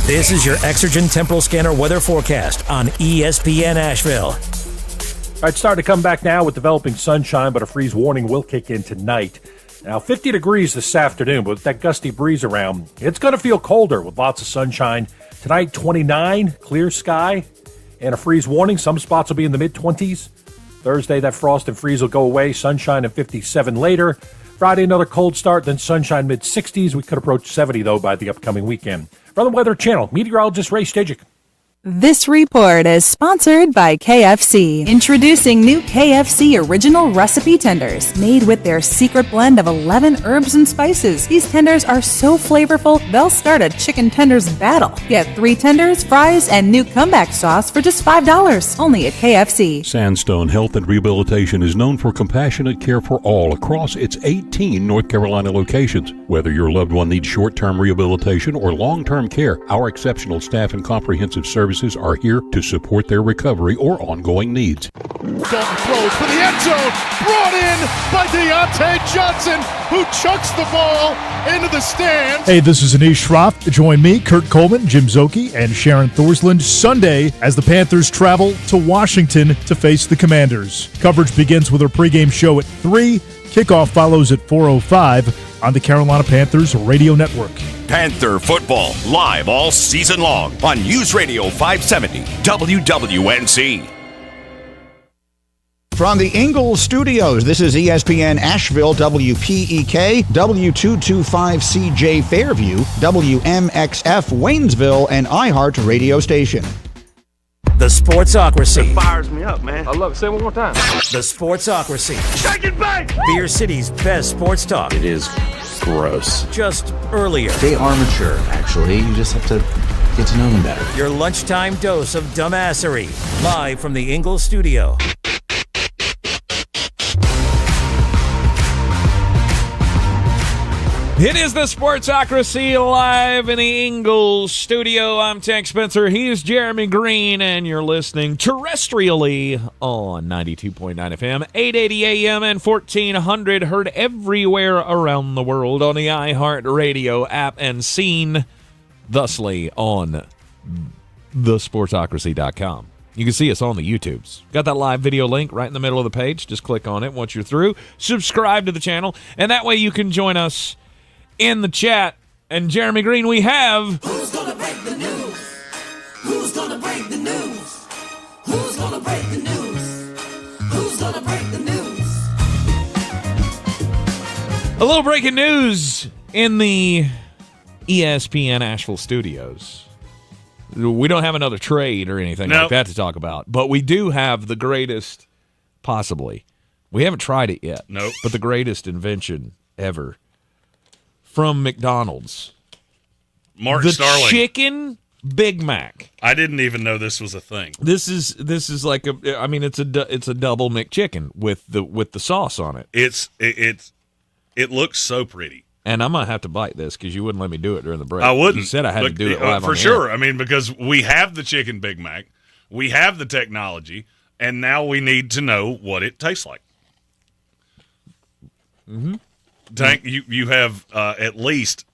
This is your Exergen Temporal Scanner weather forecast on ESPN Asheville. All right, starting to come back now with developing sunshine, but a freeze warning will kick in tonight. Now, 50 degrees this afternoon, but with that gusty breeze around, it's going to feel colder with lots of sunshine. Tonight, 29, clear sky, and a freeze warning. Some spots will be in the mid-20s. Thursday, that frost and freeze will go away. Sunshine and 57 later. Friday, another cold start, then sunshine mid-60s. We could approach 70, though, by the upcoming weekend. From the Weather Channel, meteorologist Ray Stajic. This report is sponsored by KFC. Introducing new KFC Original Recipe Tenders, made with their secret blend of 11 herbs and spices. These tenders are so flavorful, they'll start a chicken tenders battle. Get 3 tenders, fries, and new comeback sauce for just $5, only at KFC. Sandstone Health and Rehabilitation is known for compassionate care for all across its 18 North Carolina locations. Whether your loved one needs short-term rehabilitation or long-term care, our exceptional staff and comprehensive services are here to support their recovery or ongoing needs. Dalton throws for the end zone, brought in by Deontay Johnson, who chucks the ball into the stands. Hey, this is Anish Shroff. Join me, Kurt Coleman, Jim Zoki, and Sharon Thorsland Sunday as the Panthers travel to Washington to face the Commanders. Coverage begins with our pregame show at 3. Kickoff follows at 4:05 on the Carolina Panthers Radio Network. Panther football live all season long on News Radio 570 WWNC. From the Ingalls Studios, this is ESPN Asheville, WPEK, W225CJ Fairview, WMXF Waynesville, and iHeart Radio Station. The Sportsocracy. It fires me up, man. I love it. Say it one more time. The Sportsocracy. Shake it back! Beer City's best sports talk. It is gross. Just earlier. They are mature, actually. You just have to get to know them better. Your lunchtime dose of dumbassery. Live from the Ingalls Studio. It is the Sportsocracy live in the Ingalls studio. I'm Tech Spencer. He's Jeremy Greene, and you're listening terrestrially on 92.9 FM, 880 AM, and 1400. Heard everywhere around the world on the iHeart Radio app and seen thusly on thesportsocracy.com. You can see us on the YouTubes. Got that live video link right in the middle of the page. Just click on it once you're through. Subscribe to the channel, and that way you can join us in the chat. And Jeremy Greene, we have... Who's gonna break the news? Who's gonna break the news? Who's gonna break the news? Who's gonna break the news? A little breaking news in the ESPN Asheville studios. We don't have another trade or anything like that to talk about, but we do have the greatest, possibly. We haven't tried it yet. Nope. But the greatest invention ever. From McDonald's. Mark the Starling. Chicken Big Mac. I didn't even know this was a thing. This is like a. I mean, it's a double McChicken with the sauce on it. It looks so pretty. And I'm gonna have to bite this because you wouldn't let me do it during the break. I wouldn't. You said I had to do it live for on the sure. air. I mean, because we have the Chicken Big Mac, we have the technology, and now we need to know what it tastes like. Mm-hmm. Tank, you have at least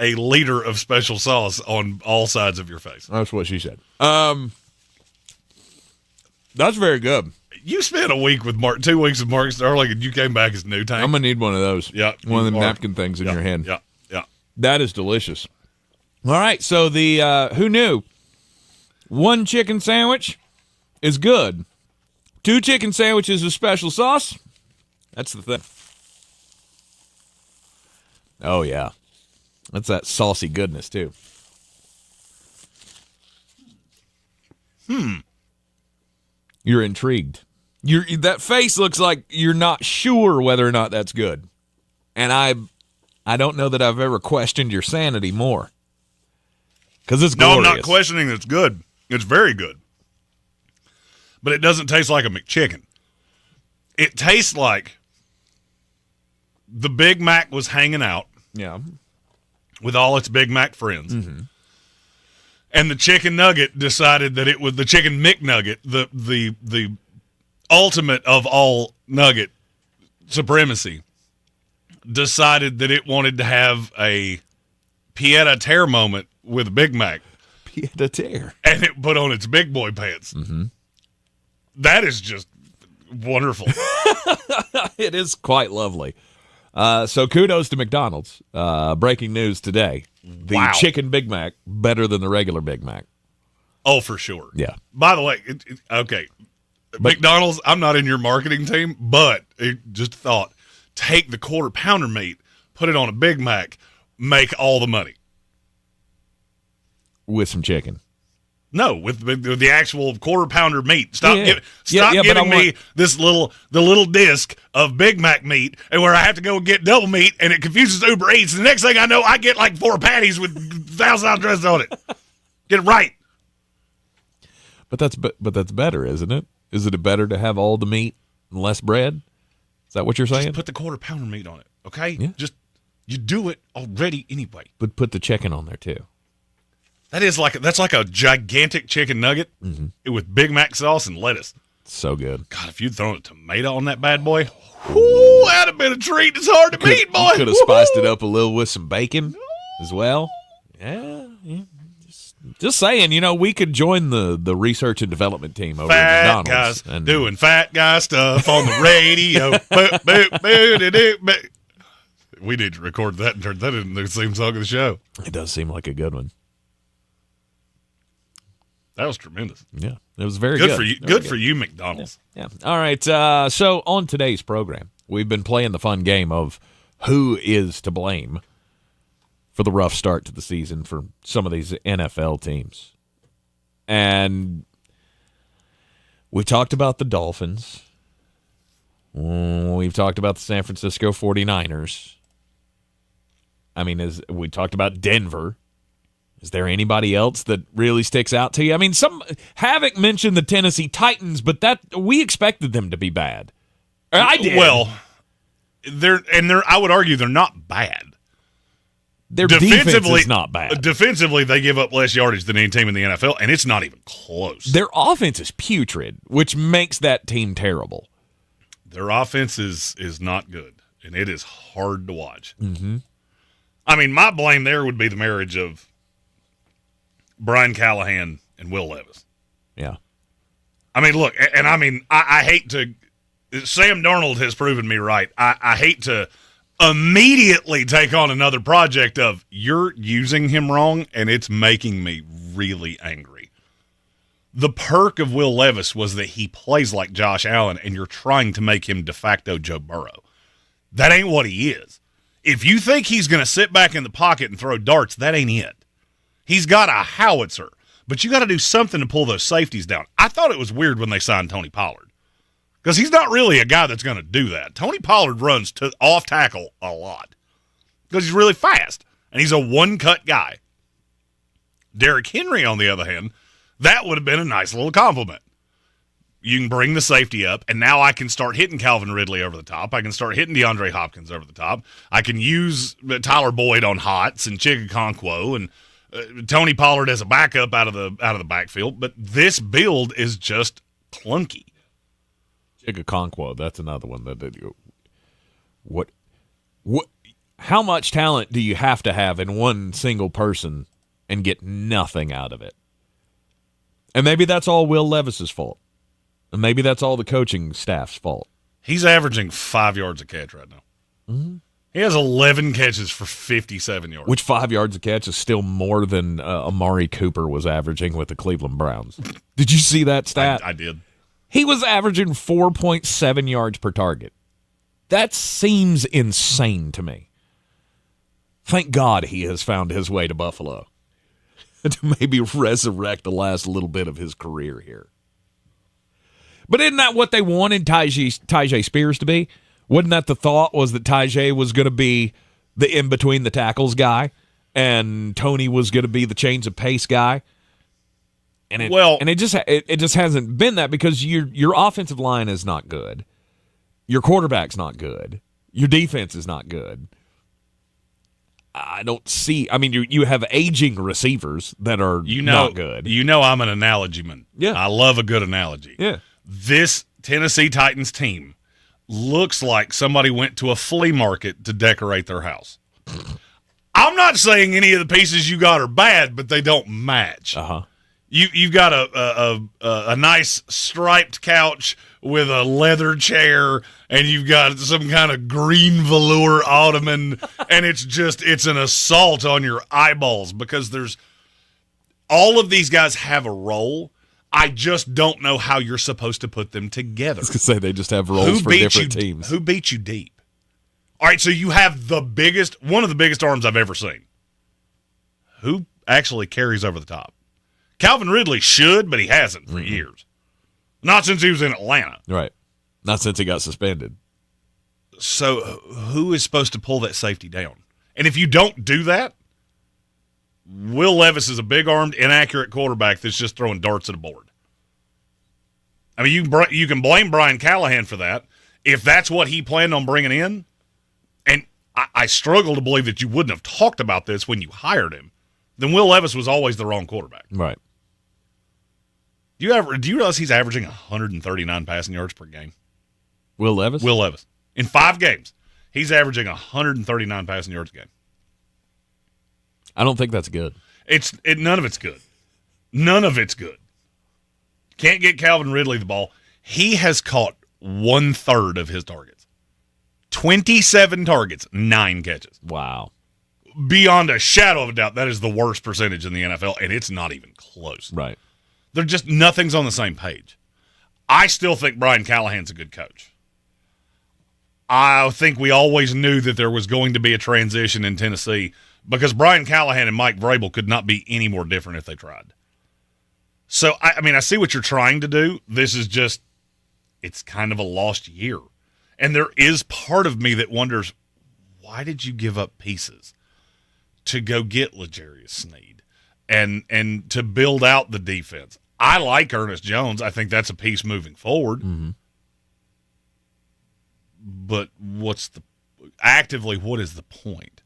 a liter of special sauce on all sides of your face. That's what she said. That's very good. You spent a week with 2 weeks with Mark Sterling, and you came back as new tank. I'm going to need one of those. Yeah. One of them napkin things in your hand. Yeah. Yeah. That is delicious. All right, so the who knew? 1 chicken sandwich is good. 2 chicken sandwiches with special sauce, that's the thing. Oh, yeah. That's that saucy goodness, too. You're intrigued. That face looks like you're not sure whether or not that's good. And I don't know that I've ever questioned your sanity more. Because it's glorious. No, I'm not questioning it's good. It's very good. But it doesn't taste like a McChicken. It tastes like the Big Mac was hanging out. Yeah. With all its Big Mac friends. Mm-hmm. And the chicken nugget decided that it was the chicken McNugget, the ultimate of all nugget supremacy, decided that it wanted to have a pied-à-terre moment with Big Mac. Pied-à-terre. And it put on its big boy pants. Mm-hmm. That is just wonderful. It is quite lovely. So kudos to McDonald's. Breaking news today. The chicken Big Mac better than the regular Big Mac. Oh, for sure. Yeah. By the way, okay, McDonald's, I'm not in your marketing team, but just a thought. Take the quarter pounder meat, put it on a Big Mac, make all the money. With some chicken. No, with the actual quarter pounder meat. Stop Yeah. giving me the little disc of Big Mac meat, and where I have to go and get double meat, and it confuses Uber Eats. And the next thing I know, I get like 4 patties with $1,000 dressing on it. Get it right. But that's better, isn't it? Is it better to have all the meat and less bread? Is that what you're saying? Just put the quarter pounder meat on it, okay? Yeah. Just you do it already anyway. But put the chicken on there too. That's like a gigantic chicken nugget with Big Mac sauce and lettuce. So good. God, if you'd thrown a tomato on that bad boy, whoo, that'd have been a treat. It's hard to beat, boy. You could have spiced it up a little with some bacon as well. Yeah. Just saying, we could join the research and development team over at McDonald's. Guys doing fat guy stuff on the radio. We need to record that and turn that into the theme song of the show. It does seem like a good one. That was tremendous. Yeah, it was very good. For you. Good for you, McDonald's. Yeah. All right. So on today's program, we've been playing the fun game of who is to blame for the rough start to the season for some of these NFL teams. And we talked about the Dolphins. We've talked about the San Francisco 49ers. I mean, we talked about Denver. Is there anybody else that really sticks out to you? I mean, some Havoc mentioned the Tennessee Titans, but that we expected them to be bad. I did. Well, I would argue they're not bad. Their defense is not bad. Defensively, they give up less yardage than any team in the NFL, and it's not even close. Their offense is putrid, which makes that team terrible. Their offense is not good, and it is hard to watch. Mm-hmm. I mean, my blame there would be the marriage of Brian Callahan and Will Levis. Yeah. I mean, look, and I mean, I hate to – Sam Darnold has proven me right. I hate to immediately take on another project of you're using him wrong, and it's making me really angry. The perk of Will Levis was that he plays like Josh Allen, and you're trying to make him de facto Joe Burrow. That ain't what he is. If you think he's going to sit back in the pocket and throw darts, that ain't it. He's got a howitzer, but you got to do something to pull those safeties down. I thought it was weird when they signed Tony Pollard because he's not really a guy that's going to do that. Tony Pollard runs off tackle a lot because he's really fast, and he's a one-cut guy. Derrick Henry, on the other hand, that would have been a nice little compliment. You can bring the safety up, and now I can start hitting Calvin Ridley over the top. I can start hitting DeAndre Hopkins over the top. I can use Tyler Boyd on hots and Chigakonkwo and Tony Pollard as a backup out of the backfield, but this build is just clunky. Chigakonkwo, that's another one what how much talent do you have to have in one single person and get nothing out of it? And maybe that's all Will Levis's fault. And maybe that's all the coaching staff's fault. He's averaging 5 yards a catch right now. Mm-hmm. He has 11 catches for 57 yards. Which 5 yards a catch is still more than Amari Cooper was averaging with the Cleveland Browns. Did you see that stat? I did. He was averaging 4.7 yards per target. That seems insane to me. Thank God he has found his way to Buffalo to maybe resurrect the last little bit of his career here. But isn't that what they wanted Tyjae Spears to be? Wasn't that the thought, was that Tyjae was going to be the in-between the tackles guy and Tony was going to be the change of pace guy? And it just hasn't been that, because your offensive line is not good. Your quarterback's not good. Your defense is not good. I don't see. I mean, you have aging receivers that are not good. You know I'm an analogy man. Yeah. I love a good analogy. Yeah. This Tennessee Titans team looks like somebody went to a flea market to decorate their house. I'm not saying any of the pieces you got are bad, but they don't match. Uh-huh. You've got a nice striped couch with a leather chair, and you've got some kind of green velour ottoman, and it's an assault on your eyeballs, because there's all of these guys have a role. I just don't know how you're supposed to put them together. I was going to say they just have roles for different teams. Who beat you deep? All right, so you have one of the biggest arms I've ever seen. Who actually carries over the top? Calvin Ridley should, but he hasn't for years. Not since he was in Atlanta. Right. Not since he got suspended. So who is supposed to pull that safety down? And if you don't do that, Will Levis is a big-armed, inaccurate quarterback that's just throwing darts at a board. I mean, you can blame Brian Callahan for that if that's what he planned on bringing in. And I struggle to believe that you wouldn't have talked about this when you hired him. Then Will Levis was always the wrong quarterback. Right. Do you realize he's averaging 139 passing yards per game? Will Levis? Will Levis. In 5 games, he's averaging 139 passing yards a game. I don't think that's good. None of it's good. None of it's good. Can't get Calvin Ridley the ball. He has caught 1/3 of his targets. 27 targets, 9 catches. Wow. Beyond a shadow of a doubt, that is the worst percentage in the NFL, and it's not even close. Right. Nothing's on the same page. I still think Brian Callahan's a good coach. I think we always knew that there was going to be a transition in Tennessee, because Brian Callahan and Mike Vrabel could not be any more different if they tried. So, I see what you're trying to do. This is just, it's kind of a lost year. And there is part of me that wonders, why did you give up pieces to go get L'Jarius Sneed and to build out the defense? I like Ernest Jones. I think that's a piece moving forward. Mm-hmm. But what is the point?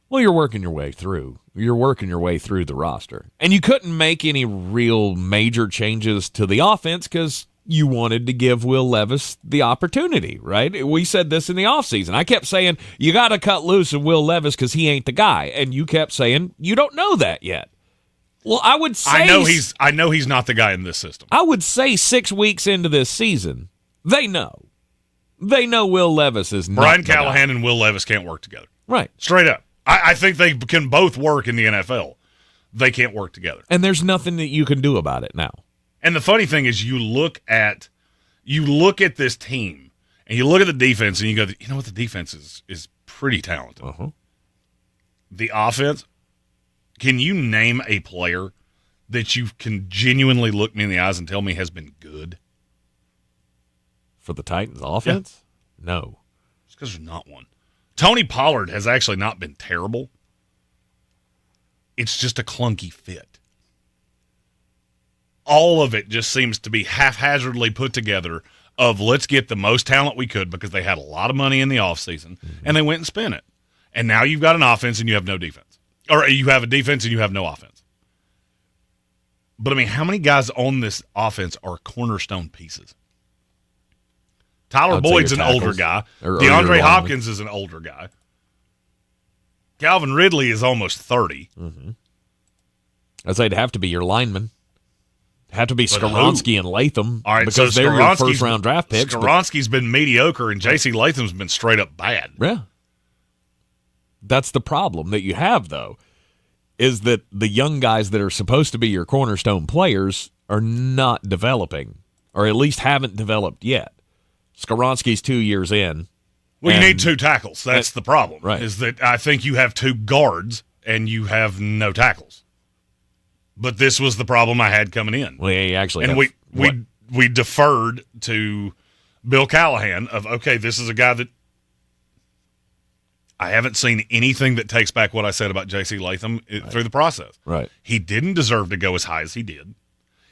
Well, you're working your way through. You're working your way through the roster. And you couldn't make any real major changes to the offense because you wanted to give Will Levis the opportunity, right? We said this in the offseason. I kept saying, you got to cut loose of Will Levis because he ain't the guy. And you kept saying, you don't know that yet. Well, I would say... I know he's not the guy in this system. I would say 6 weeks into this season, they know. They know Will Levis is not Brian the guy. Callahan and Will Levis can't work together. Right. Straight up. I think they can both work in the NFL. They can't work together. And there's nothing that you can do about it now. And the funny thing is you look at this team and you look at the defense and you go, you know what, the defense is pretty talented. Uh-huh. The offense, can you name a player that you can genuinely look me in the eyes and tell me has been good? For the Titans offense? Yeah. No. It's because there's not one. Tony Pollard has actually not been terrible. It's just a clunky fit. All of it just seems to be haphazardly put together of let's get the most talent we could because they had a lot of money in the offseason, and they went and spent it. And now you've got an offense and you have no defense. Or you have a defense and you have no offense. But, how many guys on this offense are cornerstone pieces? Tyler Boyd's an older guy. DeAndre Hopkins is an older guy. Calvin Ridley is almost 30. Mm-hmm. I'd say it'd have to be your lineman. Have to be But Skoronski and Latham. All right, because so they're your Skoronski's first-round draft picks. Skoronski's been mediocre, and J.C. Latham's been straight up bad. Yeah. That's the problem that you have, though, is that the young guys that are supposed to be your cornerstone players are not developing, or at least haven't developed yet. Skoronski's 2 years in. Well, you need 2 tackles. That's the problem. Right. Is that I think you have 2 guards, and you have no tackles. But this was the problem I had coming in. Well, yeah, actually, and we deferred to Bill Callahan of, okay, this is a guy that I haven't seen anything that takes back what I said about J.C. Latham through the process. Right. He didn't deserve to go as high as he did.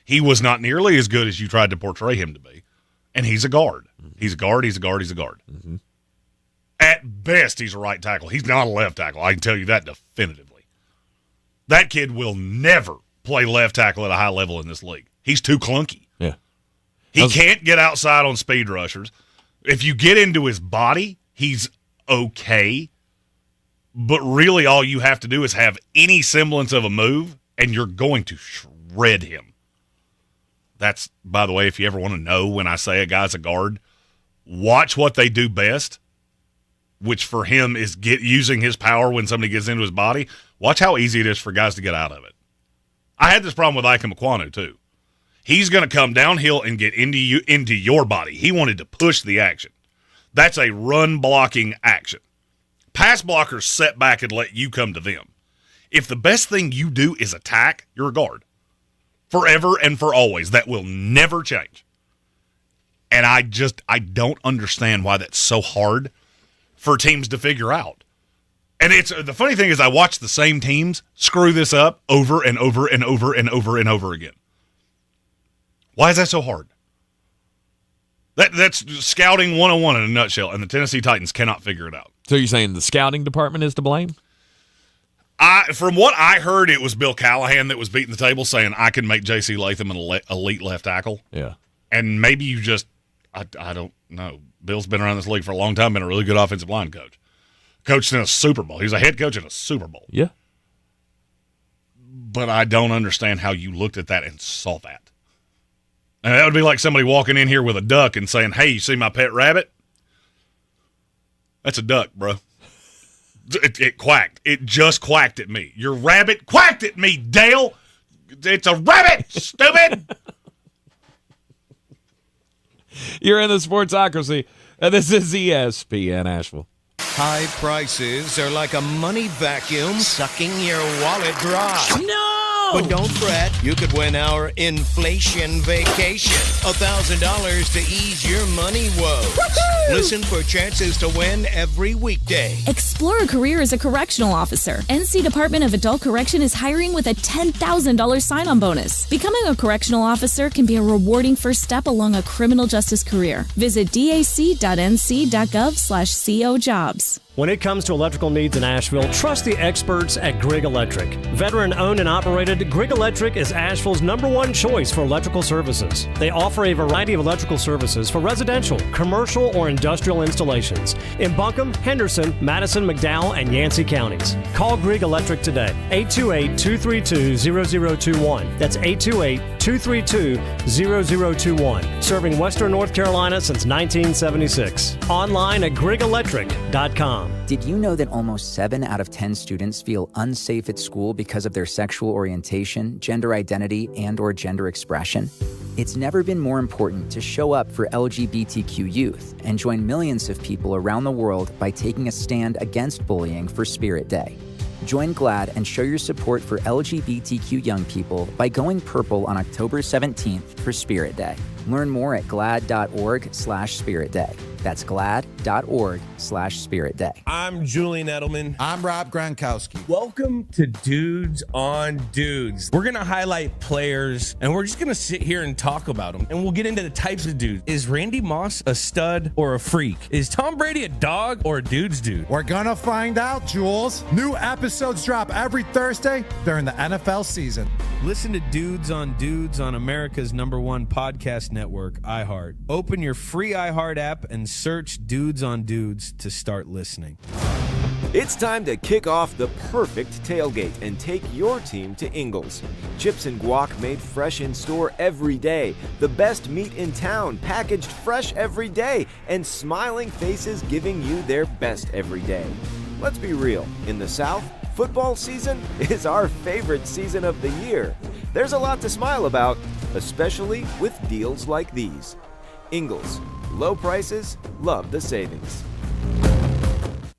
He was not nearly as good as you tried to portray him to be. And he's a guard. He's a guard, he's a guard, he's a guard. Mm-hmm. At best, he's a right tackle. He's not a left tackle. I can tell you that definitively. That kid will never play left tackle at a high level in this league. He's too clunky. Yeah. He can't get outside on speed rushers. If you get into his body, he's okay. But really all you have to do is have any semblance of a move, and you're going to shred him. That's, by the way, if you ever want to know when I say a guy's a guard, watch what they do best, which for him is using his power when somebody gets into his body. Watch how easy it is for guys to get out of it. I had this problem with Ike Mekwonu, too. He's going to come downhill and get into your body. He wanted to push the action. That's a run-blocking action. Pass blockers set back and let you come to them. If the best thing you do is attack, you're a guard. Forever and for always. That will never change. And I don't understand why that's so hard for teams to figure out. And the funny thing is I watch the same teams screw this up over and over and over and over and over again. Why is that so hard? That's scouting 101 in a nutshell, and the Tennessee Titans cannot figure it out. So you're saying the scouting department is to blame? From what I heard, it was Bill Callahan that was beating the table saying, I can make J.C. Latham an elite left tackle. Yeah. And maybe you just, I don't know. Bill's been around this league for a long time, been a really good offensive line coach. Coached in a Super Bowl. He was a head coach in a Super Bowl. Yeah. But I don't understand how you looked at that and saw that. And that would be like somebody walking in here with a duck and saying, hey, you see my pet rabbit? That's a duck, bro. It quacked. It just quacked at me. Your rabbit quacked at me, Dale. It's a rabbit, stupid. You're in the Sportsocracy, and this is ESPN Asheville. High prices are like a money vacuum sucking your wallet dry. No! But don't fret, you could win our inflation vacation. $1,000 to ease your money woes. Woo-hoo! Listen for chances to win every weekday. Explore a career as a correctional officer. NC Department of Adult Correction is hiring with a $10,000 sign-on bonus. Becoming a correctional officer can be a rewarding first step along a criminal justice career. Visit dac.nc.gov/co jobs. When it comes to electrical needs in Asheville, trust the experts at Grigg Electric. Veteran-owned and operated, Grigg Electric is Asheville's #1 choice for electrical services. They offer a variety of electrical services for residential, commercial, or industrial installations in Buncombe, Henderson, Madison, McDowell, and Yancey counties. Call Grigg Electric today, 828-232-0021. That's 828-232-0021. Serving Western North Carolina since 1976. Online at griggelectric.com. Did you know that almost 7 out of 10 students feel unsafe at school because of their sexual orientation, gender identity, and/or gender expression? It's never been more important to show up for LGBTQ youth and join millions of people around the world by taking a stand against bullying for Spirit Day. Join GLAAD and show your support for LGBTQ young people by going purple on October 17th for Spirit Day. Learn more at glad.org/Spirit Day. That's glad.org/Spirit Day. I'm Julian Edelman. I'm Rob Gronkowski. Welcome to Dudes on Dudes. We're going to highlight players, and we're just going to sit here and talk about them. And we'll get into the types of dudes. Is Randy Moss a stud or a freak? Is Tom Brady a dog or a dude's dude? We're going to find out, Jules. New episodes drop every Thursday during the NFL season. Listen to Dudes on America's #1 podcast network, iHeart. Open your free iHeart app and search Dudes on Dudes to start listening. It's time to kick off the perfect tailgate and take your team to Ingles. Chips and guac made fresh in store every day. The best meat in town packaged fresh every day. And smiling faces giving you their best every day. Let's be real. In the South, football season is our favorite season of the year. There's a lot to smile about, especially with deals like these. Ingles. Low prices, love the savings.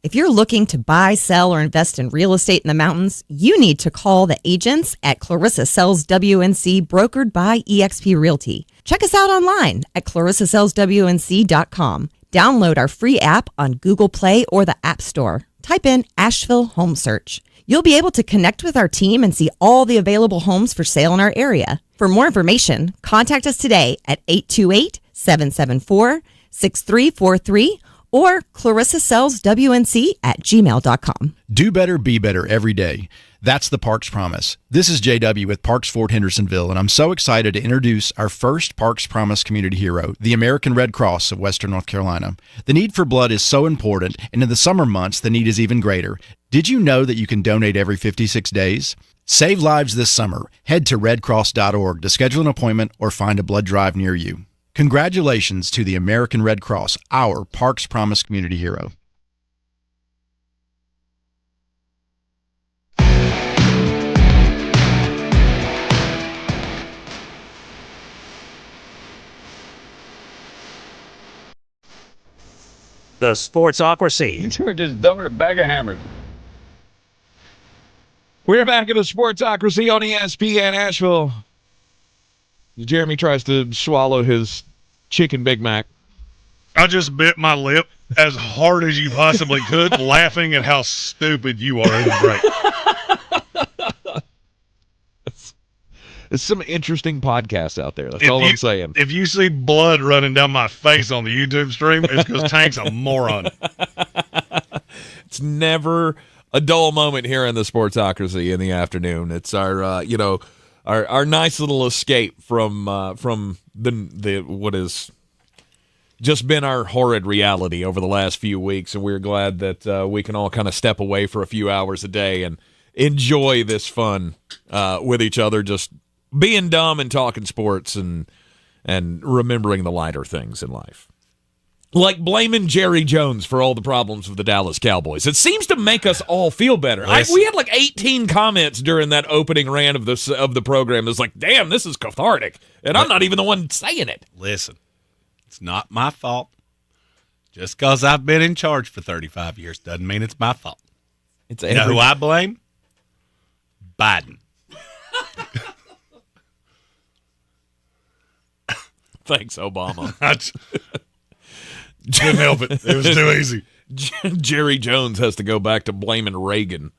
If you're looking to buy, sell, or invest in real estate in the mountains, you need to call the agents at Clarissa Sells WNC, brokered by eXp Realty. Check us out online at clarissasellswnc.com. Download our free app on Google Play or the App Store. Type in Asheville Home Search. You'll be able to connect with our team and see all the available homes for sale in our area. For more information, contact us today at 828-774-6343 or clarissasellswnc@gmail.com. Do better, be better every day. That's the Parks Promise. This is JW with Parks Fort Hendersonville, and I'm so excited to introduce our first Parks Promise community hero, the American Red Cross of Western North Carolina. The need for blood is so important, and in the summer months, the need is even greater. Did you know that you can donate every 56 days? Save lives this summer. Head to redcross.org to schedule an appointment or find a blood drive near you. Congratulations to the American Red Cross, our Parks Promise community hero. The Sportsocracy. You just dumb a bag of hammers. We're back in the Sportsocracy on ESPN Asheville. Jeremy tries to swallow his chicken Big Mac. I just bit my lip as hard as you possibly could, laughing at how stupid you are in the break. There's some interesting podcasts out there. That's all I'm saying. If you see blood running down my face on the YouTube stream, it's because Tank's a moron. It's never a dull moment here in the Sportsocracy in the afternoon. It's our, our nice little escape from the what has just been our horrid reality over the last few weeks, and we're glad that we can all kind of step away for a few hours a day and enjoy this fun with each other, just being dumb and talking sports and remembering the lighter things in life. Like blaming Jerry Jones for all the problems with the Dallas Cowboys. It seems to make us all feel better. We had like 18 comments during that opening rant of the program. It's like, damn, this is cathartic. And I'm not even the one saying it. Listen, it's not my fault. Just because I've been in charge for 35 years doesn't mean it's my fault. You know who I blame? Biden. Thanks, Obama. Couldn't help it. It was too easy. Jerry Jones has to go back to blaming Reagan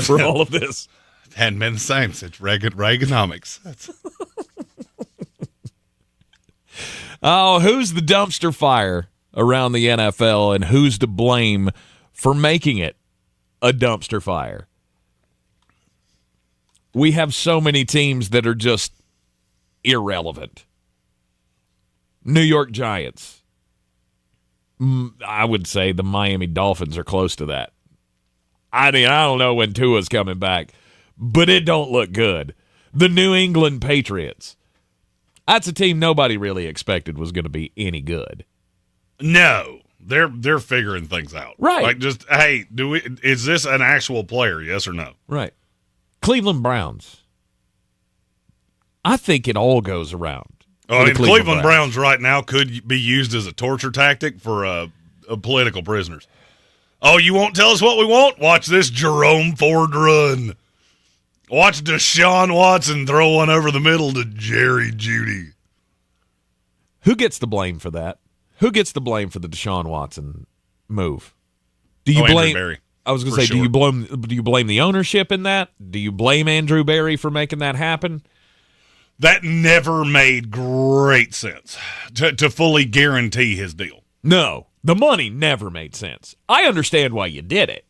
for all of this. It hadn't been the same since Reaganomics. Oh, who's the dumpster fire around the NFL, and who's to blame for making it a dumpster fire? We have so many teams that are just irrelevant. New York Giants. I would say the Miami Dolphins are close to that. I mean, I don't know when Tua's coming back, but it don't look good. The New England Patriots. That's a team nobody really expected was going to be any good. No, they're figuring things out. Right. Like just, hey, is this an actual player, yes or no? Right. Cleveland Browns. I think it all goes around. Oh, and Cleveland Browns right now could be used as a torture tactic for political prisoners. Oh, you won't tell us what we want? Watch this Jerome Ford run. Watch Deshaun Watson throw one over the middle to Jerry Jeudy. Who gets the blame for that? Who gets the blame for the Deshaun Watson move? Do you blame? Andrew Berry, I was going to say, sure. Do you blame the ownership in that? Do you blame Andrew Berry for making that happen? That never made great sense to fully guarantee his deal. No, the money never made sense. I understand why you did it.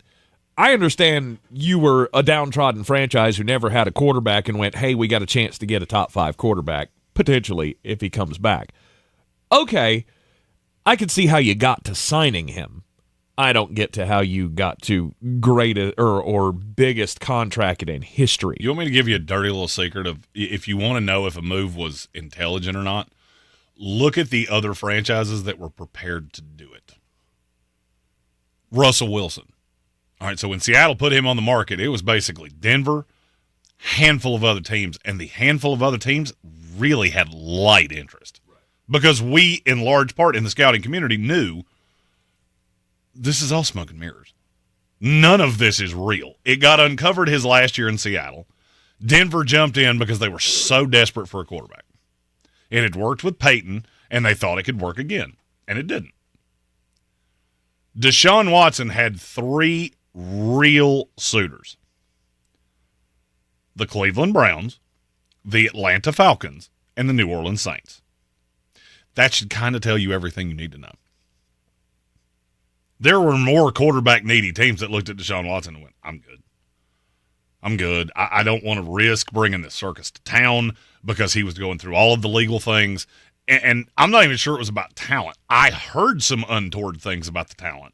I understand you were a downtrodden franchise who never had a quarterback and went, hey, we got a chance to get a top 5 quarterback, potentially, if he comes back. Okay, I could see how you got to signing him. I don't get to how you got to greatest or biggest contract in history. You want me to give you a dirty little secret of if you want to know if a move was intelligent or not? Look at the other franchises that were prepared to do it. Russell Wilson. All right, so when Seattle put him on the market, it was basically Denver, handful of other teams, and the handful of other teams really had light interest. Because we, in large part in the scouting community, knew this is all smoke and mirrors. None of this is real. It got uncovered his last year in Seattle. Denver jumped in because they were so desperate for a quarterback. It had worked with Peyton, and they thought it could work again, and it didn't. Deshaun Watson had 3 real suitors. The Cleveland Browns, the Atlanta Falcons, and the New Orleans Saints. That should kind of tell you everything you need to know. There were more quarterback-needy teams that looked at Deshaun Watson and went, I'm good. I'm good. I don't want to risk bringing this circus to town because he was going through all of the legal things. And I'm not even sure it was about talent. I heard some untoward things about the talent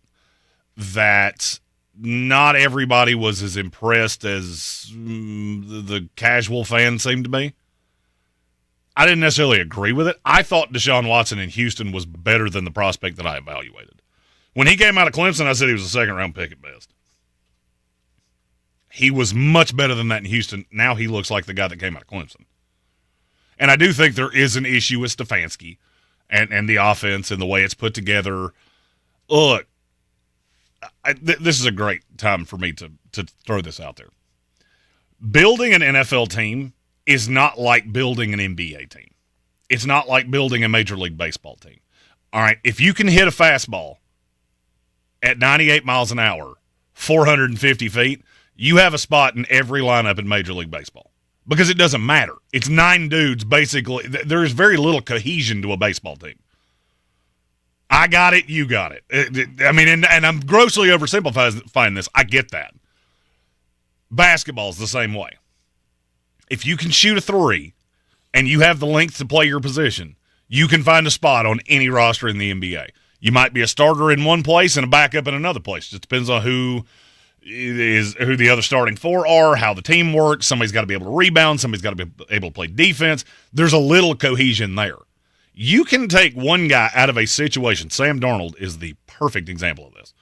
that not everybody was as impressed as the casual fan seemed to be. I didn't necessarily agree with it. I thought Deshaun Watson in Houston was better than the prospect that I evaluated. When he came out of Clemson, I said he was a second-round pick at best. He was much better than that in Houston. Now he looks like the guy that came out of Clemson. And I do think there is an issue with Stefanski and the offense and the way it's put together. Look, this is a great time for me to throw this out there. Building an NFL team is not like building an NBA team. It's not like building a Major League Baseball team. All right, if you can hit a fastball at 98 miles an hour, 450 feet, you have a spot in every lineup in Major League Baseball because it doesn't matter. It's 9 dudes, basically. There's very little cohesion to a baseball team. I got it, you got it. I mean, and I'm grossly oversimplifying this. I get that. Basketball's the same way. If you can shoot a 3 and you have the length to play your position, you can find a spot on any roster in the NBA. You might be a starter in one place and a backup in another place. It depends on who the other starting 4 are, how the team works. Somebody's got to be able to rebound. Somebody's got to be able to play defense. There's a little cohesion there. You can take one guy out of a situation. Sam Darnold is the perfect example of this,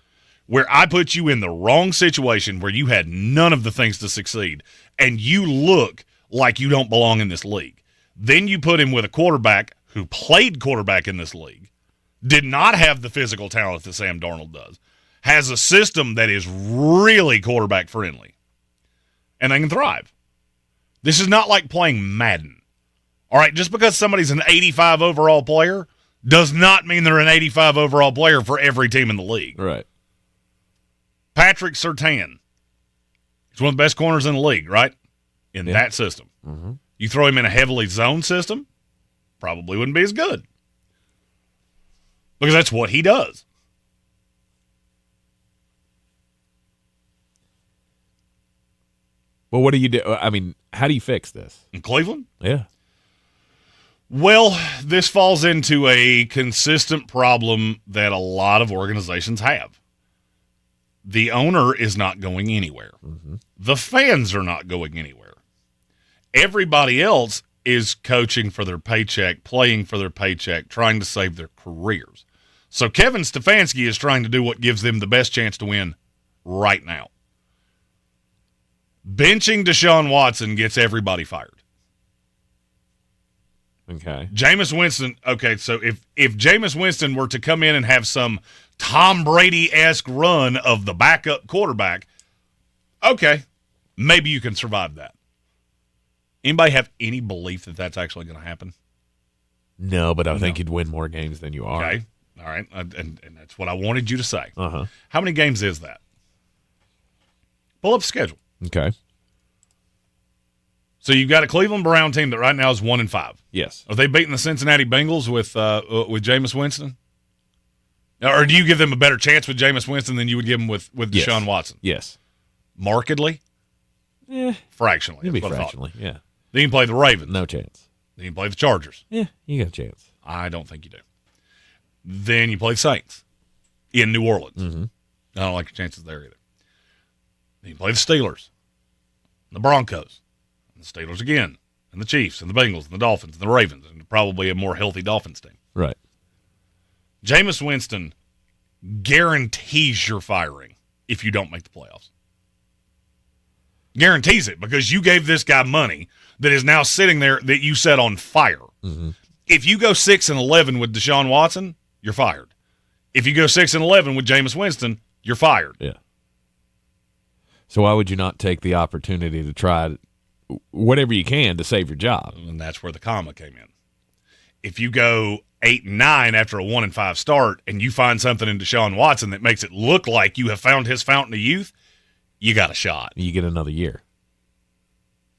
where I put you in the wrong situation where you had none of the things to succeed, and you look like you don't belong in this league. Then you put him with a quarterback who played quarterback in this league, did not have the physical talent that Sam Darnold does, has a system that is really quarterback friendly, and they can thrive. This is not like playing Madden. All right, just because somebody's an 85 overall player does not mean they're an 85 overall player for every team in the league. Right. Patrick Surtain. He's one of the best corners in the league, right? In that system. Mm-hmm. You throw him in a heavily zoned system, probably wouldn't be as good. Because that's what he does. Well, what do you do? I mean, how do you fix this? In Cleveland? Yeah. Well, this falls into a consistent problem that a lot of organizations have. The owner is not going anywhere. Mm-hmm. The fans are not going anywhere. Everybody else is coaching for their paycheck, playing for their paycheck, trying to save their careers. So Kevin Stefanski is trying to do what gives them the best chance to win right now. Benching Deshaun Watson gets everybody fired. Okay. Jameis Winston, okay, so if Jameis Winston were to come in and have some Tom Brady-esque run of the backup quarterback, okay, maybe you can survive that. Anybody have any belief that that's actually going to happen? No, but I think you'd win more games than you are. Okay, all right, and that's what I wanted you to say. Uh-huh. How many games is that? Pull up the schedule. Okay. So you've got a Cleveland Brown team that right now is 1-5. Yes. Are they beating the Cincinnati Bengals with Jameis Winston? Or do you give them a better chance with Jameis Winston than you would give them with Deshaun Watson? Yes. Markedly? Yeah. Fractionally. Maybe fractionally, yeah. Then you play the Ravens. No chance. Then you play the Chargers. Yeah, you got a chance. I don't think you do. Then you play the Saints in New Orleans. Mm-hmm. I don't like your chances there either. Then you play the Steelers, the Broncos, and the Steelers again, and the Chiefs, and the Bengals, and the Dolphins, and the Ravens, and probably a more healthy Dolphins team. Right. Jameis Winston guarantees you're firing if you don't make the playoffs. Guarantees it, because you gave this guy money that is now sitting there that you set on fire. Mm-hmm. If you go 6-11 with Deshaun Watson, you're fired. If you go 6-11 with Jameis Winston, you're fired. Yeah. So why would you not take the opportunity to try whatever you can to save your job? And that's where the comma came in. If you go 8-9 after a 1-5 start and you find something in Deshaun Watson that makes it look like you have found his fountain of youth, you got a shot. You get another year.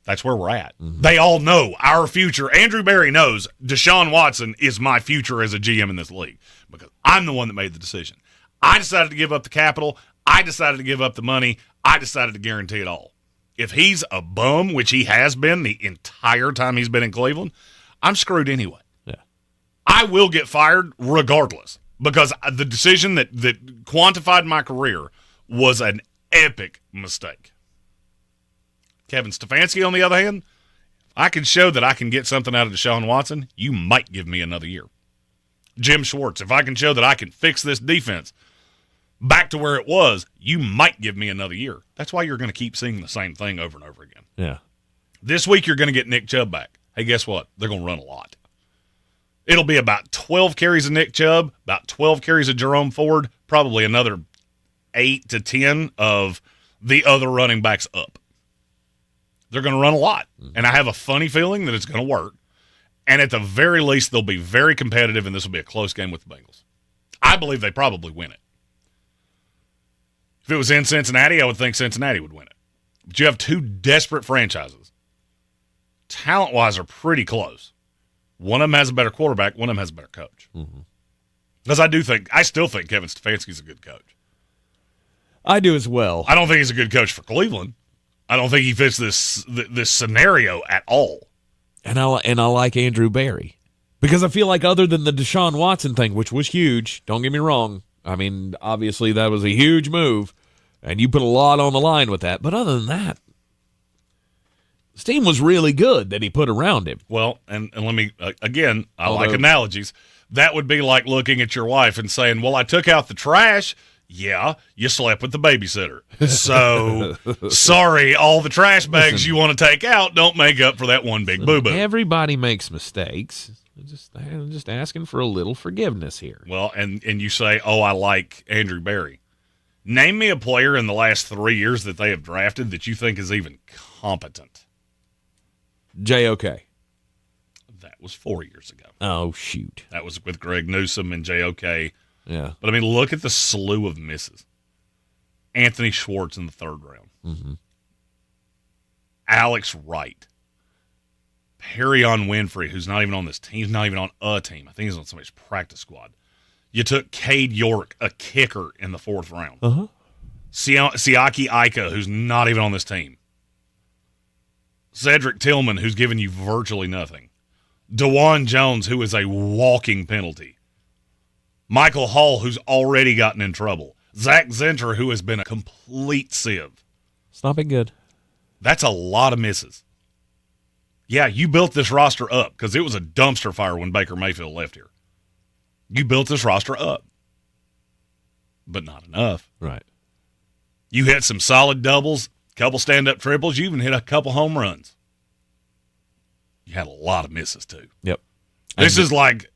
That's where we're at. Mm-hmm. They all know our future. Andrew Berry knows Deshaun Watson is my future as a GM in this league because I'm the one that made the decision. I decided to give up the capital. I decided to give up the money. I decided to guarantee it all. If he's a bum, which he has been the entire time he's been in Cleveland, I'm screwed anyway. Yeah. I will get fired regardless because the decision that quantified my career was an epic mistake. Kevin Stefanski, on the other hand, I can show that I can get something out of Deshaun Watson, you might give me another year. Jim Schwartz, if I can show that I can fix this defense back to where it was, you might give me another year. That's why you're going to keep seeing the same thing over and over again. Yeah. This week you're going to get Nick Chubb back. Hey, guess what? They're going to run a lot. It'll be about 12 carries of Nick Chubb, about 12 carries of Jerome Ford, probably another 8 to 10 of the other running backs up. They're going to run a lot, and I have a funny feeling that it's going to work. And at the very least, they'll be very competitive, and this will be a close game with the Bengals. I believe they probably win it. If it was in Cincinnati, I would think Cincinnati would win it. But you have two desperate franchises. Talent-wise, are pretty close. One of them has a better quarterback. One of them has a better coach. Because I still think Kevin Stefanski's a good coach. I do as well. I don't think he's a good coach for Cleveland. I don't think he fits this scenario at all. And I like Andrew Berry because I feel like other than the Deshaun Watson thing, which was huge, don't get me wrong. I mean, obviously that was a huge move, and you put a lot on the line with that. But other than that, this team was really good that he put around him. Well, and let me, again, I like analogies. That would be like looking at your wife and saying, well, I took out the trash. Yeah, you slept with the babysitter. So, sorry, all the trash bags you want to take out don't make up for that one big boo-boo. Everybody makes mistakes. I'm just asking for a little forgiveness here. Well, and you say, oh, I like Andrew Berry. Name me a player in the last 3 years that they have drafted that you think is even competent. JOK. That was 4 years ago. Oh, shoot. That was with Greg Newsome and JOK. Yeah. But, I mean, look at the slew of misses. Anthony Schwartz in the third round. Mm-hmm. Alex Wright. Perrion Winfrey, who's not even on this team. He's not even on a team. I think he's on somebody's practice squad. You took Cade York, a kicker, in the fourth round. Uh-huh. Siaki Ika, who's not even on this team. Cedric Tillman, who's given you virtually nothing. DeJuan Jones, who is a walking penalty. Michael Hall, who's already gotten in trouble. Zach Zinter, who has been a complete sieve. It's not been good. That's a lot of misses. Yeah, you built this roster up because it was a dumpster fire when Baker Mayfield left here. You built this roster up, but not enough. Right. You hit some solid doubles, couple stand-up triples. You even hit a couple home runs. You had a lot of misses, too. Yep. This is like,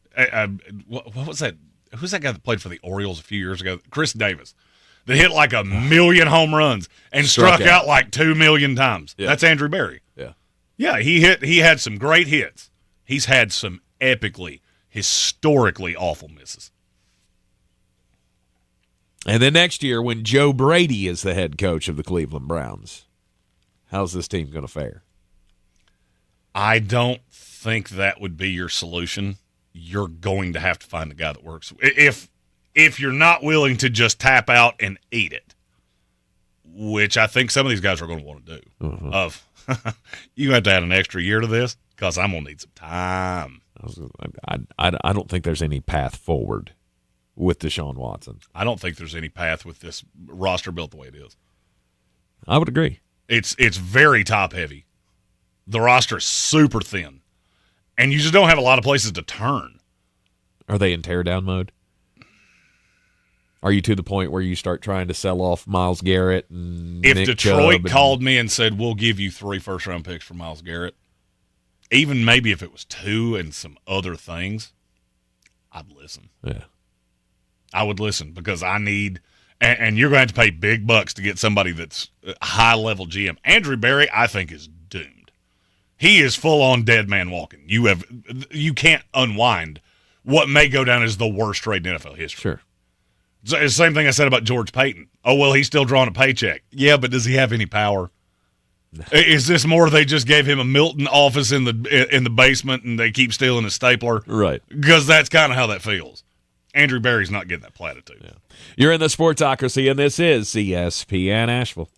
what was that? Who's that guy that played for the Orioles a few years ago? Chris Davis. That hit like 1,000,000 home runs and struck out like 2 million times. Yeah. That's Andrew Berry. Yeah. Yeah, he had some great hits. He's had some epically, historically awful misses. And then next year when Joe Brady is the head coach of the Cleveland Browns, how's this team going to fare? I don't think that would be your solution. You're going to have to find the guy that works. If you're not willing to just tap out and eat it, which I think some of these guys are going to want to do. Mm-hmm. You have to add an extra year to this because I'm going to need some time. I don't think there's any path forward with Deshaun Watson. I don't think there's any path with this roster built the way it is. I would agree. It's very top-heavy. The roster is super thin, and you just don't have a lot of places to turn. Are they in tear-down mode? Are you to the point where you start trying to sell off Myles Garrett and If Nick Detroit Chubb called me and said, we'll give you 3 first-round picks for Myles Garrett, even maybe if it was 2 and some other things, I'd listen. Yeah. I would listen because I need – and you're going to have to pay big bucks to get somebody that's a high-level GM. Andrew Berry, I think, is doomed. He is full-on dead man walking. You can't unwind what may go down as the worst trade in NFL history. Sure. It's the same thing I said about George Payton. Oh, well, he's still drawing a paycheck. Yeah, but does he have any power? No. Is this more they just gave him a Milton office in the basement and they keep stealing his stapler? Right. Because that's kind of how that feels. Andrew Berry's not getting that platitude. Yeah. You're in the Sportsocracy, and this is ESPN Asheville.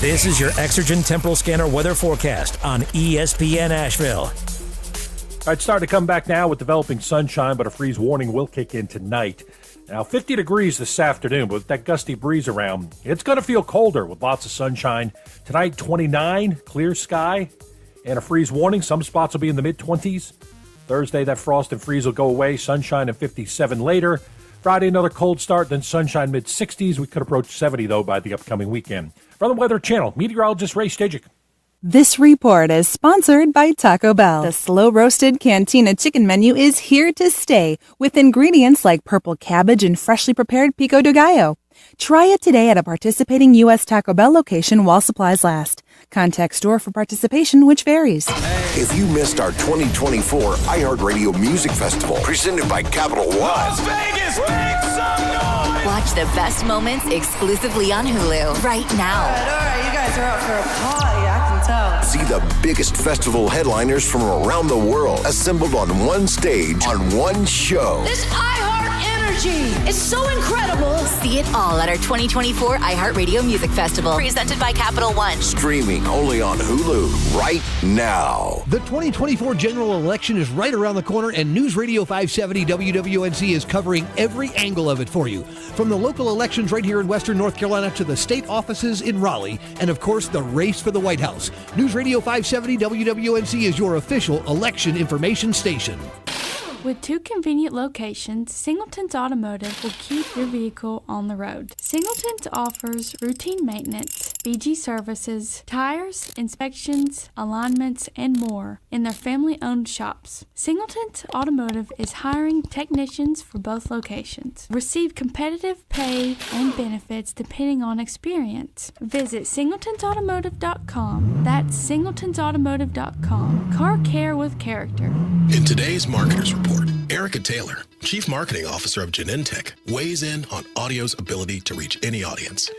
This is your Exergen Temporal Scanner weather forecast on ESPN Asheville. All right, starting to come back now with developing sunshine, but a freeze warning will kick in tonight. Now, 50 degrees this afternoon, but with that gusty breeze around, it's going to feel colder with lots of sunshine. Tonight, 29, clear sky, and a freeze warning. Some spots will be in the mid-20s. Thursday, that frost and freeze will go away. Sunshine and 57 later. Friday, another cold start, then sunshine mid-60s. We could approach 70, though, by the upcoming weekend. From the Weather Channel, meteorologist Ray Stajic. This report is sponsored by Taco Bell. The slow-roasted Cantina chicken menu is here to stay with ingredients like purple cabbage and freshly prepared pico de gallo. Try it today at a participating U.S. Taco Bell location while supplies last. Contact store for participation, which varies. If you missed our 2024 iHeartRadio Music Festival, presented by Capital One. Las Vegas, make some noise! Watch the best moments exclusively on Hulu right now. All right, you guys are out for a party, I can tell. See the biggest festival headliners from around the world assembled on one stage on one show. This iHeart energy is so incredible. See it all at our 2024 iHeartRadio Music Festival, presented by Capital One. Streaming only on Hulu right now. The 2024 general election is right around the corner, and News Radio 570 WWNC is covering every angle of it for you. From the local elections right here in Western North Carolina to the state offices in Raleigh, and of course the race for the White House. News Radio 570 WWNC is your official election information station. With 2 convenient locations, Singleton's Automotive will keep your vehicle on the road. Singleton's offers routine maintenance, BG services, tires, inspections, alignments, and more in their family-owned shops. Singleton's Automotive is hiring technicians for both locations. Receive competitive pay and benefits depending on experience. Visit singletonsautomotive.com. That's singletonsautomotive.com. Car care with character. In today's Marketers Report, Erica Taylor, Chief Marketing Officer of Genentech, weighs in on audio's ability to reach any audience.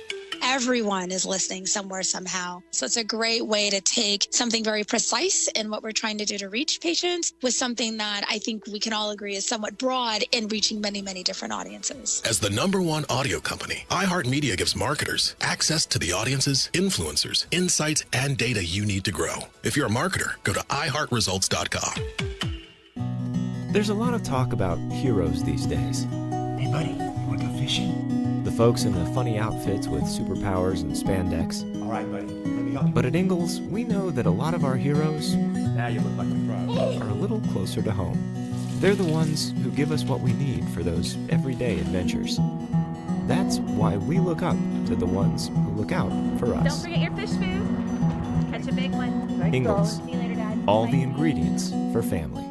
Everyone is listening somewhere, somehow. So it's a great way to take something very precise in what we're trying to do to reach patients with something that I think we can all agree is somewhat broad in reaching many, many different audiences. As the #1 audio company, iHeartMedia gives marketers access to the audiences, influencers, insights, and data you need to grow. If you're a marketer, go to iHeartResults.com. There's a lot of talk about heroes these days. Hey, buddy, want to go fishing? The folks in the funny outfits with superpowers and spandex. All right, buddy, let me help you. But at Ingalls, we know that a lot of our heroes Now you look like a pro. are a little closer to home. They're the ones who give us what we need for those everyday adventures. That's why we look up to the ones who look out for us. Don't forget your fish food. Catch a big one. Ingalls. See you later, Dad. All the ingredients for family.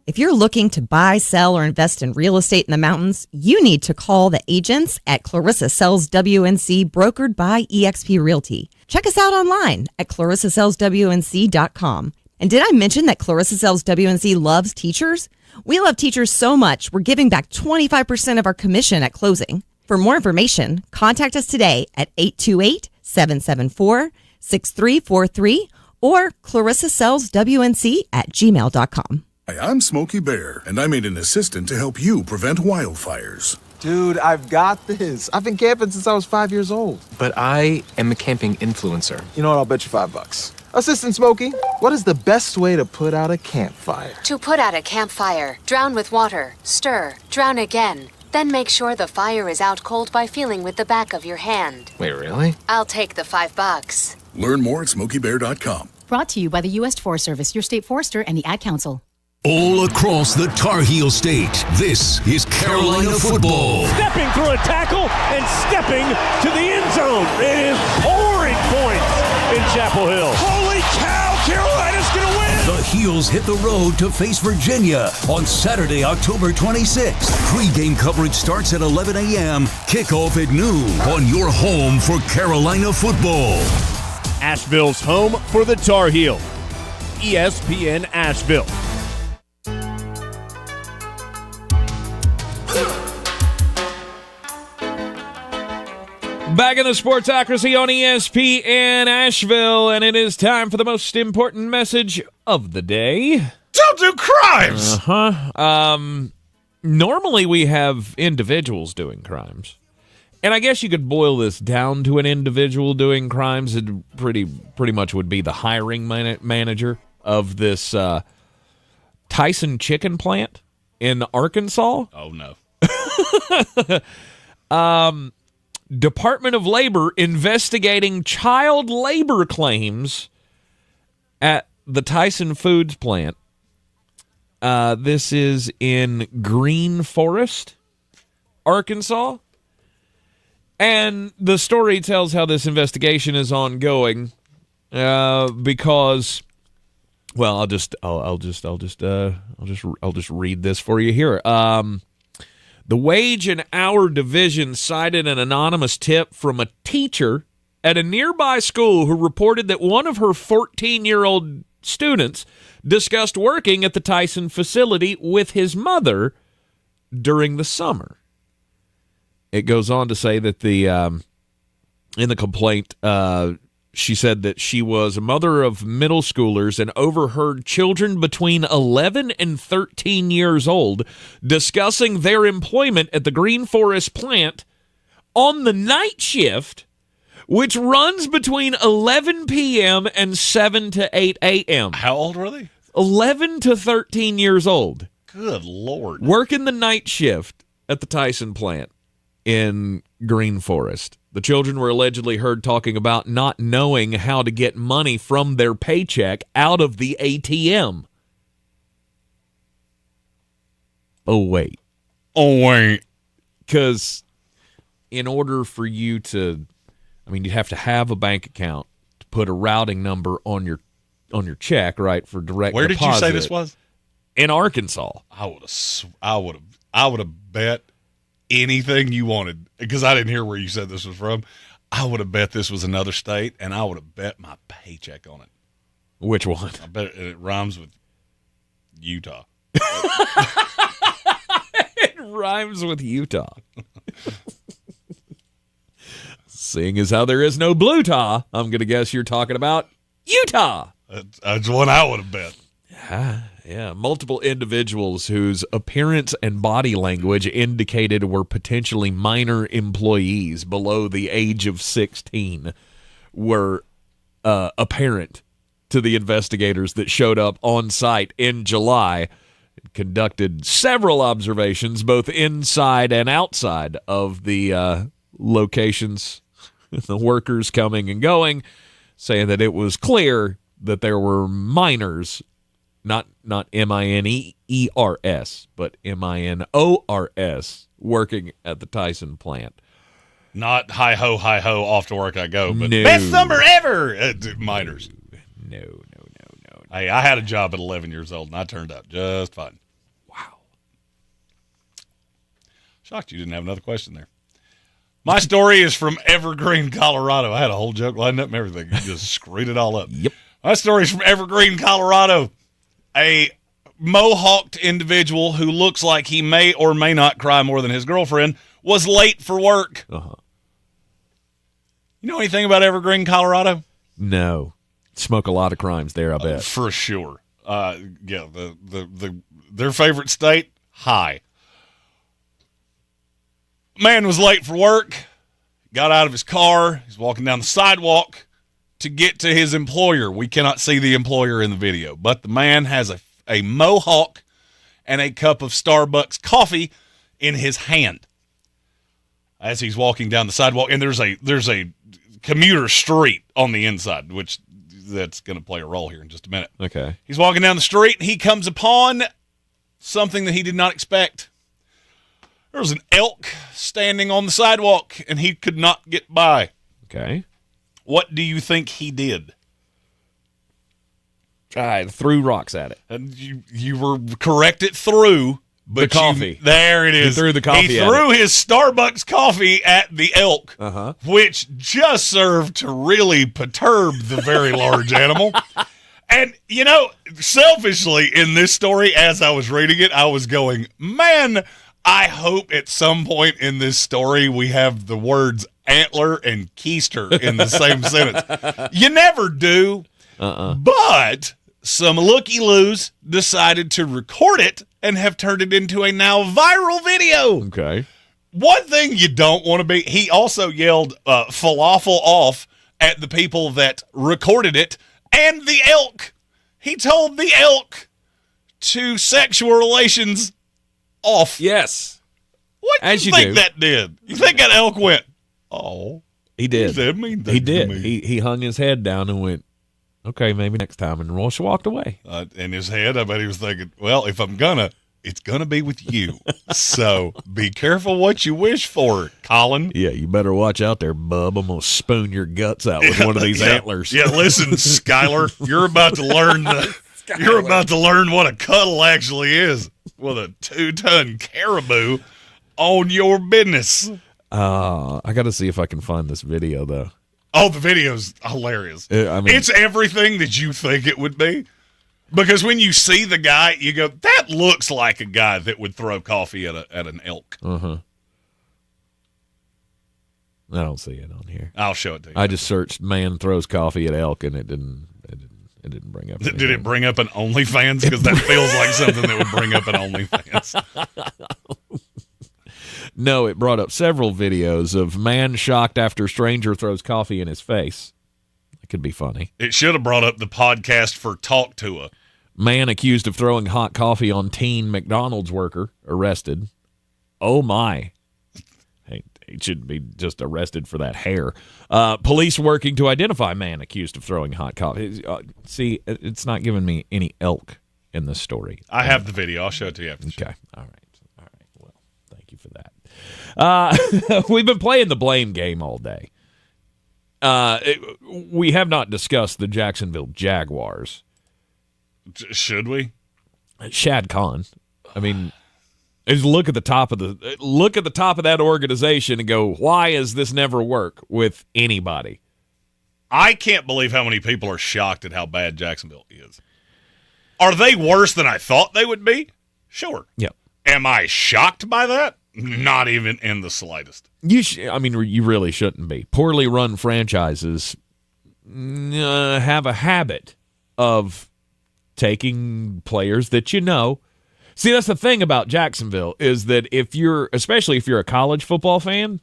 If you're looking to buy, sell, or invest in real estate in the mountains, you need to call the agents at Clarissa Sells WNC, brokered by eXp Realty. Check us out online at clarissasellswnc.com. And did I mention that Clarissa Sells WNC loves teachers? We love teachers so much, we're giving back 25% of our commission at closing. For more information, contact us today at 828-774-6343 or clarissasellswnc@gmail.com. Hi, I'm Smokey Bear, and I made an assistant to help you prevent wildfires. Dude, I've got this. I've been camping since I was 5 years old. But I am a camping influencer. You know what? I'll bet you $5. Assistant Smokey, what is the best way to put out a campfire? To put out a campfire, drown with water, stir, drown again, Then make sure the fire is out cold by feeling with the back of your hand. Wait, really? I'll take the $5. Learn more at SmokeyBear.com. Brought to you by the U.S. Forest Service, your state forester, and the Ad Council. All across the Tar Heel state, this is Carolina football. Stepping through a tackle and stepping to the end zone. It is pouring points in Chapel Hill. Holy cow, Carolina's going to win! The Heels hit the road to face Virginia on Saturday, October 26th. Pre-game coverage starts at 11 a.m., kickoff at noon on your home for Carolina football. Asheville's home for the Tar Heel. ESPN Asheville. Back in the Sportsocracy on ESPN Asheville, and it is time for the most important message of the day. Don't do crimes! Normally we have individuals doing crimes. And I guess you could boil this down to an individual doing crimes. It pretty much would be the hiring manager of this Tyson chicken plant in Arkansas. Oh, no. Department of Labor investigating child labor claims at the Tyson Foods plant. This is in Greene Forest, Arkansas. And the story tells how this investigation is ongoing because, well, I'll just read this for you here. The Wage and Hour Division cited an anonymous tip from a teacher at a nearby school who reported that one of her 14-year-old students discussed working at the Tyson facility with his mother during the summer. It goes on to say that in the complaint, she said that she was a mother of middle schoolers and overheard children between 11 and 13 years old discussing their employment at the Greene Forest plant on the night shift, which runs between 11 p.m. and 7 to 8 a.m. How old were they? 11 to 13 years old. Good Lord. Working the night shift at the Tyson plant in Greene Forest. The children were allegedly heard talking about not knowing how to get money from their paycheck out of the ATM. Oh, wait. Because in order for you to, you'd have to have a bank account to put a routing number on your check, right, for direct Where deposit. did you say this was? In Arkansas. I would have bet anything you wanted, because I didn't hear where you said this was from. I would have bet this was another state, and I would have bet my paycheck on it. Which one? I bet it rhymes with Utah. It rhymes with Utah. Seeing as how there is no Blue-Taw, I'm going to guess you're talking about Utah. That's one I would have bet. Yeah, multiple individuals whose appearance and body language indicated were potentially minor employees below the age of 16 were apparent to the investigators that showed up on site in July and conducted several observations both inside and outside of the locations, the workers coming and going, saying that it was clear that there were minors, not M-I-N-E-E-R-S, but M-I-N-O-R-S, working at the Tyson plant. Not hi-ho, off to work I go, but no. Best summer ever! Minors. No. Hey, I had a job at 11 years old, and I turned out just fine. Wow. Shocked you didn't have another question there. My story is from Evergreen, Colorado. I had a whole joke lined up and everything. You just screwed it all up. Yep. My story is from Evergreen, Colorado. A mohawked individual who looks like he may or may not cry more than his girlfriend was late for work. Uh-huh. You know anything about Evergreen, Colorado? No. Smoke a lot of crimes there, I bet. For sure. Yeah, their favorite state, high. Man was late for work, got out of his car, he's walking down the sidewalk to get to his employer. We cannot see the employer in the video, but the man has a mohawk and a cup of Starbucks coffee in his hand. as he's walking down the sidewalk, and there's a commuter street on the inside, which that's going to play a role here in just a minute. Okay. He's walking down the street, and he comes upon something that he did not expect. There was an elk standing on the sidewalk, and he could not get by. Okay. What do you think he did? Threw rocks at it. And you were correct, it threw. But the coffee. There it is. He threw the coffee He at threw it. his Starbucks coffee at the elk, which just served to really perturb the very large animal. And, selfishly in this story, as I was reading it, I was going, man, I hope at some point in this story we have the words antler and keister in the same sentence. You never do. But some looky-loos decided to record it and have turned it into a now viral video. Okay. One thing you don't want to be, he also yelled falafel off at the people that recorded it and the elk. He told the elk to sexual relations off. Yes. What do you think that did? You think that elk went, oh. He did. That mean he did. He hung his head down and went, okay, maybe next time, and Royce walked away. In his head, I bet he was thinking, well, if I'm gonna, it's gonna be with you. So be careful what you wish for, Colin. Yeah, you better watch out there, bub. I'm gonna spoon your guts out with one of these antlers. Yeah, listen, Skylar, you're about to learn what a cuddle actually is with a 2-ton caribou on your business. I got to see if I can find this video though. Oh, the video's hilarious. It's everything that you think it would be. Because when you see the guy, you go, that looks like a guy that would throw coffee at an elk. I don't see it on here. I'll show it to you. I just searched "man throws coffee at elk" and it didn't bring up anything. Did it bring up an OnlyFans? Because that feels like something that would bring up an OnlyFans. No, it brought up several videos of man shocked after stranger throws coffee in his face. It could be funny. It should have brought up the podcast for Talk to a man accused of throwing hot coffee on teen McDonald's worker arrested. Oh my. Hey, he shouldn't be just arrested for that hair. Police working to identify man accused of throwing hot coffee. See, it's not giving me any elk in this story. I have the video. I'll show it to you after the show. Okay. All right. Well, thank you for that. We've been playing the blame game all day. We have not discussed the Jacksonville Jaguars. Should we? Shad Khan. I mean, is look at the top of that organization and go, why does this never work with anybody? I can't believe how many people are shocked at how bad Jacksonville is. Are they worse than I thought they would be? Sure. Yep. Am I shocked by that? Not even in the slightest. You really shouldn't be. Poorly run franchises have a habit of taking players that you know. See, that's the thing about Jacksonville is that especially if you're a college football fan,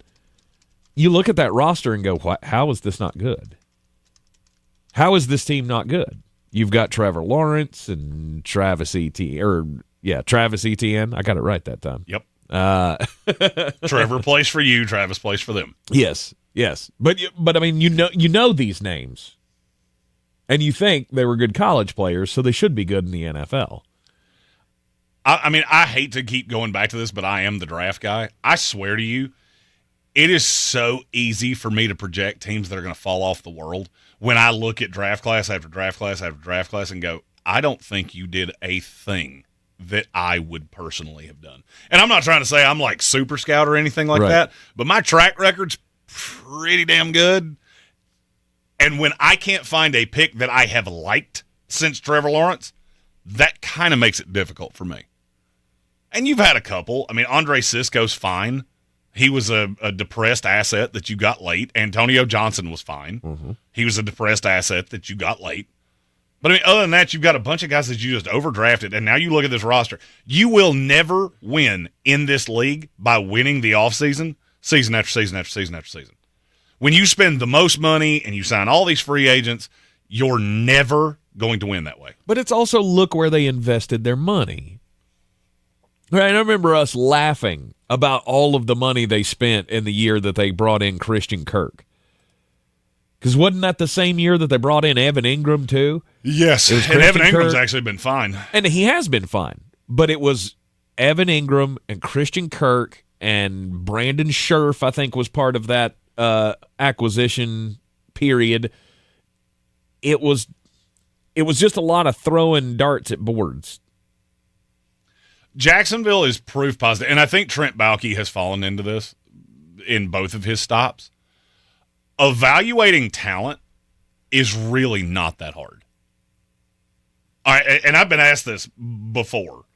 you look at that roster and go, how is this not good? How is this team not good? You've got Trevor Lawrence and Travis Etienne. I got it right that time. Yep. Trevor plays for you. Travis plays for them. Yes. But I mean, you know these names, and you think they were good college players, so they should be good in the NFL. I mean, I hate to keep going back to this, but I am the draft guy. I swear to you, it is so easy for me to project teams that are going to fall off the world when I look at draft class after draft class after draft class and go, I don't think you did a thing that I would personally have done. And I'm not trying to say I'm like super scout or anything like that, but my track record's pretty damn good. And when I can't find a pick that I have liked since Trevor Lawrence, that kind of makes it difficult for me. And you've had a couple. I mean, Andre Sisco's fine. He was a depressed asset that you got late. Antonio Johnson was fine. Mm-hmm. He was a depressed asset that you got late. But, I mean, other than that, you've got a bunch of guys that you just overdrafted, and now you look at this roster. You will never win in this league by winning the offseason, season after season after season after season. When you spend the most money and you sign all these free agents, you're never going to win that way. But it's also look where they invested their money. Right, I remember us laughing about all of the money they spent in the year that they brought in Christian Kirk. Because wasn't that the same year that they brought in Evan Ingram, too? Yes, and Evan Ingram's actually been fine. And he has been fine. But it was Evan Ingram and Christian Kirk and Brandon Scherf, I think, was part of that acquisition period. It was just a lot of throwing darts at boards. Jacksonville is proof positive, and I think Trent Baalke has fallen into this in both of his stops. Evaluating talent is really not that hard. All right, and I've been asked this before.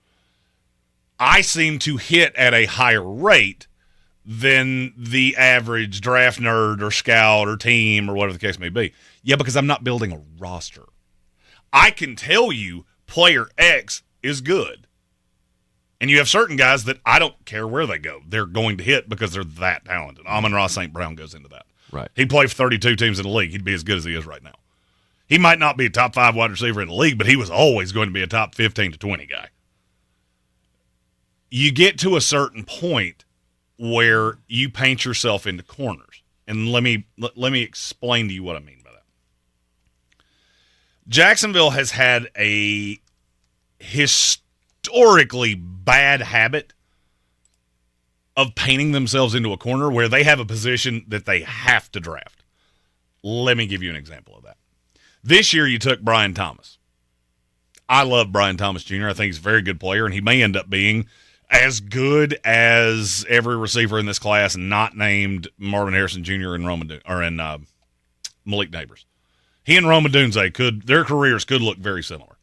I seem to hit at a higher rate than the average draft nerd or scout or team or whatever the case may be. Yeah, because I'm not building a roster. I can tell you player X is good. And you have certain guys that I don't care where they go. They're going to hit because they're that talented. Amon-Ra St. Brown goes into that. Right. He'd play for 32 teams in the league. He'd be as good as he is right now. He might not be a top 5 wide receiver in the league, but he was always going to be a top 15 to 20 guy. You get to a certain point where you paint yourself into corners. And let me explain to you what I mean by that. Jacksonville has had a historically bad habit of painting themselves into a corner where they have a position that they have to draft. Let me give you an example of that. This year you took Brian Thomas. I love Brian Thomas Jr. I think he's a very good player, and he may end up being as good as every receiver in this class not named Marvin Harrison Jr. and Malik Neighbors. He and Rome Odunze their careers could look very similar.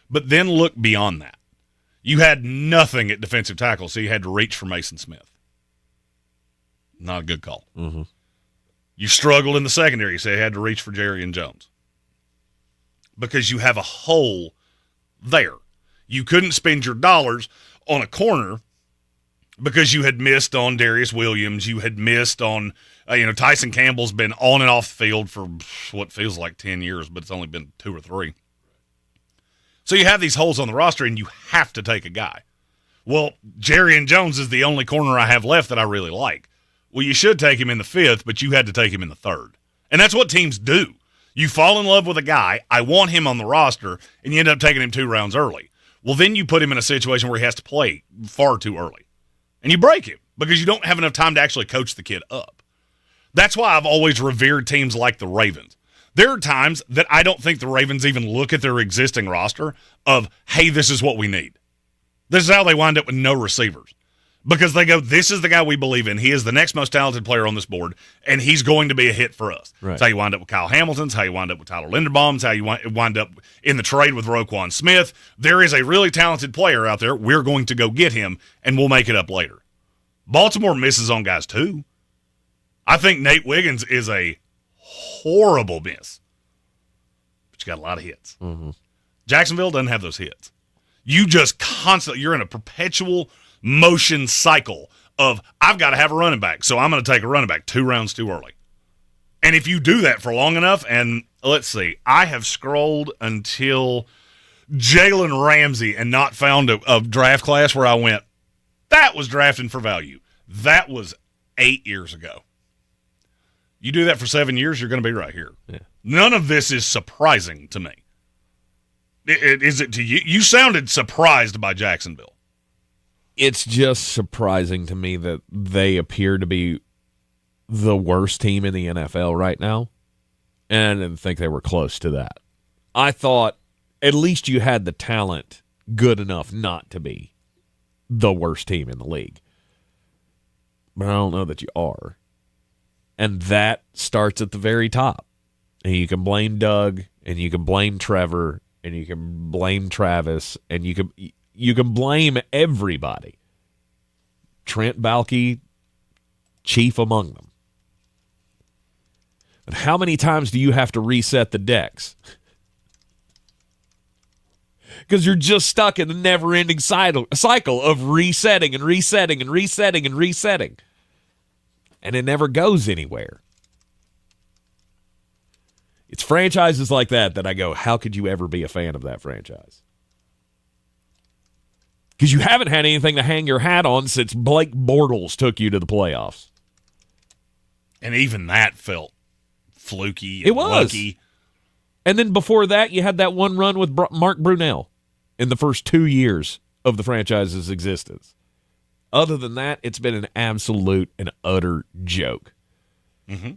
But then look beyond that. You had nothing at defensive tackle, so you had to reach for Mason Smith. Not a good call. Mm-hmm. You struggled in the secondary, so you had to reach for Jarrian Jones. Because you have a hole there. You couldn't spend your dollars on a corner because you had missed on Darius Williams. You had missed on, Tyson Campbell's been on and off the field for what feels like 10 years, but it's only been 2 or 3. So you have these holes on the roster, and you have to take a guy. Well, Jarrian Jones is the only corner I have left that I really like. Well, you should take him in the 5th, but you had to take him in the 3rd. And that's what teams do. You fall in love with a guy, I want him on the roster, and you end up taking him 2 rounds early. Well, then you put him in a situation where he has to play far too early. And you break him because you don't have enough time to actually coach the kid up. That's why I've always revered teams like the Ravens. There are times that I don't think the Ravens even look at their existing roster of, hey, this is what we need. This is how they wind up with no receivers. Because they go, this is the guy we believe in. He is the next most talented player on this board, and he's going to be a hit for us. Right. That's how you wind up with Kyle Hamilton. That's how you wind up with Tyler Linderbaum. That's how you wind up in the trade with Roquan Smith. There is a really talented player out there. We're going to go get him, and we'll make it up later. Baltimore misses on guys, too. I think Nate Wiggins is a horrible miss. But you got a lot of hits. Mm-hmm. Jacksonville doesn't have those hits. You just constantly, you're in a perpetual motion cycle of, I've got to have a running back, so I'm going to take a running back 2 rounds too early. And if you do that for long enough, and let's see, I have scrolled until Jalen Ramsey and not found a draft class where I went, that was drafting for value. That was 8 years ago. You do that for 7 years, you're going to be right here. Yeah. None of this is surprising to me. Is it to you? You sounded surprised by Jacksonville. It's just surprising to me that they appear to be the worst team in the NFL right now, and I didn't think they were close to that. I thought at least you had the talent good enough not to be the worst team in the league. But I don't know that you are. And that starts at the very top. And you can blame Doug, and you can blame Trevor, and you can blame Travis, and you can blame everybody. Trent Baalke, chief among them. But how many times do you have to reset the decks? Because you're just stuck in the never-ending cycle of resetting and resetting and resetting and resetting. And it never goes anywhere. It's franchises like that I go, how could you ever be a fan of that franchise? Because you haven't had anything to hang your hat on since Blake Bortles took you to the playoffs. And even that felt fluky and it was. lucky. And then before that, you had that one run with Mark Brunell in the first 2 years of the franchise's existence. Other than that, it's been an absolute and utter joke. Mm-hmm.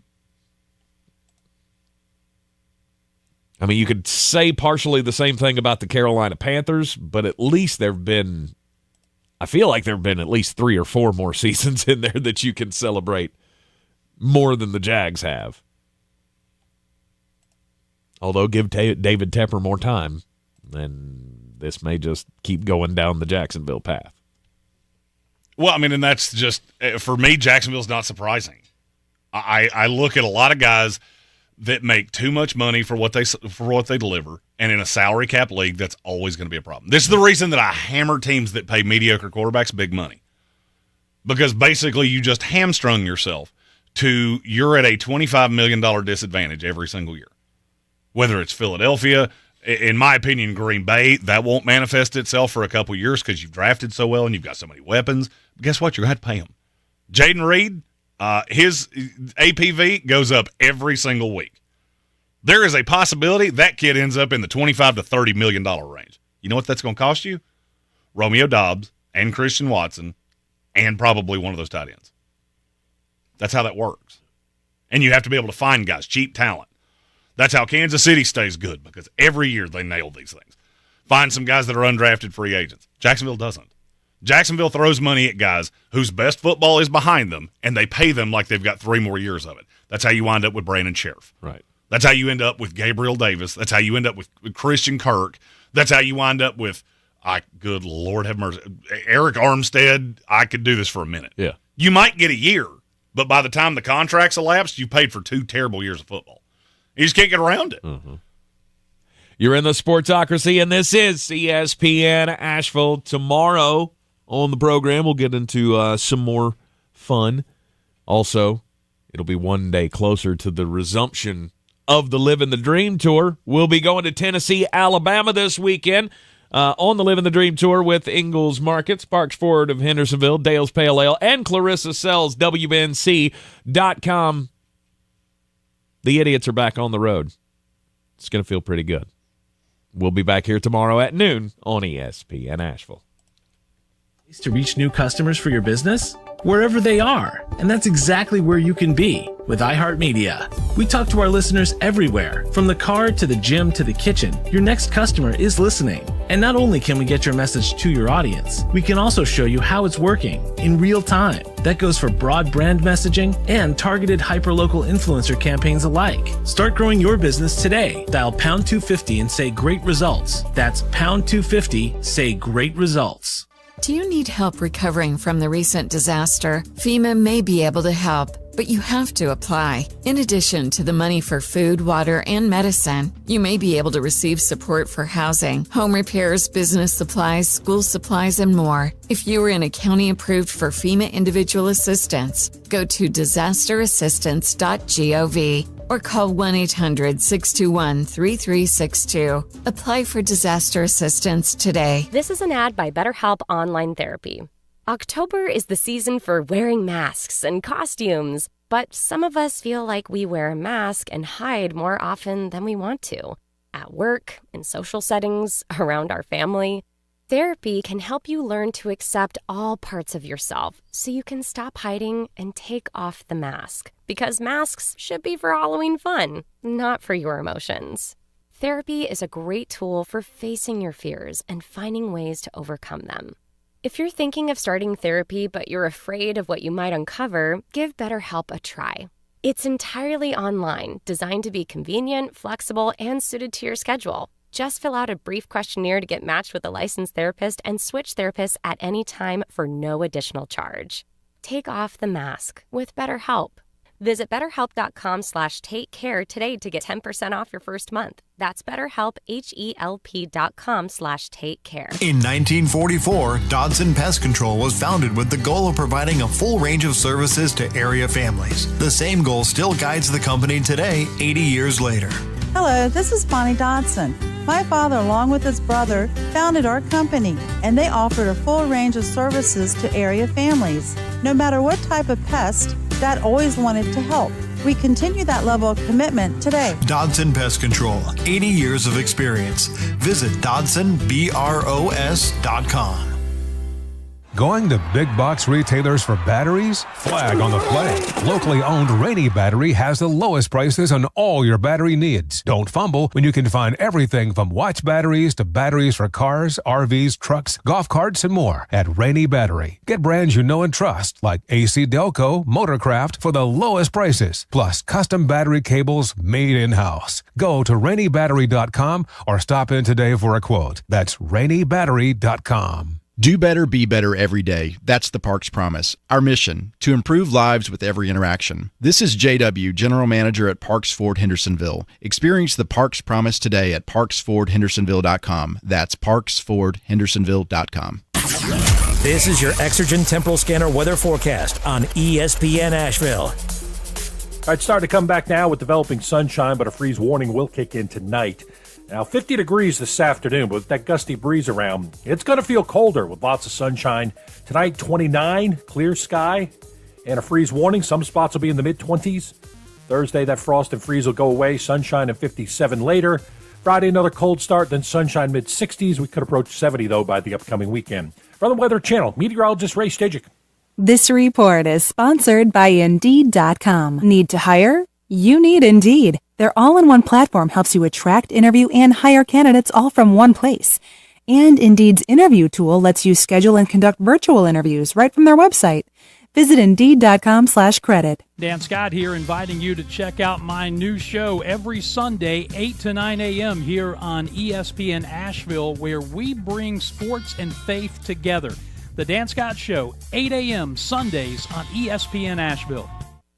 I mean, you could say partially the same thing about the Carolina Panthers, but at least I feel like there have been at least 3 or 4 more seasons in there that you can celebrate more than the Jags have. Although, give David Tepper more time, then this may just keep going down the Jacksonville path. Well, I mean, and that's just, for me, Jacksonville's not surprising. I look at a lot of guys that make too much money for what they deliver, and in a salary cap league, that's always going to be a problem. This is the reason that I hammer teams that pay mediocre quarterbacks big money, because basically you just hamstrung yourself to you're at a $25 million disadvantage every single year. Whether it's Philadelphia, in my opinion, Green Bay, that won't manifest itself for a couple years because you've drafted so well and you've got so many weapons. But guess what? You're going to have to pay him. Jaden Reed, his APV goes up every single week. There is a possibility that kid ends up in the $25 to $30 million range. You know what that's going to cost you? Romeo Doubs and Christian Watson and probably one of those tight ends. That's how that works. And you have to be able to find guys, cheap talent. That's how Kansas City stays good, because every year they nail these things. Find some guys that are undrafted free agents. Jacksonville doesn't. Jacksonville throws money at guys whose best football is behind them, and they pay them like they've got 3 more years of it. That's how you wind up with Brandon Sheriff. Right. That's how you end up with Gabriel Davis. That's how you end up with Christian Kirk. That's how you wind up with, good Lord have mercy, Eric Armstead. I could do this for a minute. Yeah. You might get a year, but by the time the contract's elapsed, you paid for 2 terrible years of football. You just can't get around it. Mm-hmm. You're in the Sportsocracy, and this is ESPN Asheville. Tomorrow on the program, we'll get into some more fun. Also, it'll be one day closer to the resumption of the Living the Dream Tour. We'll be going to Tennessee, Alabama this weekend on the Living the Dream Tour with Ingalls Market, Sparks Ford of Hendersonville, Dale's Pale Ale, and Clarissa Sells, WNC.com. The idiots are back on the road. It's going to feel pretty good. We'll be back here tomorrow at noon on ESPN Asheville. To reach new customers for your business? Wherever they are. And that's exactly where you can be with iHeartMedia. We talk to our listeners everywhere, from the car to the gym to the kitchen. Your next customer is listening. And not only can we get your message to your audience, we can also show you how it's working in real time. That goes for broad brand messaging and targeted hyperlocal influencer campaigns alike. Start growing your business today. Dial pound 250 and say great results. That's pound 250, say great results. Do you need help recovering from the recent disaster? FEMA may be able to help, but you have to apply. In addition to the money for food, water, and medicine, you may be able to receive support for housing, home repairs, business supplies, school supplies, and more. If you are in a county approved for FEMA individual assistance, go to disasterassistance.gov or call 1-800-621-3362. Apply for disaster assistance today. This is an ad by BetterHelp Online Therapy. October is the season for wearing masks and costumes, but some of us feel like we wear a mask and hide more often than we want to. At work, in social settings, around our family. Therapy can help you learn to accept all parts of yourself so you can stop hiding and take off the mask. Because masks should be for Halloween fun, not for your emotions. Therapy is a great tool for facing your fears and finding ways to overcome them. If you're thinking of starting therapy but you're afraid of what you might uncover, give BetterHelp a try. It's entirely online, designed to be convenient, flexible, and suited to your schedule. Just fill out a brief questionnaire to get matched with a licensed therapist and switch therapists at any time for no additional charge. Take off the mask with BetterHelp. Visit BetterHelp.com/takecare today to get 10% off your first month. That's BetterHelp, HELP.com/takecare. In 1944, Dodson Pest Control was founded with the goal of providing a full range of services to area families. The same goal still guides the company today, 80 years later. Hello, this is Bonnie Dodson. My father, along with his brother, founded our company, and they offered a full range of services to area families. No matter what type of pest, Dad always wanted to help. We continue that level of commitment today. Dodson Pest Control, 80 years of experience. Visit DodsonBROS.com. Going to big box retailers for batteries? Flag on the play. Locally owned Rainy Battery has the lowest prices on all your battery needs. Don't fumble when you can find everything from watch batteries to batteries for cars, RVs, trucks, golf carts, and more at Rainy Battery. Get brands you know and trust like AC Delco, Motorcraft for the lowest prices, plus custom battery cables made in-house. Go to RainyBattery.com or stop in today for a quote. That's RainyBattery.com. Do better, be better every day. That's the Parks Promise. Our mission, to improve lives with every interaction. This is JW, General Manager at Parks Ford Hendersonville. Experience the Parks Promise today at parksfordhendersonville.com. That's parksfordhendersonville.com. This is your Exergen Temporal Scanner weather forecast on ESPN Asheville. All right, starting to come back now with developing sunshine, but a freeze warning will kick in tonight. Now, 50 degrees this afternoon, but with that gusty breeze around, it's going to feel colder with lots of sunshine. Tonight, 29, clear sky, and a freeze warning. Some spots will be in the mid-20s. Thursday, that frost and freeze will go away. Sunshine and 57 later. Friday, another cold start, then sunshine mid-60s. We could approach 70, though, by the upcoming weekend. From the Weather Channel, meteorologist Ray Stajic. This report is sponsored by Indeed.com. Need to hire? You need Indeed. Their all-in-one platform helps you attract, interview, and hire candidates all from one place. And Indeed's interview tool lets you schedule and conduct virtual interviews right from their website. Visit Indeed.com/credit. Dan Scott here, inviting you to check out my new show every Sunday, 8 to 9 a.m. here on ESPN Asheville, where we bring sports and faith together. The Dan Scott Show, 8 a.m. Sundays on ESPN Asheville.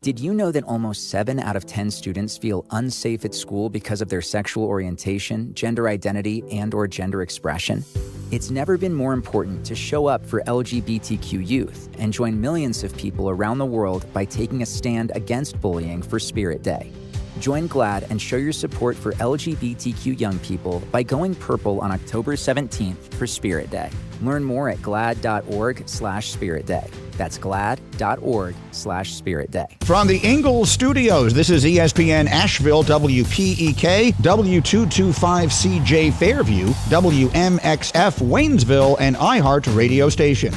Did you know that almost 7 out of 10 students feel unsafe at school because of their sexual orientation, gender identity, and/or gender expression? It's never been more important to show up for LGBTQ youth and join millions of people around the world by taking a stand against bullying for Spirit Day. Join GLAAD and show your support for LGBTQ young people by going purple on October 17th for Spirit Day. Learn more at glad.org/Spirit Day. That's glad.org/Spirit Day. From the Ingalls Studios, this is ESPN Asheville, WPEK, W225CJ Fairview, WMXF Waynesville, and iHeart Radio Station.